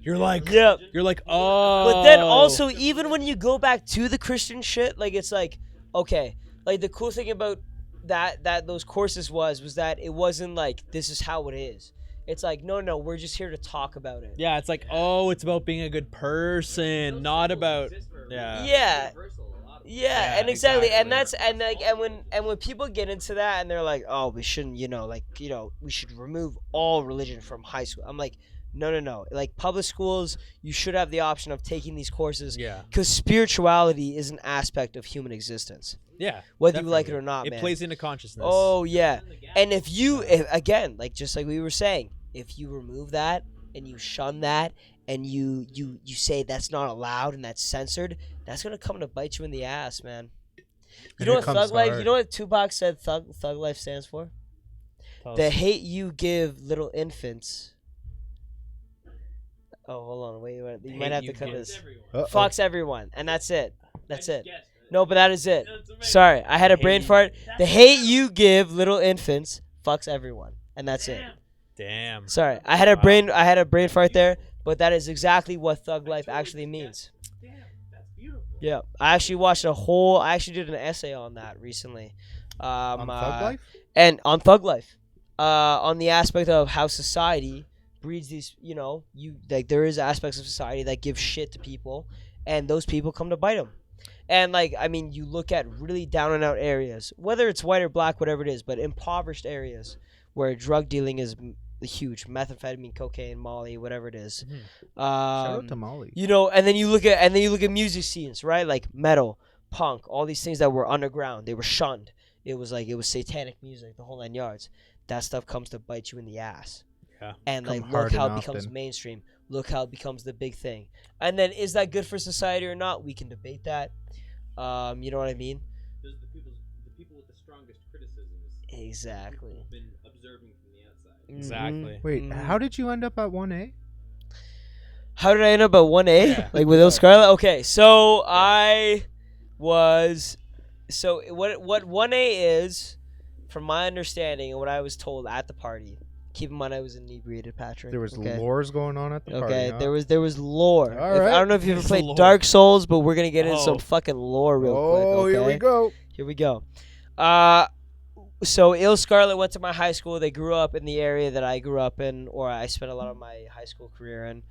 You're like Yeah. You're like oh. But then also, even when you go back to the Christian shit, like it's like, okay, like the cool thing about that those courses was that it wasn't like this is how it is. It's like no, we're just here to talk about it. Yeah, it's like it's about being a good person, not about yeah. Yeah. Yeah, And exactly, exactly. and that's and like and when people get into that and they're like, oh, we shouldn't, we should remove all religion from high school. I'm like, no. Like public schools, you should have the option of taking these courses Yeah. because spirituality is an aspect of human existence, Yeah. whether you like it definitely. or not, It man. plays into consciousness. Oh yeah, and if again, like just like we were saying, if you remove that and you shun that and you say that's not allowed and that's censored, that's gonna come to bite you in the ass, man. You And know it what comes thug life? hard. You know what Tupac said thug life stands for? Tell The us. hate you give little infants. Oh, hold on, wait, you might hate have to you cut give- this. Uh-oh. Fucks everyone, and that's it. That's it. No, but that is it. Sorry, I had a Hate brain you- fart. The hate you give little infants fucks everyone, and that's it. Damn. Sorry, I had a brain fart there, but that is exactly what thug life actually means. Damn, that's beautiful. Yeah, I actually did an essay on that recently. On Thug Life? And on thug life, on the aspect of how society breeds these. There is aspects of society that give shit to people, and those people come to bite them. And like, I mean, you look at really down and out areas, whether it's white or black, whatever it is, but impoverished areas where drug dealing is huge, methamphetamine, cocaine, Molly, whatever it is. Shout out to Molly. And then you look at music scenes, right? Like metal, punk, all these things that were underground. They were shunned. It was satanic music, the whole 9 yards. That stuff comes to bite you in the ass. Yeah. And Come like, look hard how and it becomes often. mainstream. Look how it becomes the big thing. And then, is that good for society or not? We can debate that. You know what I mean? Those are the people with the strongest criticisms Exactly. we've been observing from the outside. Exactly. Wait, Mhm. how did you end up at 1A? How did I end up at 1A? Yeah. Like with Il Scarlet? Okay, so I was. So what 1A is, from my understanding and what I was told at the party. Keep in mind I was inebriated, Patrick. There was okay? lores going on at the party. Okay, huh? there was lore. All I right. don't know if you've ever There's played lore. Dark Souls, but we're gonna get into some Oh. fucking lore real quick. Oh, Okay? here we go. Here we go. So Il Scarlet went to my high school. They grew up in the area that I grew up in, or I spent a lot of my high school career in.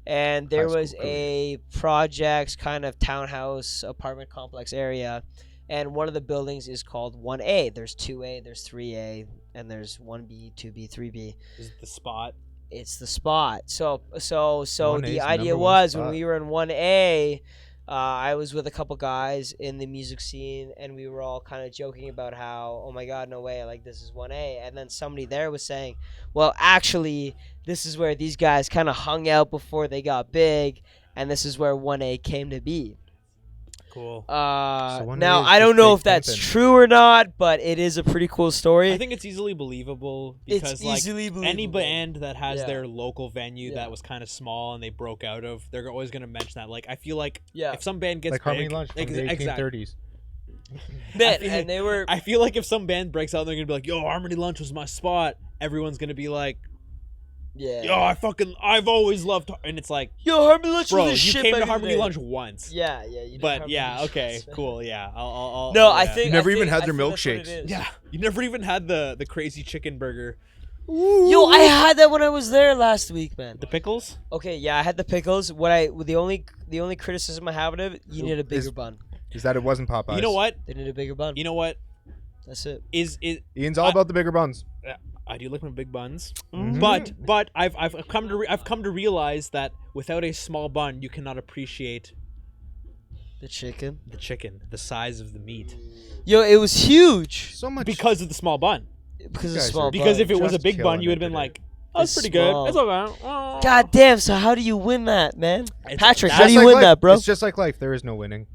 And there High was school a projects kind of townhouse apartment complex area, and one of the buildings is called 1A. There's 2A, there's 3A, and there's 1B, 2B, 3B. Is it the spot? It's the spot. So 1A 's the idea number one was when spot. we were in 1A, I was with a couple guys in the music scene, and we were all kind of joking about how, oh my god, no way, like this is 1A. And then somebody there was saying, well, actually, this is where these guys kind of hung out before they got big, and this is where 1A came to be. Cool. 1A Now is I don't just know big if that's pimpin'. true or not, but it is a pretty cool story. I think it's easily believable because It's like easily believable. any band that has Yeah. their local venue Yeah. that was kind of small and they broke out of, they're always gonna mention that. Like I feel like Yeah. if some band gets Like Harmony big, Lunch from ex- the exactly. 1830s. Man, feel- and they were I feel like if some band breaks out, they're gonna be like, "Yo, Harmony Lunch was my spot." Everyone's gonna be like, yeah. "Yo, I've always loved," and it's like, Yo, Harmony Lunch bro, was the you shit came back to in the Harmony day. Lunch once. Yeah, you did But Harmony yeah, Lunch okay, once, man. cool, yeah. I'll No, yeah. I think You never I even think- had I their think that's what it milkshakes. is. Yeah, you never even had the crazy chicken burger. Yo, I had that when I was there last week, man. The pickles? Okay, yeah, I had the pickles. The only criticism I have of it, you need a bigger bun. Is that it wasn't Popeyes? You know what? They need a bigger bun. You know what? That's it. Ian's all about the bigger buns. I do like my big buns, Mhm. but I've come to realize that without a small bun, you cannot appreciate The chicken. the chicken, the size of the meat, Yo, it was huge So much. because of the small bun. because of guys small are- Because bun. if it was a Just big bun, you would have killing been it like, "Oh, that's It's pretty good. small. It's okay." Oh. God damn! So how do you win that, man? It's- Patrick, that's how do Just you like win life. that, bro? It's just like life. There is no winning.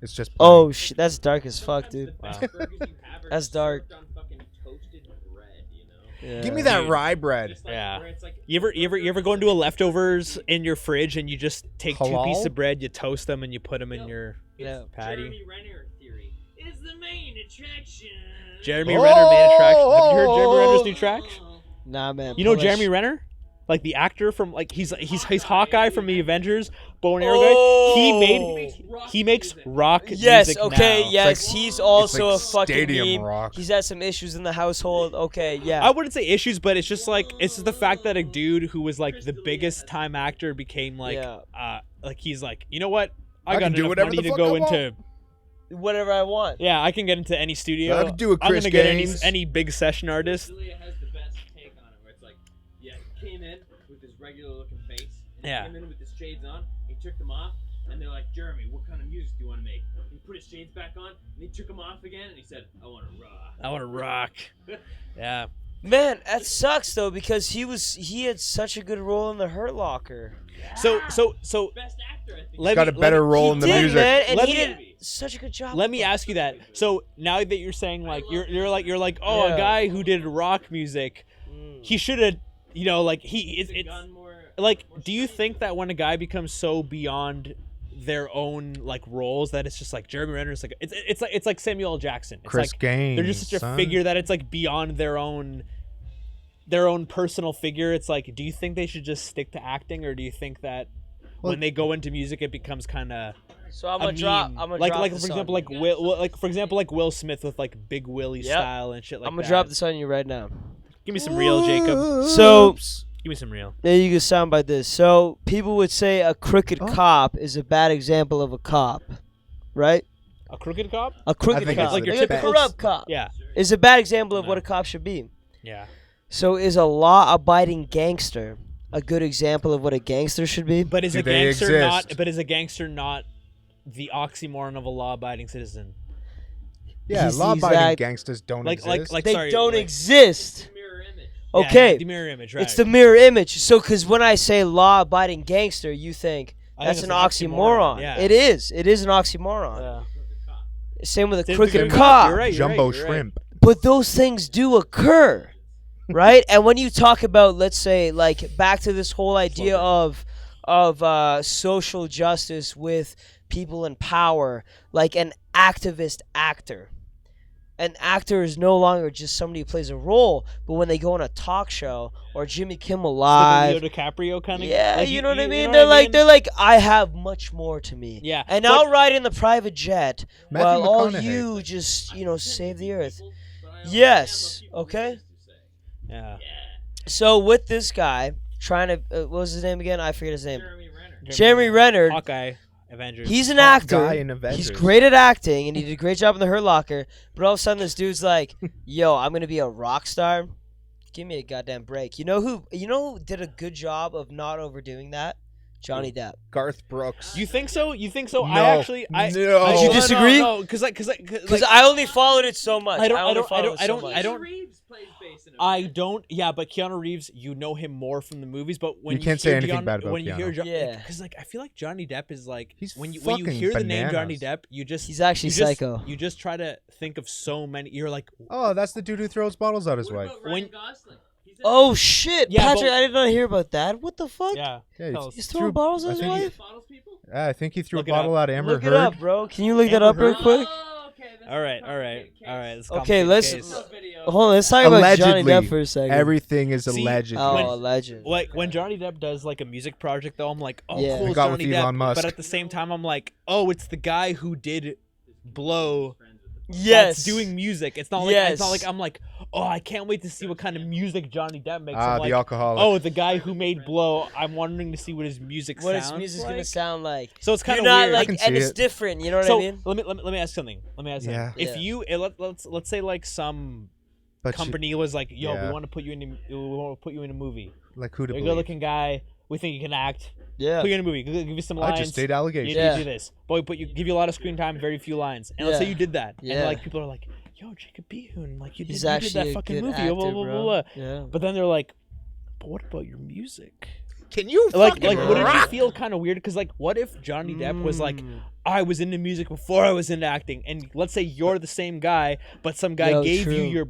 It's just. Oh playing. shit, that's dark as fuck, dude. Wow. That's dark. On fucking toasted bread, you know? Yeah. Give me that Dude. rye bread. Just like, Yeah. where it's like, You ever go into a leftovers in your fridge and you just take two Halal? pieces of bread, you toast them, and you put them in your Yeah. patty? Jeremy Renner theory is the main attraction. Jeremy Renner, main attraction. Have you heard Jeremy Renner's new track? Nah, man. You know pull that Jeremy sh- Renner, like the actor from like he's Hawkeye from the Avengers, bow and arrow guy. He makes rock Yes. music Okay. now. Yes. like- He's also like a fucking stadium meme. rock. He's had some issues in the household. Okay. Yeah. I wouldn't say issues, but it's just like it's just the fact that a dude who was like the biggest time actor became like Yeah. like he's like, you know what? I got can do enough whatever money the to fuck go I want." into. Whatever I want. Yeah, I can get into any studio. I can do a I'm Chris gonna get Gaines. any big session artist. Julia has the best take on it, where it's like, yeah, he came in with his regular looking face, and Yeah. he came in with his shades on, he took them off, and they're like, Jeremy, what kind of music do you want to make? And he put his shades back on, and he took them off again, and he said, I want to rock. I want to rock. Yeah. Man, that sucks though because he had such a good role in the Hurt Locker. So Best actor, I think. Let Got me- a better let me- role He in the did, music. man, and Let he me- did such a good job. Let with me that. ask you that. So now that you're saying like you're like oh Yeah. a guy who did rock music, Mm. he should have like He's it's gone more, like more do you straight. think that when a guy becomes so beyond their own like roles that it's just like Jeremy Renner is like it's like Samuel L. Jackson. It's Chris like Gaines. they're just such a son. figure that it's like beyond their own personal figure. It's like, do you think they should just stick to acting, or do you think that Well- when they go into music it becomes kind of So I'm gonna drop. I'm gonna like drop like this for on example you. like Will Smith with like Big Willie Yep. style and shit like I'm gonna that. drop this on you right now. Give me some real, Jacob. So Give me some real. there you go. Sound by this. So people would say a crooked Oh. cop is a bad example of a cop, right? A crooked cop? A crooked think cop, it's like your like a typical corrupt cop, Yeah, is a bad example of No. what a cop should be. yeah. So is a law-abiding gangster a good example of what a gangster should be? But is Do a they gangster not? exist? But is a gangster not the oxymoron of a law-abiding citizen? Yeah, He's the law-abiding exact- gangsters don't Like- exist. like- They sorry, don't like- exist. Mirror image. Yeah, Okay, the mirror image, right? it's the mirror image. So, because when I say law-abiding gangster, you think I that's think an it's oxymoron. Yeah. It is. It is an oxymoron. Yeah. Same with a Same crooked with cop. You're right. You're Jumbo right, you're right. shrimp. But those things do occur, right? And when you talk about, let's say, like back to this whole idea of social justice with people in power, like an activist actor. An actor is no longer just somebody who plays a role, but when they go on a talk show or Jimmy Kimmel Like a Live, Leo DiCaprio kind of. yeah, like, you know what I you mean. know They're what I like, mean? they're like, I have much more to me. Yeah, and but- I'll ride in the private jet Matthew while all McConaughey. you just, save the earth. People, but I also Yes, am what people okay. used to say. Yeah. So with this guy trying to, what was his name again? I forget his name. Jeremy Renner. Jeremy Renner. Hawkeye, Avengers. He's an Hot actor. guy in Avengers. He's great at acting, and he did a great job in the Hurt Locker. But all of a sudden, this dude's like, "Yo, I'm gonna be a rock star. Give me a goddamn break." You know who? Did a good job of not overdoing that? Johnny Depp. Garth Brooks. You think so? You think so? No. I actually. No. Did you disagree? No, because Because I only followed it so much. I don't- only I don't- followed it so much. I don't- Keanu Reeves plays bass in it. I don't. Yeah, but Keanu Reeves, you know him more from the movies. But when You can't say hear anything John, bad about when you hear Keanu. Yeah. because like I feel like Johnny Depp is like He's when you fucking hear the name Johnny bananas. Depp, you just He's actually you just, psycho. You just try to think of so many. You're like, Oh, that's the dude who throws bottles at his What wife. about Ryan When- Gosling? He's in Oh shit, Yeah, Patrick! but- I did not hear about that. What the fuck? yeah. Yeah, Tell us. He's throwing bottles at I his think he- wife. Bottles people? I think he threw Look a it bottle up. at Amber Look Heard. it up, bro. Can you look that Amber up real Heard? quick? Oh, okay. That's All right, a all right, complicated all right. case. Let's Okay, let's- complicate the case. No video. Hold on, let's talk about Johnny Allegedly, Depp for a second. Everything is See, alleged. oh, when- a legend. Like when Johnny Depp does like a music project, though, I'm like, oh, Yeah. cool, I got with Johnny Elon Depp. Musk. But at the same time, I'm like, oh, it's the guy who did blow Yes. that's doing music. It's not like it's not like I'm like, oh, I can't wait to see what kind of music Johnny Depp makes. I'm like, the alcoholic. oh, the guy who made Blow. I'm wondering to see what his music What sounds his music's like. gonna sound like. So it's kind You're of not weird. like, can and see it's it. different. You know what so I mean? let me ask something. Yeah. If Yeah. you let's say like some But company was like, yo, yeah. we want to put you in a movie. like who to You're a believe? good-looking guy. We think you can act. Yeah. Put you in a movie. Give you some I lines. just state You allegations. Yeah. do this, but give you a lot of screen time, very few lines. And let's say Yeah. you did that, and Yeah. like people are like, "Yo, Jacob Bihun, like you He's did actually that a fucking good movie." actor, Blah, blah, blah, bro. blah. Yeah. But then they're like, "But what about your music?" Can you Like, fucking what did you rock? feel kind of weird? Because like, what if Johnny Depp was like, Mm. I was into music before I was into acting, and let's say you're the same guy, but some guy Yo, gave true. you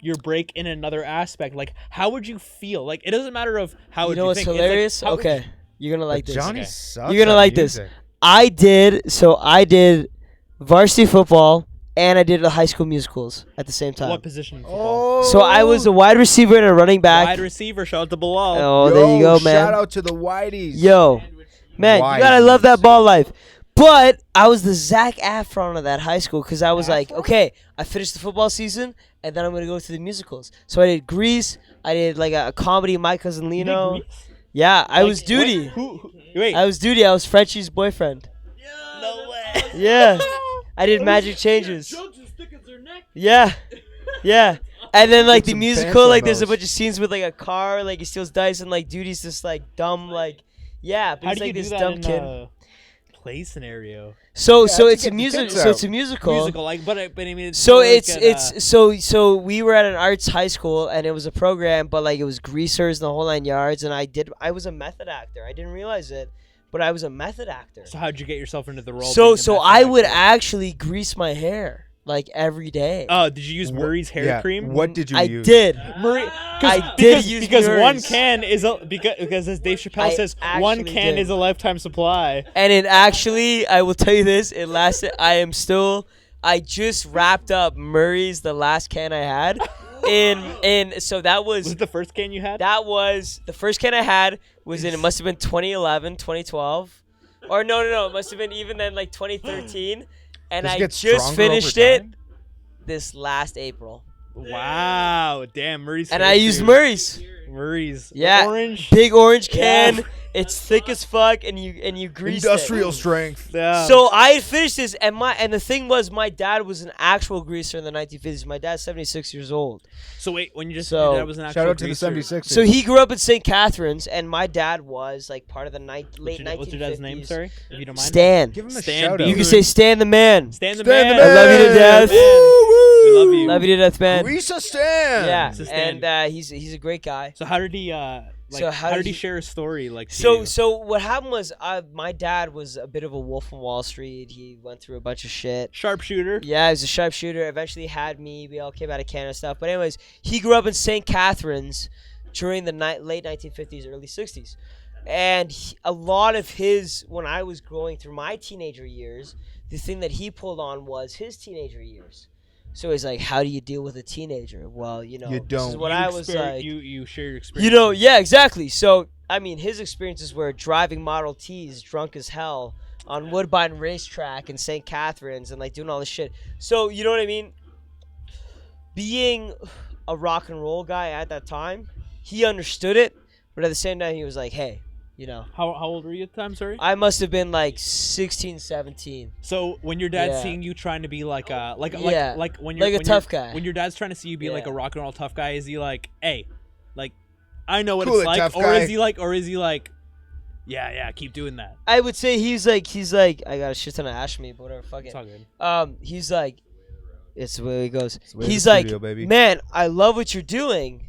your break in another aspect. Like, how would you feel? Like, it doesn't matter of how You would know you what's think. It's like, hilarious? how would Okay, you- you're gonna like But this. Johnny Okay. sucks. You're gonna at like this. music. I did varsity football and I did the high school musicals at the same time. what position in football? Oh. So I was a wide receiver and a running back. Wide receiver, shout out to Bilal. Oh, there you go, man. Shout out to the Whiteys. Yo, man, you gotta love that ball life. But I was the Zac Efron of that high school because I was like, okay, I finished the football season and then I'm gonna go to the musicals. So I did Grease. I did like a comedy, My Cousin You did Lino. Grease? Yeah, I Like, was Duty. Wait. I was Duty. I was Frenchie's boyfriend. No way. Yeah, I did Magic Changes. Judges stick at their neck. Yeah, yeah. And then like Put the some musical, pants on like there's a those. bunch of scenes with like a car, like he steals dice, and like Duty's this like dumb, like yeah, but How he's do you like do this that dumb in kid. a play scenario? So Yeah, so to it's a get the music. kids So it's out. a musical. Musical, like, but I mean, it's So more like it's at, it's so we were at an arts high school and it was a program, but like it was greasers and the whole 9 yards, and I was a method actor. I didn't realize it, but I was a method actor. So how'd you get yourself into the role? So being a method I would actor? actually grease my hair like every day. Oh, did you use Wha- Murray's hair yeah, cream? What did you I use? did. Murray, I did use because one Murray's. can is a because as Dave Chappelle I says, one actually can did. is a lifetime supply. And it actually, I will tell you this, it lasted. I just wrapped up Murray's, the last can I had. So that Was was it the first can you had? the first can I had was in, it must have been 2011, 2012. Or no, it must have been even then like 2013. And Does it I get just stronger finished over it time? this last April. Wow, damn Murray's. And hair I used too. Murray's. Murray's. Yeah. Orange. Big orange can. Yeah. It's thick as fuck, and you grease Industrial it. strength. Yeah. So I had finished this, and the thing was, my dad was an actual greaser in the 1950s. My dad's 76 years old, So wait, when you just So- that was an actual Shout out to the greaser. 76ers. so he grew up in St. Catharines, and my dad was like part of the late What's 1950s. what's your dad's name? Sorry, if you don't mind. Stan. Give him a Stan shout B. out. You can say Stan the man. Stan the Stan the man. I love you to death. We love you. Love you to death, man. Risa Stan. Yeah, So Stan. and he's a great guy. So how did he So how did he share his story to So you? so what happened was my dad was a bit of a wolf on Wall Street. He went through a bunch of shit. Sharpshooter. Yeah, he was a sharpshooter. Eventually had me. We all came out of Canada and stuff. But anyways, he grew up in St. Catharines during the late 1950s, early 60s. And a lot of his, when I was growing through my teenager years, the thing that he pulled on was his teenager years. So he's like, how do you deal with a teenager? Well, You this is don't. what I was like. You share your experience. Yeah, exactly. So, I mean, his experiences were driving Model Ts drunk as hell on Woodbine Racetrack in St. Catharines and, like, doing all this shit. So, you know what I mean? Being a rock and roll guy at that time, he understood it, but at the same time, he was like, hey, How old were you at the time? Sorry. I must have been, like, 16, 17. So when your dad's Yeah. seeing you trying to be like Yeah. when you're Like a when tough you're- guy. when your dad's trying to see you be like a Yeah. rock and roll tough guy, is he like, hey, like, I know what Cool it's it, like, tough or guy. is he like, yeah, keep doing that. I would say he's like, I got a shit ton of ash me, but whatever, fuck It's it. all good. He's like, it's the way he goes. It's the way of the He's like, studio, baby. man, I love what you're doing,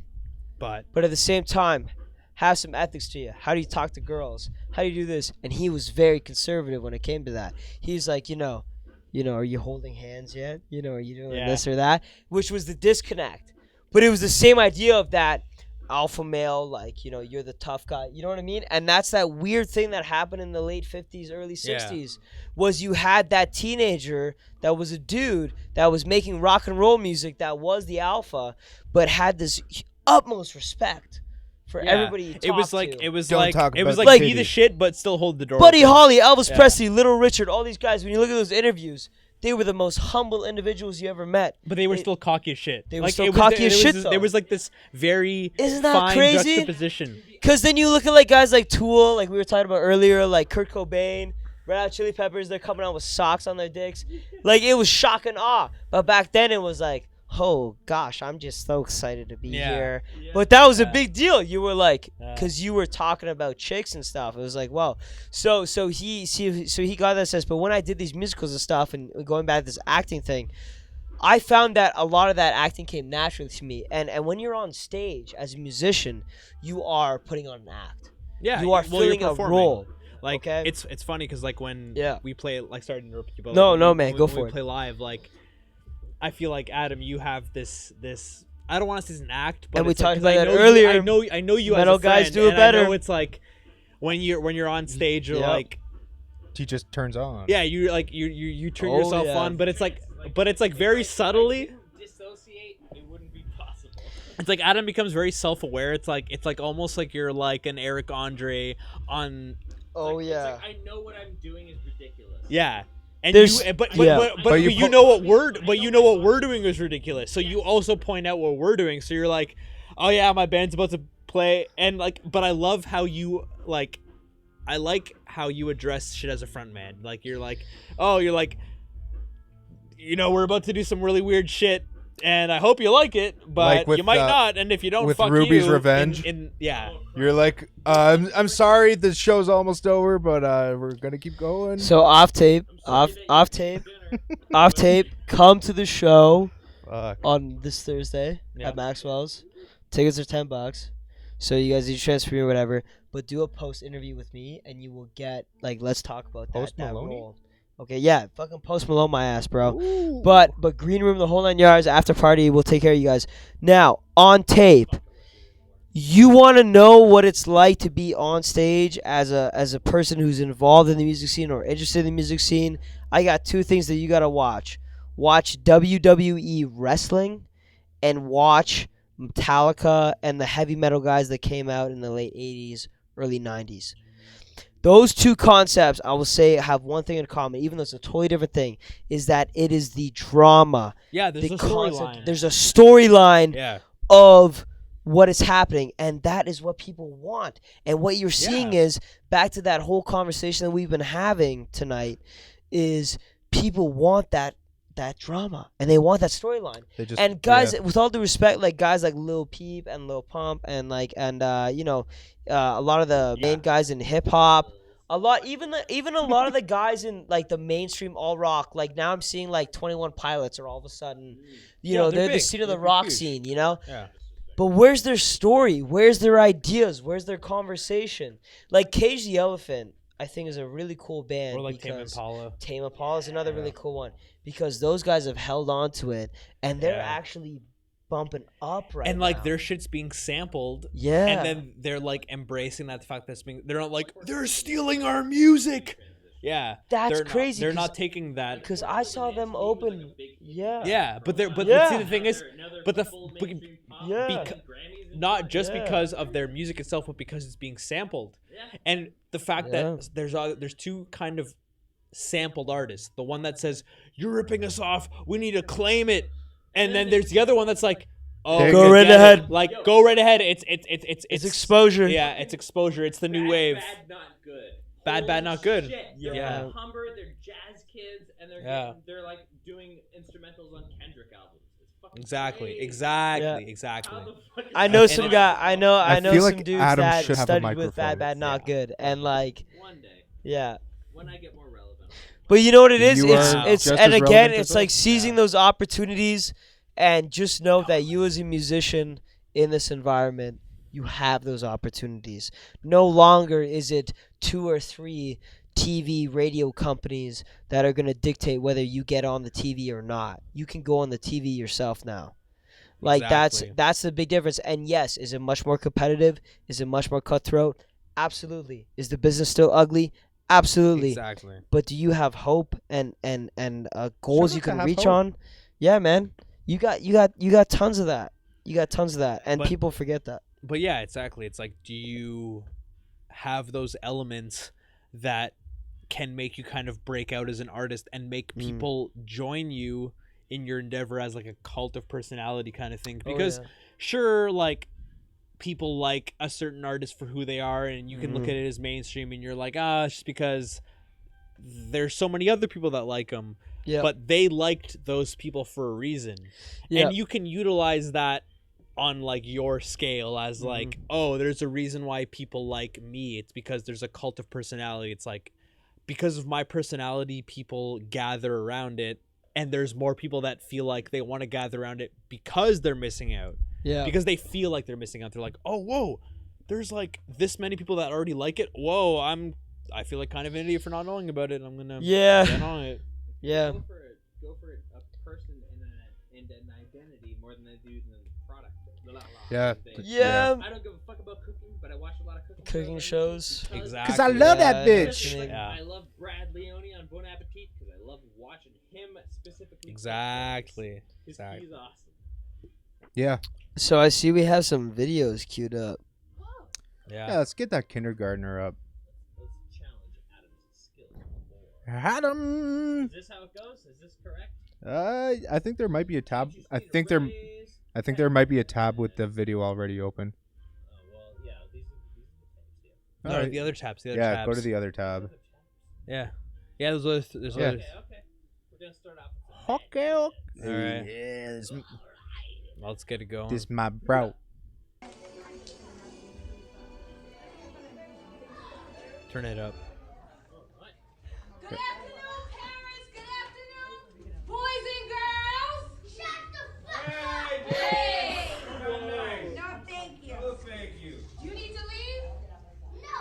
But but at the same time, have some ethics to you. How do you talk to girls? How do you do this? And he was very conservative when it came to that. He's like, are you holding hands yet? Are you doing Yeah. this or that? Which was the disconnect. But it was the same idea of that alpha male, like, you're the tough guy. You know what I mean? And that's that weird thing that happened in the late 50s, early 60s, was you had that teenager that was a dude that was making rock and roll music that was the alpha, but had this utmost respect for yeah. everybody he talked it was like to. it was Don't like talk it was about like the be the titty. shit, but still hold the door. Buddy open. Holly, Elvis Yeah. Presley, Little Richard, all these guys, when you look at those interviews, They were the most humble individuals you ever met. But they were still cocky as shit. They were still cocky as shit, though. There was like this very Isn't that fine crazy? juxtaposition. Because then you look at like guys like Tool, like we were talking about earlier, like Kurt Cobain, Red Hot Chili Peppers. They're coming out with socks on their dicks. Like it was shock and awe. But back then it was like, oh gosh, I'm just so excited to be here. But that was a big deal. You were like, because you were talking about chicks and stuff. It was like, wow. So he got that sense. But when I did these musicals and stuff, and going back to this acting thing, I found that a lot of that acting came naturally to me. And when you're on stage as a musician, you are putting on an act. Yeah, you are you're filling a performing. role. Like okay? it's funny because like when we play, like, sorry to interrupt you, but no, like, no, man, go when for we it. play live, like I feel like Adam, you have this. I don't want to say it's an act, but and we it's like, talked about that I know earlier. I know you. Metal as a friend, guys do it and better. I know it's like when you're on stage, you're like he just turns on. Yeah, you turn yourself on, but it's like very subtly. Dissociate, it wouldn't be possible. It's like Adam becomes very self-aware. It's like almost like you're like an Eric Andre on. Oh it's yeah. like, I know what I'm doing is ridiculous. Yeah. And There's- but yeah. you know what we're doing is ridiculous. So you also point out what we're doing. So you're like, oh yeah, my band's about to play, and like, but I love how you like, I like how you address shit as a front man. Like you're like, we're about to do some really weird shit, and I hope you like it, but Like with, you might not. And if you don't, with fuck Ruby's you, Revenge? Yeah. You're like, I'm sorry, the show's almost over, but we're gonna keep going. So off tape, come to the show Fuck. on this Thursday Yeah. at Maxwell's. Tickets are $10, so you guys need to transfer me or whatever. But do a post interview with me, and you will get like, let's talk about Post that Maloney? role. Okay, yeah, fucking Post Malone my ass, bro. But Green Room, the whole 9 yards, after party, we'll take care of you guys. Now on tape. You want to know what it's like to be on stage as a person who's involved in the music scene or interested in the music scene? I got two things that you got to watch. Watch WWE wrestling and watch Metallica and the heavy metal guys that came out in the late 80s, early 90s. Those two concepts, I will say, have one thing in common, even though it's a totally different thing, is that it is the drama. Yeah, there's the a concept. storyline. There's a storyline Yeah. of what is happening, and that is what people want. And what you're seeing is, back to that whole conversation that we've been having tonight, is people want that drama, and they want that storyline. And guys, with all due respect, like guys like Lil Peep and Lil Pump, and a lot of the main guys in hip hop, even a lot of the guys in like the mainstream all rock. Like now, I'm seeing like 21 Pilots are all of a sudden, they're the big. scene of the They're rock huge. scene, Yeah. But where's their story? Where's their ideas? Where's their conversation? Like Cage the Elephant, I think, is a really cool band. Or like Tame because Impala. Tame Impala is another really cool one because those guys have held on to it, and they're actually bumping up right now. And like their shit's being sampled. Yeah. And then they're like embracing that fact that's being. They're not like they're stealing our music. Yeah. That's they're crazy. They're not taking that. Because I saw them open. Yeah. Yeah, but see the thing is, not just because of their music itself, but because it's being sampled, and the fact that there's two kind of sampled artists. The one that says you're ripping us off, we need to claim it, and then there's the other one that's like, oh, Go right ahead. like go right ahead. It's exposure. Yeah, it's exposure. It's the new wave. Bad, not good. Bad, not good. Shit. Yeah. They're Humber, they're jazz kids, and they're like doing instrumentals on Kendrick albums. It's fucking Exactly. How the fuck is I know that some possible? guy. I know feel some like dudes Adam that should have a studied with microphone. Bad, Bad, Not Good, and like, One day, yeah. when I get more relevant. But you know what it is? You It's are it's just and as again, relevant as it's like us. seizing those opportunities, and just know that you as a musician in this environment, you have those opportunities. No longer is it 2 or 3 TV radio companies that are going to dictate whether you get on the TV or not. You can go on the TV yourself now. Like Exactly. that's the big difference. And yes, is it much more competitive? Is it much more cutthroat? Absolutely. Is the business still ugly? Absolutely. Exactly. But do you have hope and goals Sure you to can have reach hope. on? Yeah, man. You got tons of that. You got tons of that, and But- people forget that. But yeah, exactly. It's like, do you have those elements that can make you kind of break out as an artist and make people join you in your endeavor as like a cult of personality kind of thing. Because sure, like people like a certain artist for who they are, and you can look at it as mainstream, and you're like, it's just because there's so many other people that like them. Yeah. But they liked those people for a reason. Yeah. And you can utilize that on like your scale as like, oh, there's a reason why people like me. It's because there's a cult of personality. It's like because of my personality, people gather around it, and there's more people that feel like they want to gather around it because they're missing out. Yeah. Because they feel like they're missing out. They're like, oh, whoa, there's like this many people that already like it. Whoa, I feel like kind of an idiot for not knowing about it. I'm gonna get on it. Yeah. Go for a person and an identity more than they do the product. Yeah. Yeah. I don't give a fuck about cooking, but I watch a lot of Cooking shows. Exactly. Because I love that Yeah, bitch. that's- Yeah. I love Brad Leone on Bon Appetit because I love watching him specifically. Exactly. He's Exactly. awesome. Yeah. So I see we have some videos queued up. Yeah, let's get that kindergartner up. Let's challenge Adam's skill more. Adam. Is this how it goes? Is this correct? I think there might be a tab. I think there might be a tab with the video already open. Well, yeah. These are the things. Yeah. No, Alright. the other tabs. The other Yeah, tabs. go to the other tab. Yeah. Yeah, there's other. There's Yeah. other. Okay. We're gonna start off with some Okay. All right. Yeah, Let's get it going. this my bro. Turn it up. Good afternoon, parents. Good afternoon, boys and girls. Shut the fuck up. Hey. No, thank you. No, thank you. Do you need to leave? No,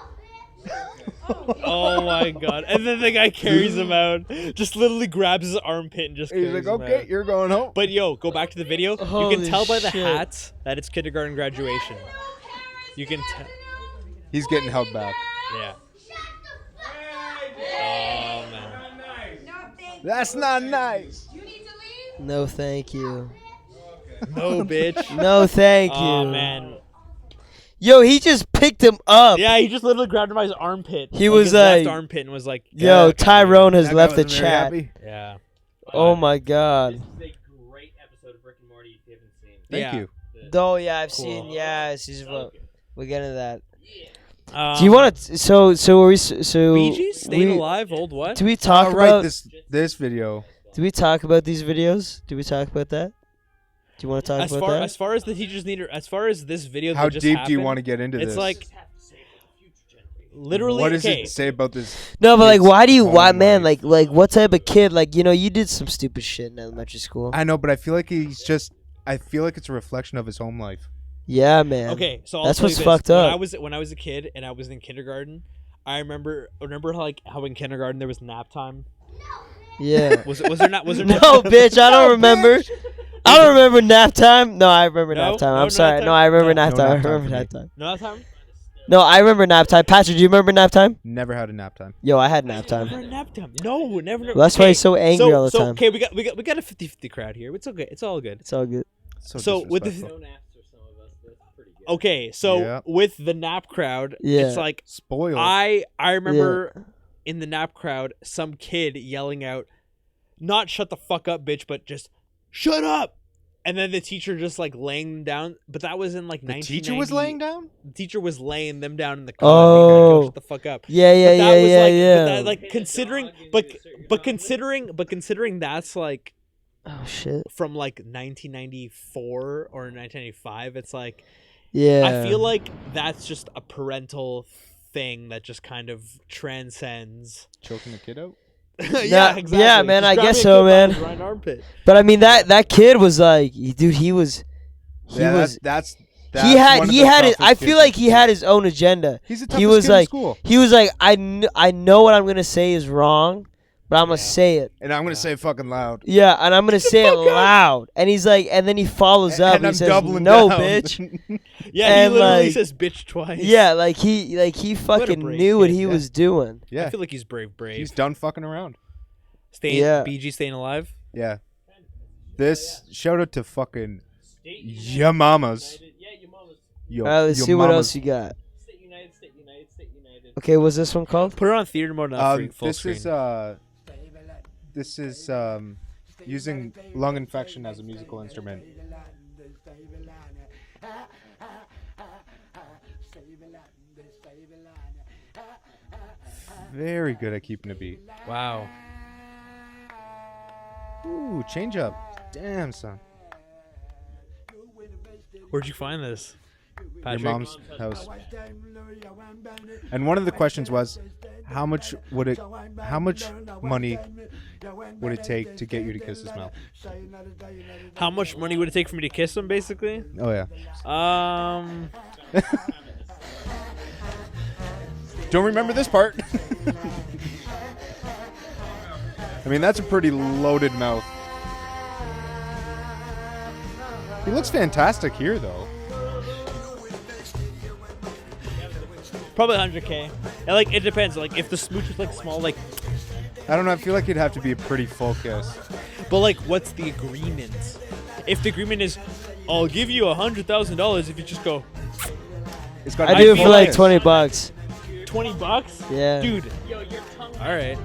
bitch. Oh my god! And then the guy carries him out. Just literally grabs his armpit and just. He's carries like, him okay, out. you're going home. But yo, go back to the video. You Holy can tell by the shit. hats that it's kindergarten graduation. You can tell. He's getting held back. Yeah. Shut the fuck up. Oh man. No, thank That's not nice. you. Do you need to leave? No, thank you. No, bitch. No, thank you. Oh man. Yo, he just picked him up. Yeah, he just literally grabbed him by his armpit. He like was his left like- armpit and was like, Yo, yeah, Tyrone has That guy left the wasn't very chat. happy. Yeah. Oh my god. This is a great episode of Rick and Morty if you haven't seen. Thank Yeah. you. Oh yeah, I've Cool. seen. Yeah, this is what we'll get into that. Um, Do you want to? So are we? So BG staying we- alive? Old what? Do we talk All right, about? this video. Do we talk about these videos? Do we talk about that? Do you want to talk As about far that? as far as the teachers need, as far as this video, How that just deep do you happened, want to get into It's this? like literally. what does okay. it say about this? No, but like, kid's why do you? home Why, man? life? Like, what type of kid? Like, you did some stupid shit in elementary school. I know, but I feel like he's just. I feel like it's a reflection of his home life. Yeah, man. Okay, so I'll That's tell you what's this. fucked When up. when I was a kid and I was in kindergarten, I remember how in kindergarten there was nap time. Yeah. Was there not? Was there No, not? bitch, I don't remember. I don't remember nap time. No, I remember No? nap time. No I'm nap sorry. time? No, I remember No. nap No time. I nap time remember for nap me. time. No nap time. No, I remember nap time. Patrick, do you remember nap time? Never had a nap time. Yo, I had nap Never time. nap time. No, never. Well, that's why he's so angry all the time. Okay, we got a 50-50 crowd here. It's okay. It's all good. It's all good. So with the- disrespectful. No naps for some of us. That's pretty good. Okay, so Yeah. with the nap crowd, Yeah. it's like spoiled. I remember in the nap crowd some kid yelling out, not "shut the fuck up, bitch," but just "shut up," and then the teacher just like laying them down. But that was in like the 1990. teacher was laying down. The teacher was laying them down in the Oh. shut the fuck up. Yeah, yeah, But that yeah, was yeah, like, yeah. But that, like Hit a considering, dog and but you assert your but dominance. considering that's like Oh shit. from like 1994 or 1995, it's like Yeah. I feel like that's just a parental thing that just kind of transcends. Choking a kid out. Yeah, exactly. yeah, man, Just I grabbing guess a so, kid by man. his right armpit. But I mean that kid was like, dude, he was. That's He had one of he the had it. toughest I feel kids like in he had his own agenda. He's the toughest He was kid in like school, he was like I know what I'm gonna say is wrong, but I'm gonna say it. and I'm gonna say it fucking loud. Yeah, and I'm gonna say it loud. And he's like, and then he follows up. And And I'm he says, doubling "No, down. bitch." Yeah, And, he literally like- says bitch twice. Yeah, like he fucking brave knew what kid, he yeah. was doing. I Yeah, feel like he's brave. he's done fucking around. Yeah. BG staying alive. Yeah. This shout out to fucking State ya United, mamas. United. Yeah, your mamas. Yo, All right, let's yo see what mamas. else you got. State United, State United, State United. Okay, what's this one called? Put it on theater mode, not full This screen. is using lung infection as a musical instrument. Very good at keeping a beat. Wow. Ooh, change up. Damn, son. Where'd you find this? Patrick? Your mom's house. And one of the questions was, how much money would it take to get you to kiss his mouth? How much money would it take for me to kiss him, basically? Oh yeah. Don't remember this part. I mean, that's a pretty loaded mouth. He looks fantastic here, though. Probably 100K. And, like, it depends. Like, if the smooch is like small, like, I don't know. I feel like it'd have to be a pretty full kiss. but like, what's the agreement? If the agreement is, I'll give you $100,000 if you just go It's got. I to be do a it for full like kiss. $20. $20, Yeah. dude. Yo, your tongue. All right.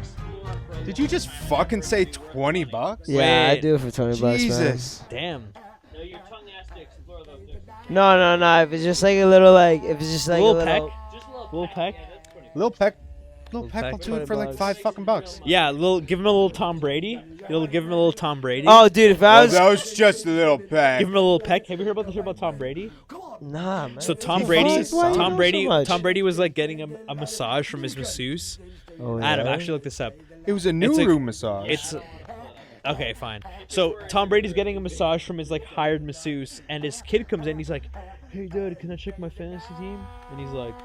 Did you just fucking say $20? Yeah, I Wait. do it for $20, man. Jesus. Damn. No, your tongue has to explore those different. No. If it's just like a little, like, if it's just like Little a little. peck. Just a little Little peck. Yeah, that's 20. Lil Peck Peck. will do it for like $20. $5 Yeah, give him a little Tom Brady. You'll give him a little Tom Brady. Oh, dude, if I was. was just a little peck. Give him a little peck. Have you heard about the shit about Tom Brady? Nah, man. So Tom He Brady, fucks why you know so much? Tom Brady was like getting a massage from his masseuse. Oh, Adam, yeah? actually look this up. It was a new It's a- room massage. It's okay, fine. So Tom Brady's getting a massage from his like hired masseuse, and his kid comes in. He's like, "Hey, Dad, can I check my fantasy team?" And he's like,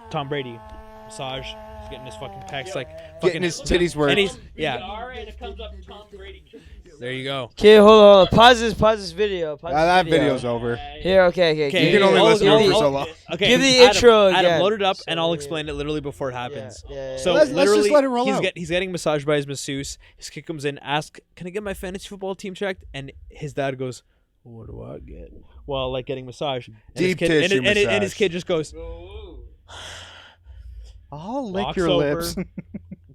"Tom Brady, massage." He's getting his fucking pecs, like getting his titties worked. and he's yeah. All right, it comes up Tom Brady. There you go. Okay, hold on. Pause this video. Pause that this video. video's over. Here, okay. Okay, You can only I'll- listen to it for I'll- so long. Okay, Give the Adam, intro Adam, again. load it up, and I'll So, explain it literally before it happens. Yeah. So Let's just literally, let it roll out. he's getting massaged by his masseuse. His kid comes in, asks, "Can I get my fantasy football team checked?" And his dad goes, "What do I get?" While like getting massage. And his Deep kid, tissue and his massage. kid just goes, I'll lick walks your over. lips.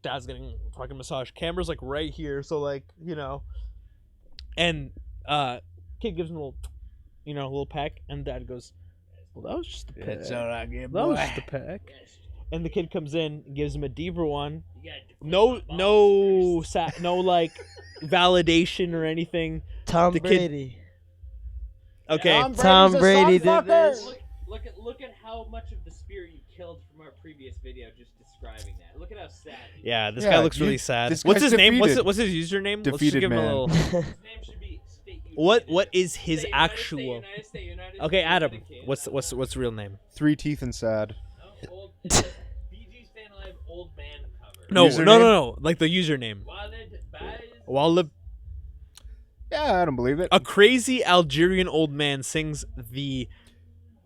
Dad's getting fucking massage. Camera's like right here, so like and kid gives him a little, a little peck, and dad goes, "Well, that was just a peck. That was just a peck." And the kid comes in, gives him a deeper one. No like validation or anything. Tom The kid- Brady. Okay, Tom Brady did this. Look at how much of the spirit you killed from our previous video just describing that. Look at how sad he is. yeah, this Yeah, guy looks you- really sad. this What's guy's his name? defeated. What's his username? Let's just Defeated give him a man. little. His name should be State United. What is his State actual? United, State United, Okay, State Adam. United kid. What's the real name? 3 teeth and sad. No, it says BG's Fan Live Old Man cover. No, Username? no. Like the username. Walid Baz. Walid. Yeah, I don't believe it. A crazy Algerian old man sings the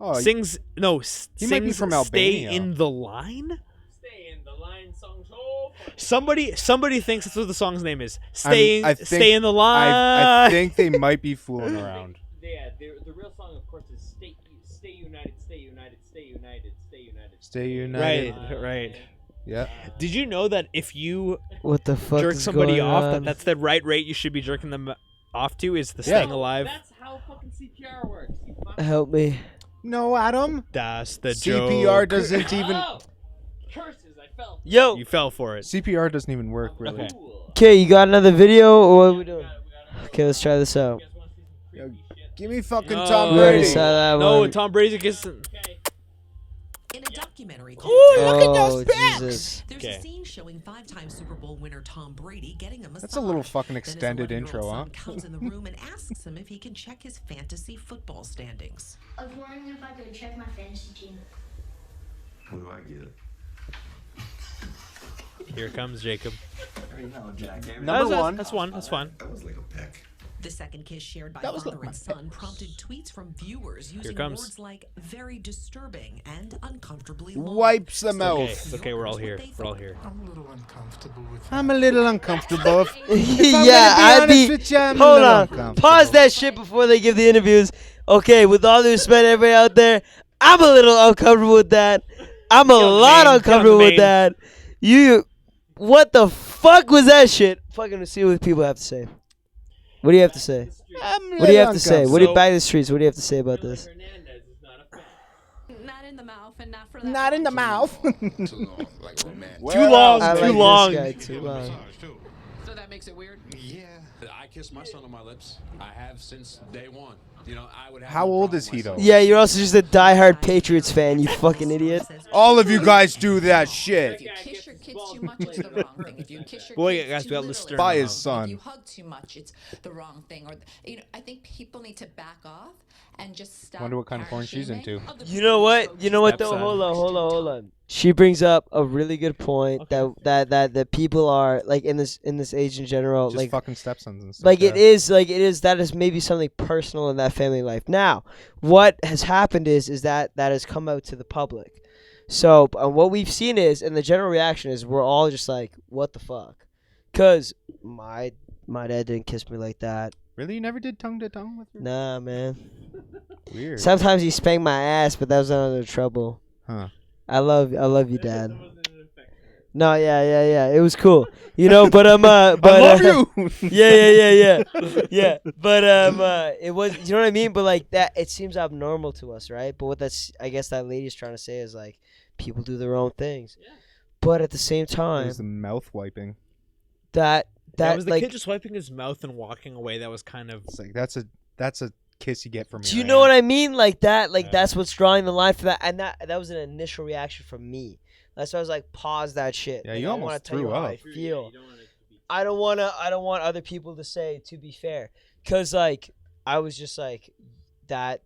Oh, he he might be from Stay Albania. in the Line. Stay in the line song so Somebody thinks that's what the song's name is. Stay in the I line. think they might be fooling around. Yeah, the real song, of course, is Stay United, Stay United, Stay United, Stay United. Stay united. Right. Yeah. Did you know that if you What the fuck jerk is somebody going off, on? that's the right rate you should be jerking them off to is the Yeah. staying alive? That's how fucking CPR works. You fucking Help me. No, Adam. That's the CPR joke. doesn't even. Oh! Curses, I fell. Yo. You fell for it. CPR doesn't even work really. Okay. Cool. Okay, you got another video, or what are we doing? We got Okay, let's try this out. You guys want to see some Yo, creepy shit? Give me fucking No. Tom We already Brady. saw that No, one. Tom Brady gets. Okay. In a documentary called Oh, Jesus. There's Okay. a scene showing 5-time Super Bowl winner Tom Brady getting a massage. That's a little fucking Then his extended 11-year-old intro, huh? son comes in the room and asks him if he can check his fantasy football standings. I was wondering if I could check my fantasy team. What do I get? Here comes Jacob. No, Jack. Number one. That's one. That's fine. That was like a peck. The second kiss shared by That was father like and my son prompted tweets from viewers using comes. words like very disturbing and uncomfortably long. Wipes the Okay, mouth. it's okay. We're all here. We're all here. I'm a little uncomfortable with I'm a little uncomfortable. Yeah, I'd be. Hold on. Pause that shit before they give the interviews. Okay, with all due respect, everybody out there, I'm a little uncomfortable with that. I'm a Young lot man, uncomfortable young with man. that. What the fuck was that shit? Fucking see what people have to say. What do you have to say? What do you have to say? What do you So- back the streets? What do you have to say about this? Hernandez is not a fan. Not in the mouth and not for that. Not in the mouth. Too long, like romantic. Too long. I Too like long. this guy too long. So that makes it weird? Yeah. I kiss my son on my lips. I have since day one. You know, I would have How no old problem is he, myself. though? Yeah, you're also just a diehard Patriots fan, you fucking idiot. All of you guys do that shit. If you kiss your kids too much, it's the wrong thing. If you kiss your Boy, kids guys, too we got little, listeners it's By the his wrong son. thing. If you hug too much, it's the wrong thing. Or I think people need to back off and just stop. Wonder what kind of porn she's parent-shaming. into. You know what? You know what though? Stepson. Hold on. She brings up a really good point that people are like in this age in general, Just like fucking stepsons and stuff. like yeah. it is that is maybe something personal in that family life. Now, what has happened is that has come out to the public. So what we've seen is, and the general reaction is, we're all just like, what the fuck? Cause my dad didn't kiss me like that. Really, you never did tongue to tongue with her? Nah, man. Weird. Sometimes he spanked my ass, but that was another trouble. Huh. I love you, Dad. No, yeah. It was cool, But but I love you. yeah. But it was, you know what I mean. But like that, it seems abnormal to us, right? But what I guess that lady's trying to say is like, people do their own things. Yeah. But at the same It time, was the mouth wiping. that was the like, kid just wiping his mouth and walking away. That was kind of. It's like that's a kiss you get from. do your you know what aunt. I mean? Like that, like Yeah. that's what's drawing the line for that, and that was an initial reaction from me. That's why I was like, pause that shit. Yeah, Like, you I almost wanna tell you threw how up. I feel. I don't want other people to say, to be fair, because like I was just like that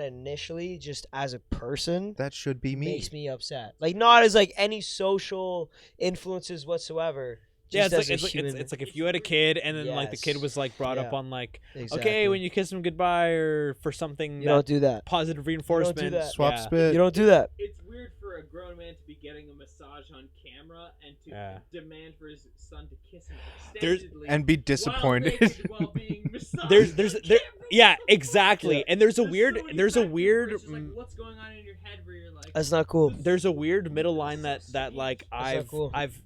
initially, just as a person, That should be me. makes me upset. Like not as like any social influences whatsoever. Yeah, Just it's as a like human. it's like if you had a kid and then like the kid Yes. was like brought up Yeah. on like Exactly. okay when you kiss him goodbye or for something You don't do that. positive reinforcement. that. Swap yeah. spit. You don't do that. It's weird for a grown man to be getting a massage on camera and to Yeah. demand for his son to kiss him There's- extendedly and be while disappointed. naked while being massaged. There's I there can't believe yeah it. exactly Yeah. and there's a There's weird so many there's a black people where weird it's just like, what's going on in your head where you're like, That's not cool. there's a weird middle line that like not I've cool. I've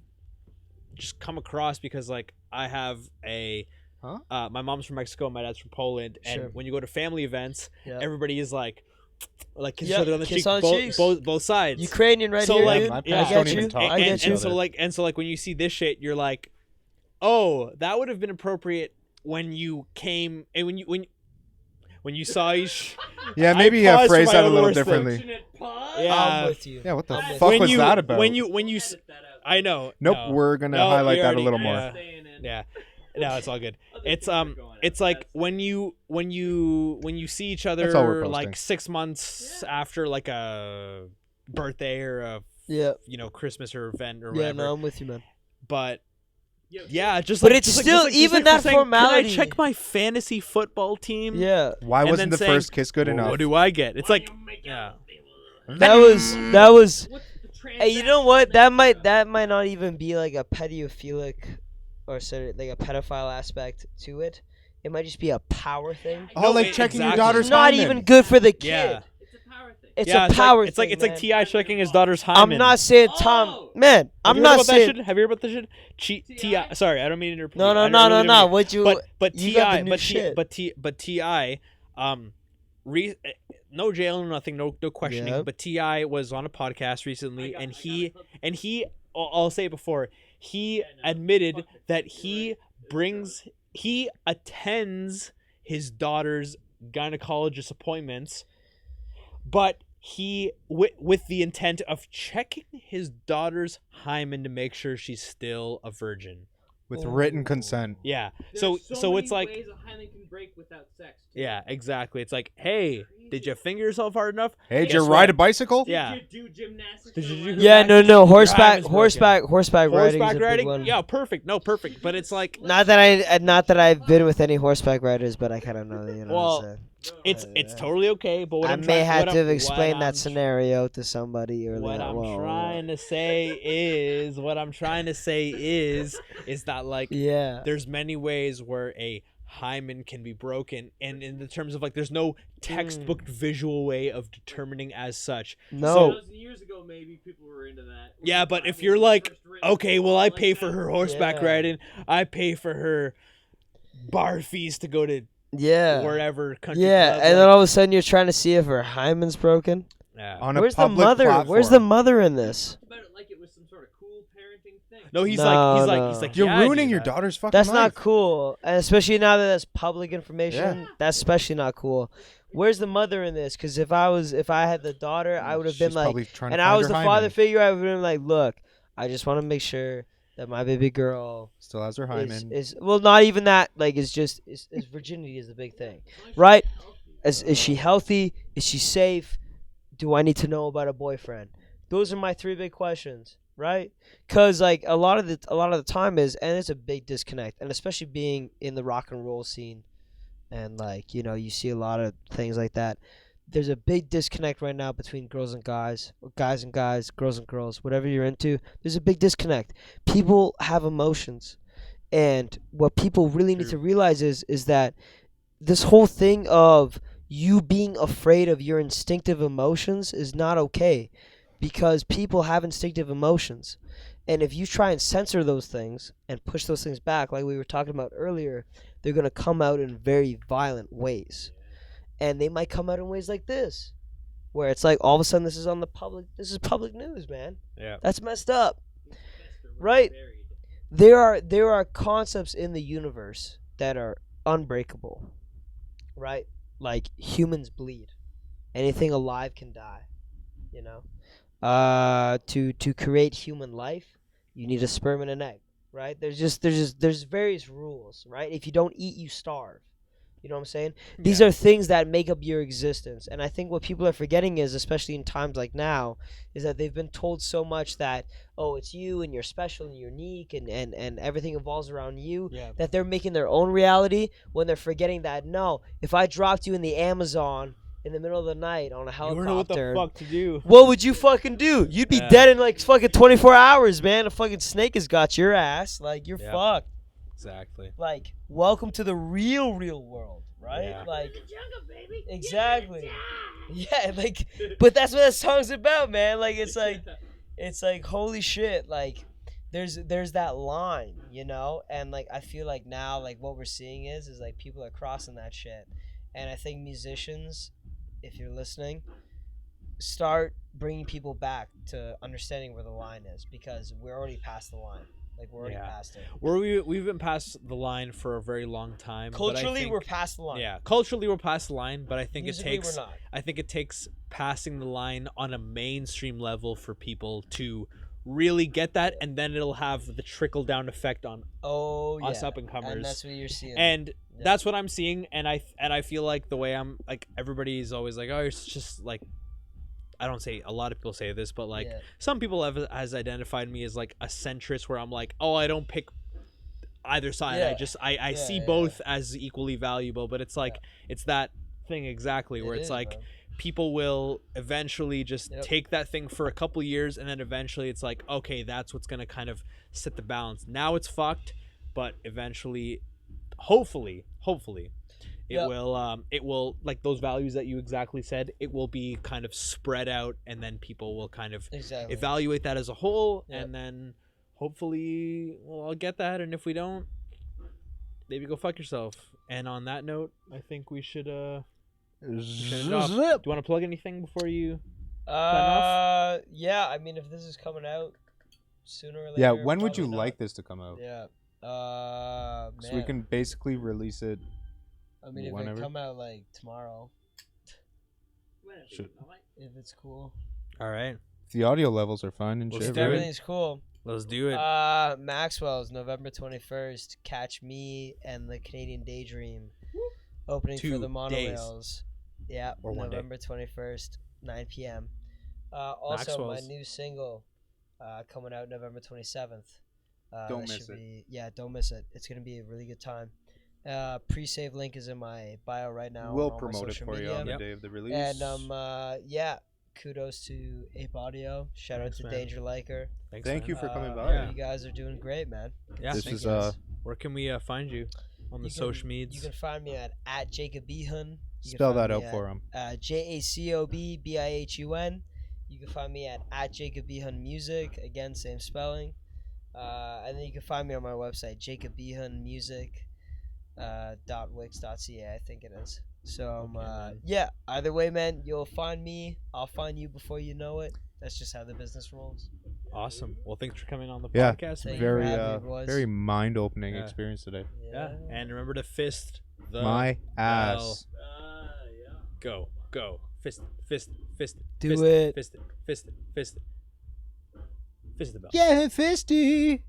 just come across because like I have a Huh? my mom's from Mexico, my dad's from Poland, and Sure. when you go to family events, Yeah. everybody is like kiss Yeah, each other on the kiss cheek, on cheeks. both sides. Ukrainian right So, here, like, dude. My I parents yeah. don't get even you. talk I to get each you. other. and so when you see this shit, you're like, oh, that would have been appropriate when you came and when you saw each. Yeah, I maybe paused for phrase my that a own little worst thing. differently. Yeah. I'm with you. Yeah, what the I'm with fuck when was you, that about? When you, I know. Nope, no. we're gonna No, highlight you that a already- little yeah. more. Yeah. No, it's all good. It's like when you see each That's all we're other posting. like 6 months after like a birthday or a Yeah. Christmas or event or Yeah, whatever. no, I'm with you, man. But yeah, just But like, it's just like- still- just like- just even like that for saying, formality- Can I check my fantasy football team? Yeah. Why And wasn't then the saying, first kiss good "Well, enough? What do I get? It's like yeah. That was Hey, you know what? That might not even be like a pedophilic or sort of like a pedophile aspect to it. It might just be a power thing. Oh, No, like checking your exactly. daughter's It's not hymen. even good for the kid. Yeah. It's a power thing. It's Yeah, a power it's thing. like man. Ti checking his daughter's hymen. I'm not saying Tom. Oh! Man, Have I'm you heard not about that saying. shit? Have you heard about that shit? Ti. Sorry, I don't mean to interrupt. No, you. no, I no, really no, don't no. mean- What you? But you Ti, got the new but shit. Ti, no jail, no nothing, no questioning. Yep. But Ti was on a podcast recently, and he, I'll say it before, he admitted that he attends his daughter's gynecologist appointments, but he with the intent of checking his daughter's hymen to make sure she's still a virgin. With written consent. Yeah. There's So many it's like ways a hymen can break without sex. too. yeah, exactly. It's like, hey, did you finger yourself hard enough? Hey, did Guess you what? ride a bicycle? Yeah. Did you do gymnastics? Did for you the do weather? Yeah, no, Your horseback hymen's broken. horseback riding is a Horseback big riding? one. Yeah, perfect. No, perfect. But it's like Not that I've been with any horseback riders, but I kind of know. You know. Well, so. it's totally okay. But what I I'm may trying, have what to I'm- have explained what that I'm- scenario to somebody earlier. What I'm Well, trying to say is that like Yeah. there's many ways where a hymen can be broken, and in the terms of like there's no textbook visual way of determining as such. No. Years ago, maybe people were into that. Yeah, but if you're like, okay, well, I pay for her horseback riding, I pay for her bar fees to go to wherever country club, and then all of a sudden you're trying to see if her hymen's broken. Yeah. On a Where's the public mother? platform. Where's the mother in this? About it like it was some sort of cool parenting thing. No, he's No, like, You're yeah, ruining dude, your that- daughter's fucking That's life. not cool, and especially now that that's public information. Yeah. That's especially not cool. Where's the mother in this? Because if I had the daughter, I would have been She's like, probably trying to and find I was her the hymen. father figure. I would have been like, look, I just want to make sure that my baby girl Still has her hymen. is well, not even that. Like, it's just is virginity is the big thing, right? Is she healthy? Is she safe? Do I need to know about a boyfriend? Those are my 3 big questions, right? Because like a lot of the time is, and it's a big disconnect, and especially being in the rock and roll scene, and like you see a lot of things like that. There's a big disconnect right now between girls and guys, or guys and guys, girls and girls, whatever you're into. There's a big disconnect. People have emotions, and what people really need to realize is that this whole thing of you being afraid of your instinctive emotions is not okay, because people have instinctive emotions, and if you try and censor those things and push those things back, like we were talking about earlier, they're going to come out in very violent ways. And they might come out in ways like this, where it's like all of a sudden this is public news, man. Yeah. That's messed up. Right? There are concepts in the universe that are unbreakable. Right? Like humans bleed. Anything alive can die. To create human life, you need a sperm and an egg, right? There's various rules, right? If you don't eat, you starve. You know what I'm saying? These are things that make up your existence. And I think what people are forgetting is, especially in times like now, is that they've been told so much that, oh, it's you and you're special and you're unique and everything evolves around you, that they're making their own reality when they're forgetting that, no, if I dropped you in the Amazon in the middle of the night on a helicopter, you don't know what the fuck to do. What would you fucking do? You'd be dead in like fucking 24 hours, man. A fucking snake has got your ass. Like, you're fucked. Exactly. Like, welcome to the real world, right? Yeah. Like, The jungle, baby. exactly. Yeah, like, but that's what that song's about, man. Like, it's like holy shit. Like, there's that line, and like I feel like now, like what we're seeing is like people are crossing that shit, and I think musicians, if you're listening, start bringing people back to understanding where the line is, because we're already past the line. Like, we're already past it. We've been past the line for a very long time. Culturally, we're past the line. Yeah, culturally we're past the line, but I think Musically, it takes. we're not. I think it takes passing the line on a mainstream level for people to really get that, and then it'll have the trickle down effect on us up and comers. And that's what you're seeing. And that's what I'm seeing, and I feel like the way I'm like, everybody's always like, oh, it's just like, I don't say, a lot of people say this, but like some people has identified me as like a centrist, where I'm like, oh, I don't pick either side. I see both as equally valuable, but it's like it's that thing exactly where it's like, people will eventually just take that thing for a couple years, and then eventually it's like, okay, that's what's gonna kind of set the balance. Now it's fucked, but eventually, hopefully it will like those values that you exactly said, it will be kind of spread out, and then people will kind of evaluate that as a whole, and then hopefully we'll all get that, and if we don't, maybe go fuck yourself. And on that note, I think we should end off. Do you want to plug anything before you sign off? Yeah, I mean, if this is coming out sooner or later. Yeah, when would you probably like this to come out? Yeah. So we can basically release it. I mean, if whenever. it come out like tomorrow, if it's cool. All right. If the audio levels are fine and Let's shit. do it. Everything's cool. Let's do it. Maxwell's November 21st. Catch me and the Canadian Daydream opening 2 for the days. monorails. Yeah, Or 1 day. November 21st, 9 p.m. Also, my Maxwell's. new single coming out November 27th. Don't that miss should it. be- yeah, don't miss it. It's gonna be a really good time. Pre-save link is in my bio right now. We'll on all my promote it social for you media. on the day of the release. And yeah, kudos to Ape Audio. Shout Thanks, out to man. Danger Liker. Thanks, Thank man. you for coming by. You guys are doing great, man. Yeah, This thank is you guys. Where can we find you? on the You social can- medias. You can find me at Jacob Bihun. You can Spell find that me out for him. JACOBBIHUN. You can find me at Jacob Bihun Music. Again, same spelling. And then you can find me on my website, jacobbihunmusic.wix.ca, I think it is. So, yeah, either way, man, you'll find me. I'll find you before you know it. That's just how the business rolls. Awesome. Well, thanks for coming on the Yeah, podcast. Thank man. you for very having me, boys. very mind-opening Yeah. experience today. Yeah. And remember to fist the My bell. ass. Go. Fist. Do fist it. Fist it. Fist the bell. Yeah, fisty.